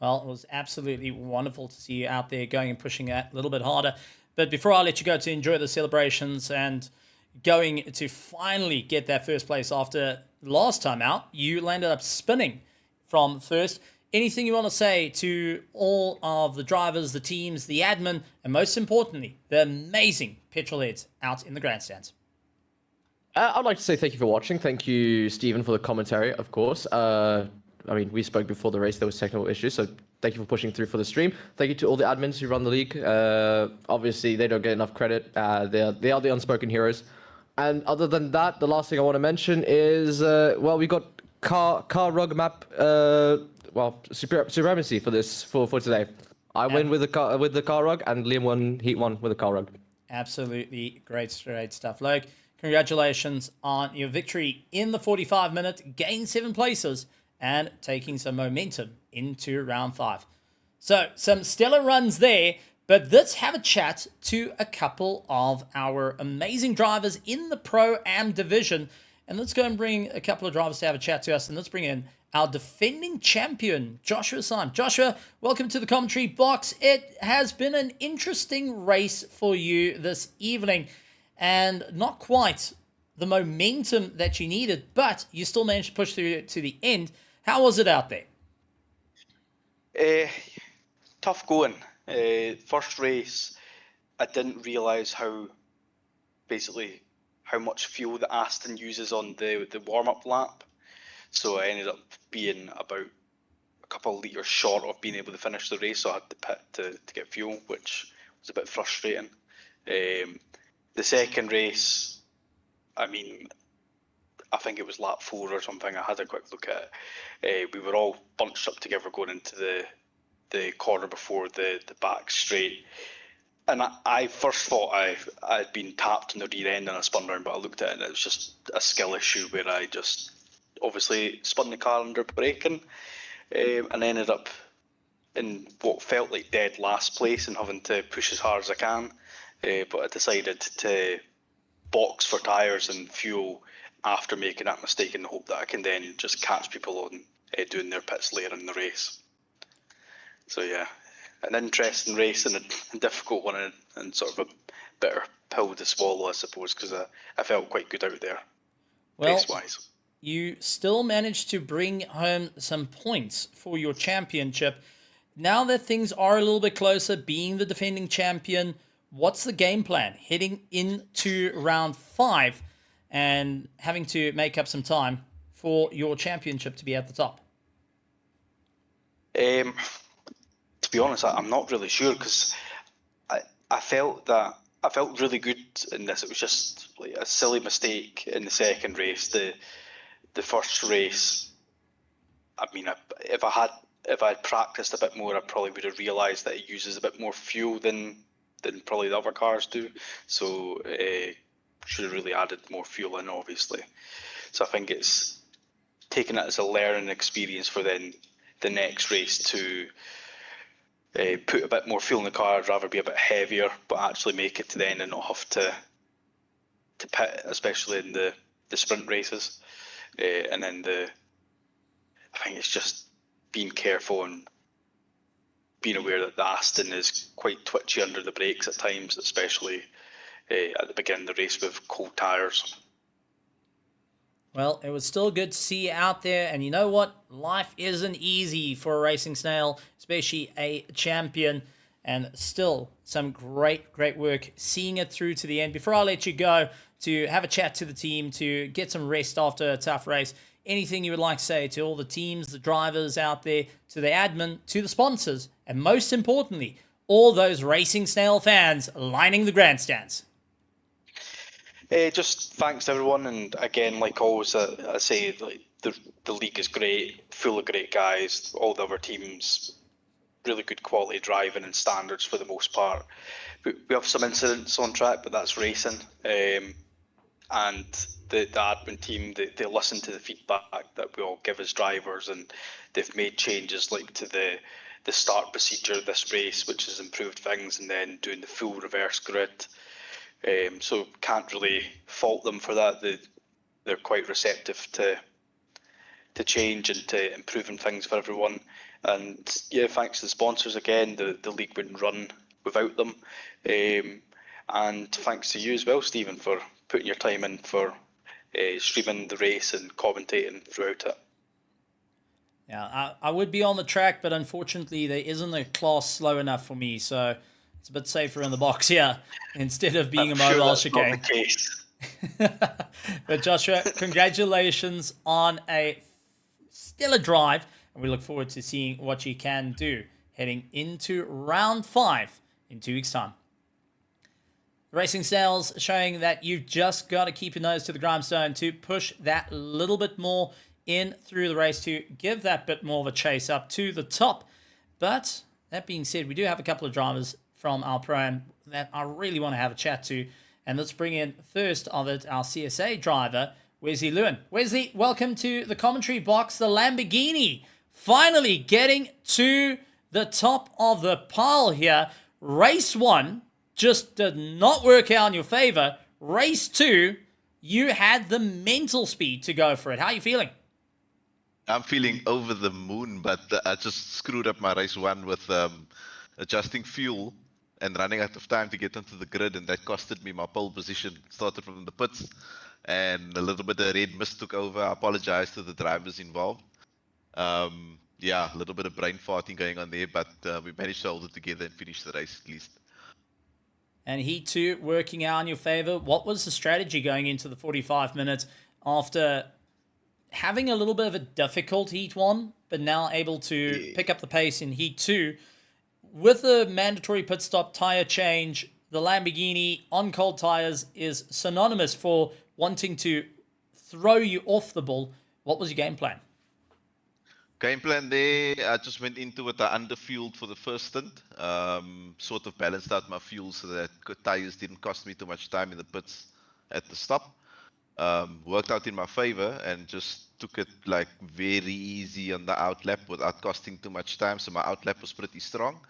Well, it was absolutely wonderful to see you out there going and pushing that a little bit harder. But before I let you go to enjoy the celebrations and going to finally get that first place after last time out, you landed up spinning from first. Anything you want to say to all of the drivers, the teams, the admin, and most importantly, the amazing petrol heads out in the grandstands? I'd like to say thank you for watching. Thank you, Stephen, for the commentary, of course. I mean, we spoke before the race, there was technical issues, so thank you for pushing through for the stream. Thank you to all the admins who run the league. Obviously, they don't get enough credit. They are the unspoken heroes. And other than that, the last thing I want to mention is, we got car rug map, supremacy for today. I win with the car rug, and Liam won Heat 1 with the car rug. Absolutely great stuff. Loke, congratulations on your victory in the 45-minute, gained 7 places, and taking some momentum into round 5. So, some stellar runs there, but let's have a chat to a couple of our amazing drivers in the Pro-Am division. And let's go and bring a couple of drivers to have a chat to us. And let's bring in our defending champion, Joshua Syme. Joshua, welcome to the commentary box. It has been an interesting race for you this evening, and not quite the momentum that you needed, but you still managed to push through to the end. How was it out there? Tough going. First race, I didn't realise how much fuel the Aston uses on the warm-up lap. So I ended up being about a couple of litres short of being able to finish the race, so I had to pit to get fuel, which was a bit frustrating. The second race, I mean, I think it was lap 4 or something. I had a quick look at it. We were all bunched up together going into the corner before the back straight. And I first thought I'd been tapped in the rear end and I spun round, but I looked at it and it was just a skill issue where I just obviously spun the car under braking and ended up in what felt like dead last place and having to push as hard as I can. But I decided to box for tyres and fuel after making that mistake in the hope that I can then just catch people on doing their pits later in the race. So yeah, an interesting race and a difficult one and sort of a bitter pill to swallow, I suppose, because I felt quite good out there, race-wise. You still managed to bring home some points for your championship. Now that things are a little bit closer, being the defending champion, what's the game plan heading into round 5 and having to make up some time for your championship to be at the top? To be honest, I'm not really sure, because I felt really good in this. It was just like a silly mistake in the second race. The first race, I mean, if I had practiced a bit more, I probably would have realised that it uses a bit more fuel than probably the other cars do. So should have really added more fuel in, obviously. So I think it's taking it as a learning experience for then the next race to put a bit more fuel in the car. I'd rather be a bit heavier, but actually make it to the end and not have to pit, especially in the sprint races. And then I think it's just being careful and being aware that the Aston is quite twitchy under the brakes at times, especially at the beginning of the race with cold tyres. Well, it was still good to see you out there, and you know what? Life isn't easy for a racing snail, especially a champion, and still some great work seeing it through to the end. Before I let you go to have a chat to the team, to get some rest after a tough race, anything you would like to say to all the teams, the drivers out there, to the admin, to the sponsors, and most importantly, all those racing snail fans lining the grandstands? Just thanks to everyone, and again, like always, I say, like the league is great, full of great guys. All the other teams really good quality driving and standards for the most part. We have some incidents on track, but that's racing. And the admin team, they listen to the feedback that we all give as drivers, and they've made changes like to the start procedure this race, which has improved things, and then doing the full reverse grid. So can't really fault them for that. They're quite receptive to change and to improving things for everyone. And yeah, thanks to the sponsors again, the league wouldn't run without them. And thanks to you as well, Stephen, for putting your time in for streaming the race and commentating throughout it. Yeah, I would be on the track, but unfortunately there isn't a class slow enough for me, so it's a bit safer in the box here instead of being I'm a mobile sure that's not chicane. the case. But Joshua, congratulations on a stellar drive, and we look forward to seeing what you can do heading into round 5 in 2 weeks' time. Racing sales showing that you've just got to keep your nose to the grindstone to push that little bit more in through the race to give that bit more of a chase up to the top. But that being said, we do have a couple of drivers from our Pro-Am that I really want to have a chat to. And let's bring in first of it our CSA driver, Wesley Lewin. Wesley, welcome to the commentary box. The Lamborghini finally getting to the top of the pile here. Race 1 just did not work out in your favor. Race 2, you had the mental speed to go for it. How are you feeling? I'm feeling over the moon, but I just screwed up my race 1 with adjusting fuel and running out of time to get onto the grid, and that costed me my pole position. Started from the pits, and a little bit of red mist took over. I apologize to the drivers involved. Yeah, a little bit of brain farting going on there, but we managed to hold it together and finish the race at least. And Heat 2 working out in your favor. What was the strategy going into the 45 minutes after having a little bit of a difficult Heat 1, but now able to pick up the pace in Heat 2? With the mandatory pit stop tire change, the Lamborghini on cold tires is synonymous for wanting to throw you off the ball. What was your game plan? Game plan there, I just went into it. I underfueled for the first stint, sort of balanced out my fuel so that tires didn't cost me too much time in the pits at the stop. Worked out in my favor and just took it like very easy on the outlap without costing too much time. So my outlap was pretty strong,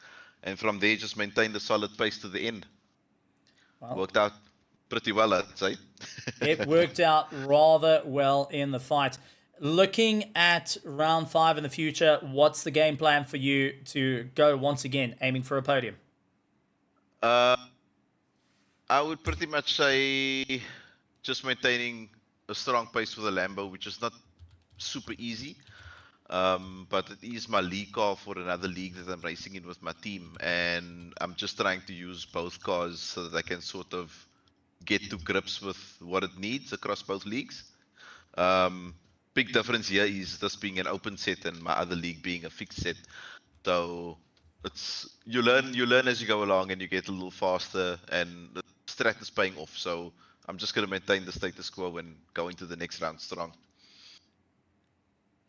and from there just maintained a solid pace to the end. Wow. Worked out pretty well, I'd say. It worked out rather well in the fight. Looking at round 5 in the future, what's the game plan for you to go once again, aiming for a podium? I would pretty much say just maintaining a strong pace for the Lambo, which is not super easy. But it is my league car for another league that I'm racing in with my team. And I'm just trying to use both cars so that I can sort of get to grips with what it needs across both leagues. Big difference here is this being an open set and my other league being a fixed set. So it's you learn as you go along, and you get a little faster, and the strat is paying off. So I'm just going to maintain the status quo and go into the next round strong.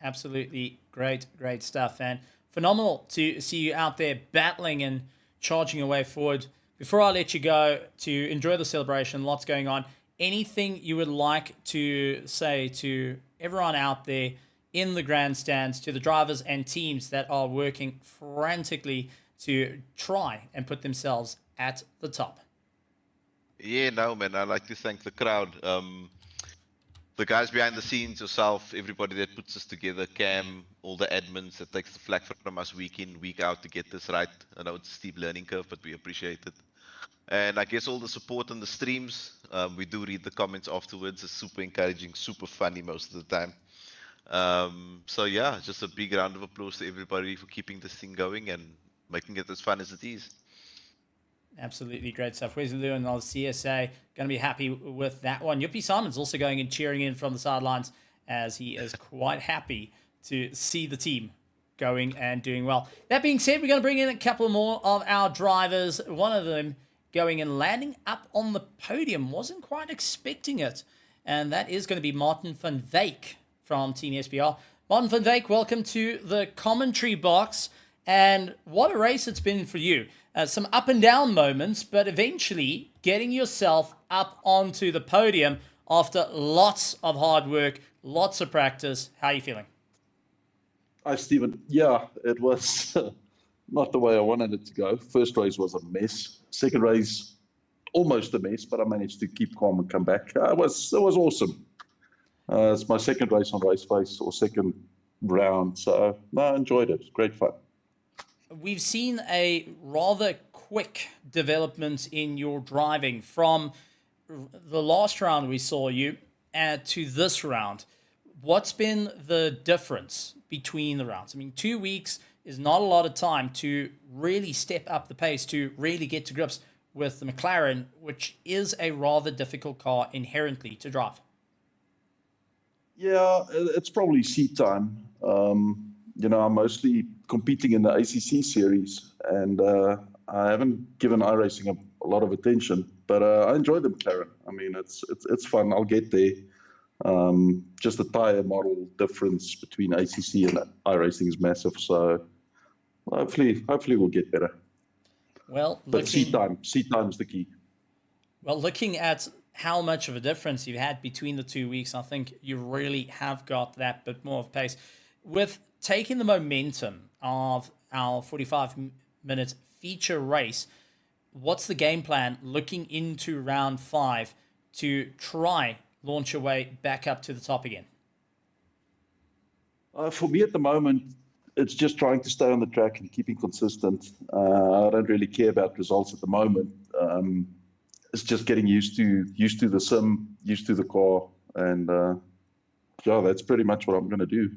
Absolutely great stuff, and phenomenal to see you out there battling and charging your way forward. Before I let you go to enjoy the celebration, lots going on, anything you would like to say to everyone out there in the grandstands, to the drivers and teams that are working frantically to try and put themselves at the top? Yeah, no, man, I'd like to thank the crowd. The guys behind the scenes, yourself, everybody that puts us together, Cam, all the admins that takes the flack from us week in, week out to get this right. I know it's a steep learning curve, but we appreciate it. And I guess all the support on the streams. We do read the comments afterwards. It's super encouraging, super funny most of the time. So yeah, just a big round of applause to everybody for keeping this thing going and making it as fun as it is. Absolutely great stuff. Wesley Lewin on the CSA, going to be happy with that one. Yuppie Simon's also going and cheering in from the sidelines, as he is quite happy to see the team going and doing well. That being said, we're going to bring in a couple more of our drivers. One of them going and landing up on the podium. Wasn't quite expecting it. And that is going to be Martin van Wyk from Team SBR. Martin van Wyk, welcome to the commentary box. And what a race it's been for you. Some up and down moments, but eventually getting yourself up onto the podium after lots of hard work, lots of practice. How are you feeling? Hi, Stephen. Yeah, it was not the way I wanted it to go. First race was a mess. Second race, almost a mess, but I managed to keep calm and come back. It was awesome. It's my second race on RaceFace, or second round, so I enjoyed it. Great fun. We've seen a rather quick development in your driving from the last round we saw you to this round. What's been the difference between the rounds? I mean, 2 weeks is not a lot of time to really step up the pace, to really get to grips with the McLaren, which is a rather difficult car inherently to drive. Yeah, it's probably seat time. I'm mostly competing in the ACC series, and I haven't given iRacing a lot of attention, but I enjoy the McLaren. I mean, it's fun. I'll get there. Just the tire model difference between ACC and iRacing is massive, so hopefully we'll get better. Well, but seat time is the key. Well, looking at how much of a difference you've had between the 2 weeks, I think you really have got that bit more of pace. With taking the momentum of our 45-minute feature race, what's the game plan looking into round 5 to try launch your way back up to the top again? For me at the moment, it's just trying to stay on the track and keeping consistent. I don't really care about results at the moment. It's just getting used to the sim, used to the car, and that's pretty much what I'm going to do.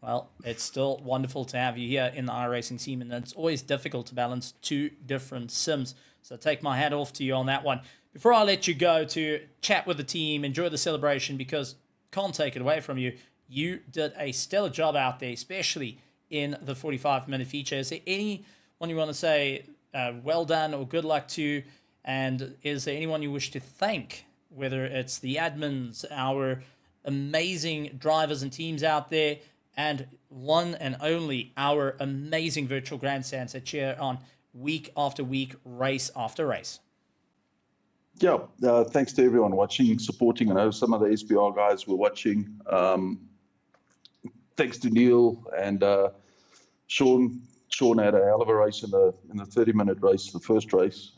Well, it's still wonderful to have you here in the iRacing team, and it's always difficult to balance 2 different sims. So take my hat off to you on that one. Before I let you go to chat with the team, enjoy the celebration, because can't take it away from you. You did a stellar job out there, especially in the 45-minute feature. Is there anyone you want to say well done or good luck to? And is there anyone you wish to thank, whether it's the admins, our amazing drivers and teams out there, and one and only our amazing virtual grandstands that cheer on week after week, race after race? Yeah, thanks to everyone watching, supporting. I know some of the SBR guys were watching. Thanks to Neil and Sean. Sean had a hell of a race in the 30-minute race, the first race.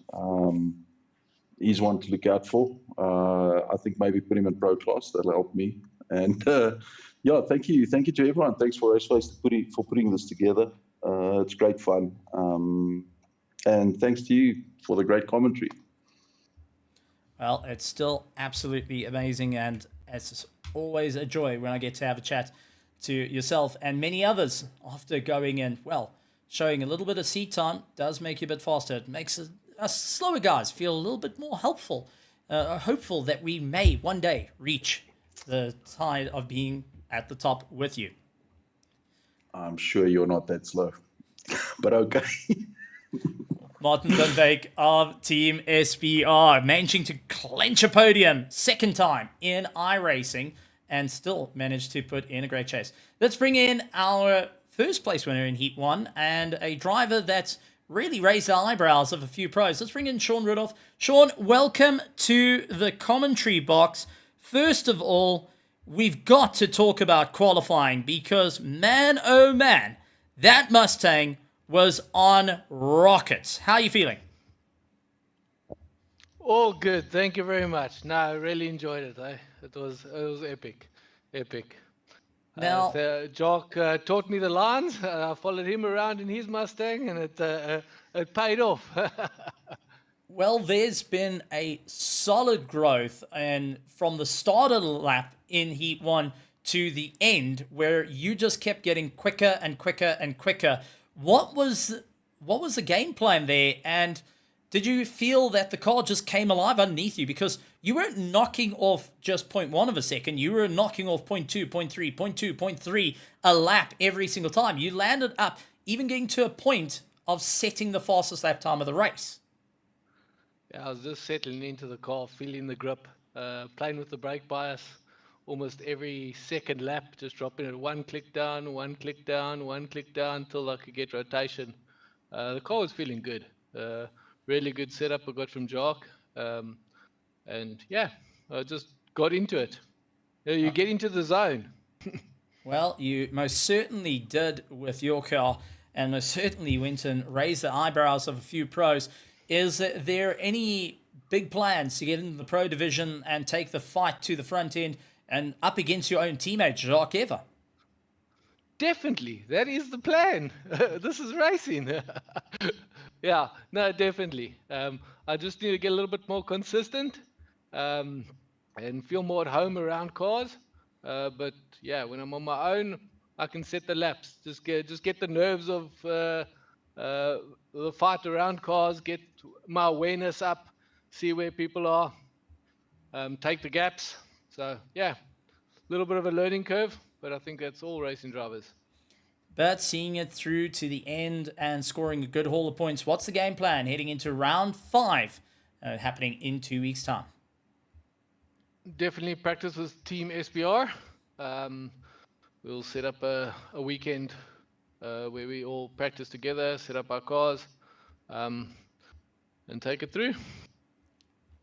He's one to look out for. I think maybe put him in pro class. That'll help me. And thank you to everyone. Thanks for RaceFace for putting this together. It's great fun. And thanks to you for the great commentary. Well, it's still absolutely amazing, and it's always a joy when I get to have a chat to yourself and many others after going in. Well, showing a little bit of seat time does make you a bit faster. It makes us slower guys feel a little bit more hopeful that we may one day reach the tide of being at the top with you. I'm sure you're not that slow, but okay. Martin van Wyk of Team SBR, managing to clinch a podium, second time in iRacing, and still managed to put in a great chase. Let's bring in our first place winner in Heat 1, and a driver that's really raised the eyebrows of a few pros. Let's bring in Sean Rudolph. Sean, welcome to the commentary box. First of all, we've got to talk about qualifying, because man, oh man, that Mustang was on rockets. How are you feeling? All good. Thank you very much. No, I really enjoyed it. It was epic. Now, Jock taught me the lines. I followed him around in his Mustang, and it paid off. well, there's been a solid growth, and from the start of the lap in Heat 1 to the end, where you just kept getting quicker and quicker and quicker. What was the game plan there, and did you feel that the car just came alive underneath you? Because you weren't knocking off just 0.1 of a second. You were knocking off 0.2, 0.3, 0.2, 0.3 a lap every single time. You landed up even getting to a point of setting the fastest lap time of the race. Yeah, I was just settling into the car, feeling the grip, playing with the brake bias, almost every second lap, just dropping it one click down, one click down, one click down, till I could get rotation. The car was feeling good. Really good setup I got from Jock. And yeah, I just got into it. You get into the zone. Well, you most certainly did with your car, and most certainly went and raised the eyebrows of a few pros. Is there any big plans to get into the pro division and take the fight to the front end and up against your own teammate, Jacques Ever? Definitely, that is the plan. This is racing. Yeah, no, definitely. I just need to get a little bit more consistent and feel more at home around cars. But yeah, when I'm on my own, I can set the laps. Just get the nerves of the fight around cars, get my awareness up, see where people are, take the gaps. So yeah, a little bit of a learning curve, but I think that's all racing drivers. But seeing it through to the end and scoring a good haul of points, what's the game plan heading into round 5, happening in 2 weeks' time? Definitely practice with Team SBR. We'll set up a weekend where we all practice together, set up our cars, and take it through.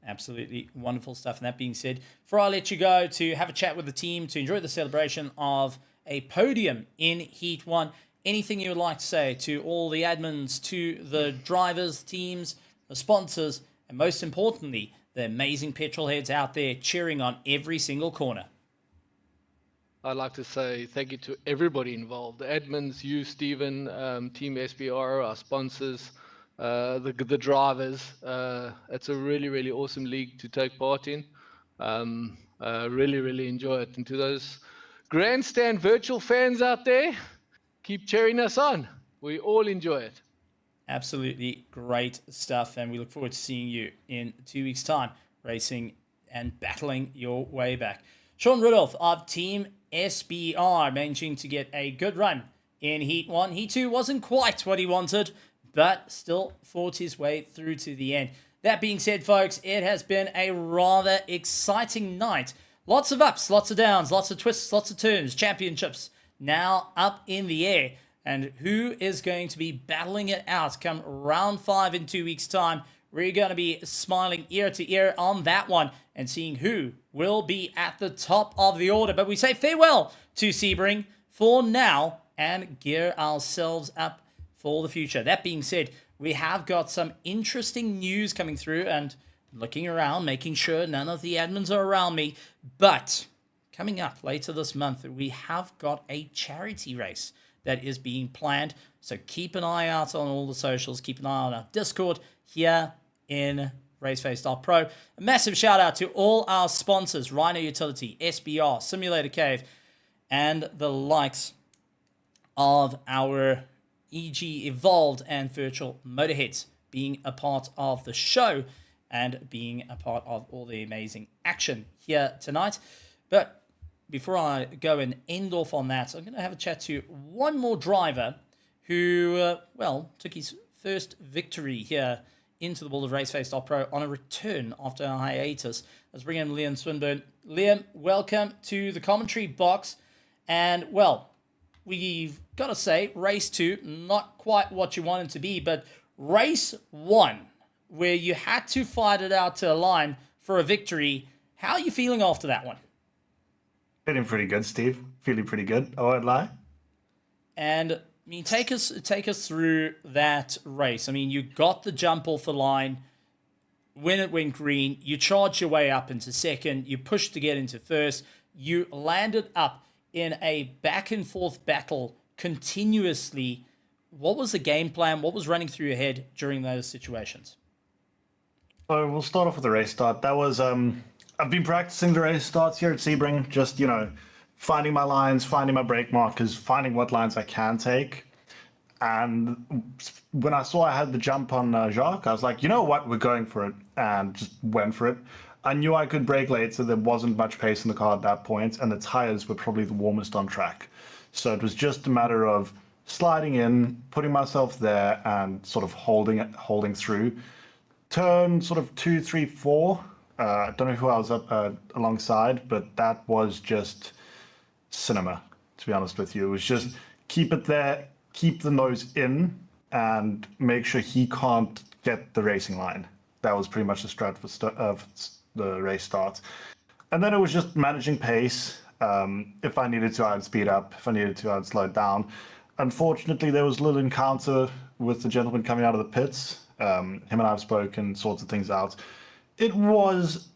Absolutely wonderful stuff. And that being said, before I let you go to have a chat with the team, to enjoy the celebration of a podium in Heat 1, anything you would like to say to all the admins, to the drivers, teams, the sponsors, and most importantly, the amazing petrol heads out there cheering on every single corner? I'd like to say thank you to everybody involved, the admins, you, Stephen, Team SBR, our sponsors, the drivers. It's a really, really awesome league to take part in. Really, really enjoy it. And to those grandstand virtual fans out there, keep cheering us on. We all enjoy it. Absolutely great stuff, and we look forward to seeing you in 2 weeks' time, racing and battling your way back. Sean Rudolph of Team SBR managing to get a good run in Heat 1. Heat 2 wasn't quite what he wanted, but still fought his way through to the end. That being said, folks, it has been a rather exciting night. Lots of ups, lots of downs, lots of twists, lots of turns, championships now up in the air. And who is going to be battling it out come round 5 in 2 weeks' time? We're going to be smiling ear to ear on that one and seeing who will be at the top of the order. But we say farewell to Sebring for now and gear ourselves up for the future. That being said, we have got some interesting news coming through, and looking around, making sure none of the admins are around me. But coming up later this month, we have got a charity race that is being planned. So keep an eye out on all the socials. Keep an eye on our Discord here in RaceFace.Pro. A massive shout out to all our sponsors, Rhino Utility, SBR, Simulator Cave, and the likes of our EG Evolved and Virtual Motorheads being a part of the show and being a part of all the amazing action here tonight. But before I go and end off on that, I'm going to have a chat to one more driver who, took his first victory here into the world of RaceFace.Pro on a return after a hiatus. Let's bring in Liam Swinburne. Liam, welcome to the commentary box. And, we've got to say, race 2, not quite what you wanted to be, but race 1, where you had to fight it out to a line for a victory. How are you feeling after that one? Feeling pretty good, Steve. Feeling pretty good. I won't lie. And I mean, take us through that race. I mean, you got the jump off the line when it went green. You charged your way up into second. You pushed to get into first. You landed up in a back and forth battle continuously. What was the game plan? What was running through your head during those situations? So we'll start off with the race start. That was I've been practicing the race starts here at Sebring, just, finding my lines, finding my brake markers, finding what lines I can take. And when I saw I had the jump on Jacques, I was like, you know what, we're going for it, and just went for it. I knew I could brake late, so there wasn't much pace in the car at that point, and the tires were probably the warmest on track. So it was just a matter of sliding in, putting myself there, and sort of holding through. Turn sort of 2, 3, 4, I don't know who I was up alongside, but that was just cinema, to be honest with you. It was just keep it there, keep the nose in, and make sure he can't get the racing line. That was pretty much the strat of the race start. And then it was just managing pace. If I needed to, I'd speed up. If I needed to, I'd slow down. Unfortunately, there was a little encounter with the gentleman coming out of the pits. Him and I have spoken, sorted things out. It was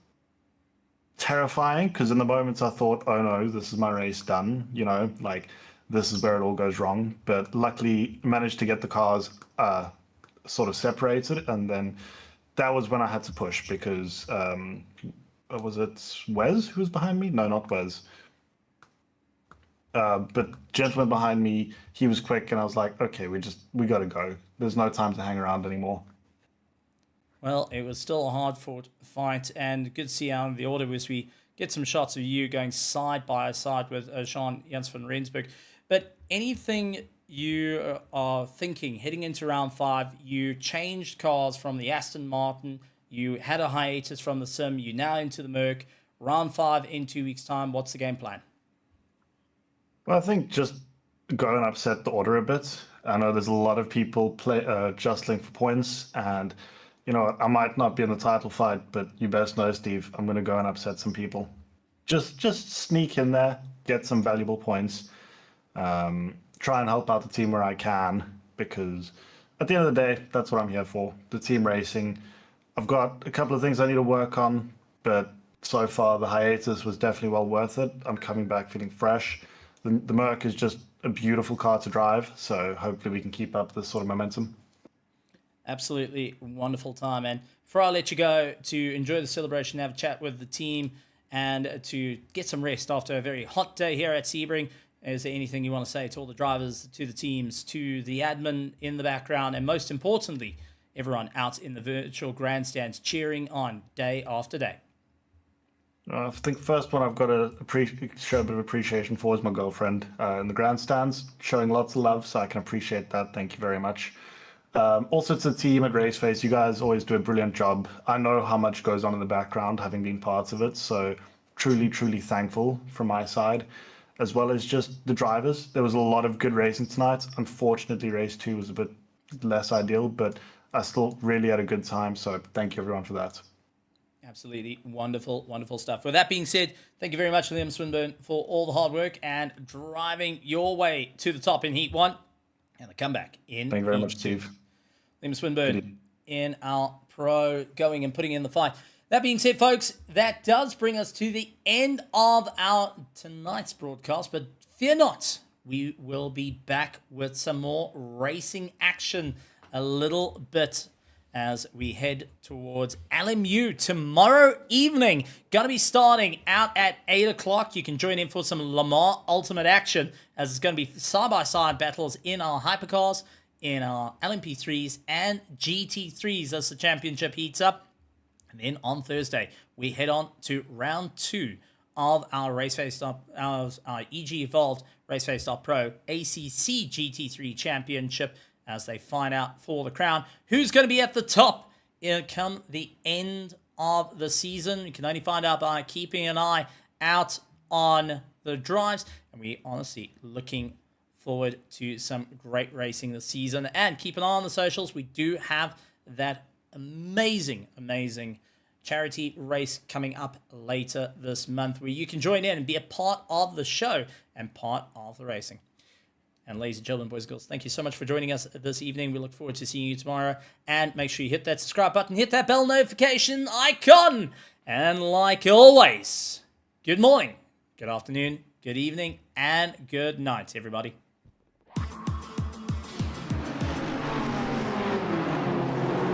terrifying because in the moments I thought, oh no, this is my race done. You know, like this is where it all goes wrong. But luckily, managed to get the cars sort of separated, and then that was when I had to push because was it Wes who was behind me? No, not Wes. But gentleman behind me, he was quick, and I was like, okay, we got to go. There's no time to hang around anymore. Well, it was still a hard-fought fight, and good to see how in the order was we get some shots of you going side by side with Jean Jens van Rensburg. But anything you are thinking heading into round 5, you changed cars from the Aston Martin, you had a hiatus from the Sim, you now into the Merc. Round 5 in 2 weeks' time, what's the game plan? Well, I think just go and upset the order a bit. I know there's a lot of people jostling for points, and you know I might not be in the title fight, but you best know, Steve, I'm going to go and upset some people. Just sneak in there, get some valuable points, try and help out the team where I can, because at the end of the day, that's what I'm here for. The team racing. I've got a couple of things I need to work on, but so far the hiatus was definitely well worth it. I'm coming back feeling fresh. The Merc is just a beautiful car to drive, so hopefully we can keep up this sort of momentum. Absolutely wonderful time. And before I let you go to enjoy the celebration, have a chat with the team, and to get some rest after a very hot day here at Sebring, is there anything you want to say to all the drivers, to the teams, to the admin in the background, and most importantly, everyone out in the virtual grandstands cheering on day after day? I think first one I've got to show a bit of appreciation for is my girlfriend in the grandstands, showing lots of love, so I can appreciate that. Thank you very much. Also to the team at RaceFace, you guys always do a brilliant job. I know how much goes on in the background, having been parts of it, so truly, truly thankful from my side, as well as just the drivers. There was a lot of good racing tonight. Unfortunately, race 2 was a bit less ideal, but I still really had a good time, so thank you everyone for that. Absolutely wonderful, wonderful stuff. With that being said, thank you very much, Liam Swinburne, for all the hard work and driving your way to the top in Heat 1 and the comeback in Thank you very Heat much, 2. Steve. Liam Swinburne in our pro going and putting in the fight. That being said, folks, that does bring us to the end of our tonight's broadcast, but fear not, we will be back with some more racing action a little bit as we head towards LMU tomorrow evening. Going to be starting out at 8 o'clock. You can join in for some Le Mans Ultimate action, as it's going to be side-by-side battles in our hypercars, in our LMP3s and GT3s as the championship heats up. And then on Thursday, we head on to round 2 of our our EG Evolved RaceFace.Pro ACC GT3 Championship, as they find out for the crown who's going to be at the top come the end of the season. You can only find out by keeping an eye out on the drives, and we honestly looking forward to some great racing this season. And keep an eye on the socials. We do have that amazing charity race coming up later this month, where you can join in and be a part of the show and part of the racing. And ladies and gentlemen, boys and girls, thank you so much for joining us this evening. We look forward to seeing you tomorrow. And make sure you hit that subscribe button, hit that bell notification icon. And like always, good morning, good afternoon, good evening, and good night, everybody.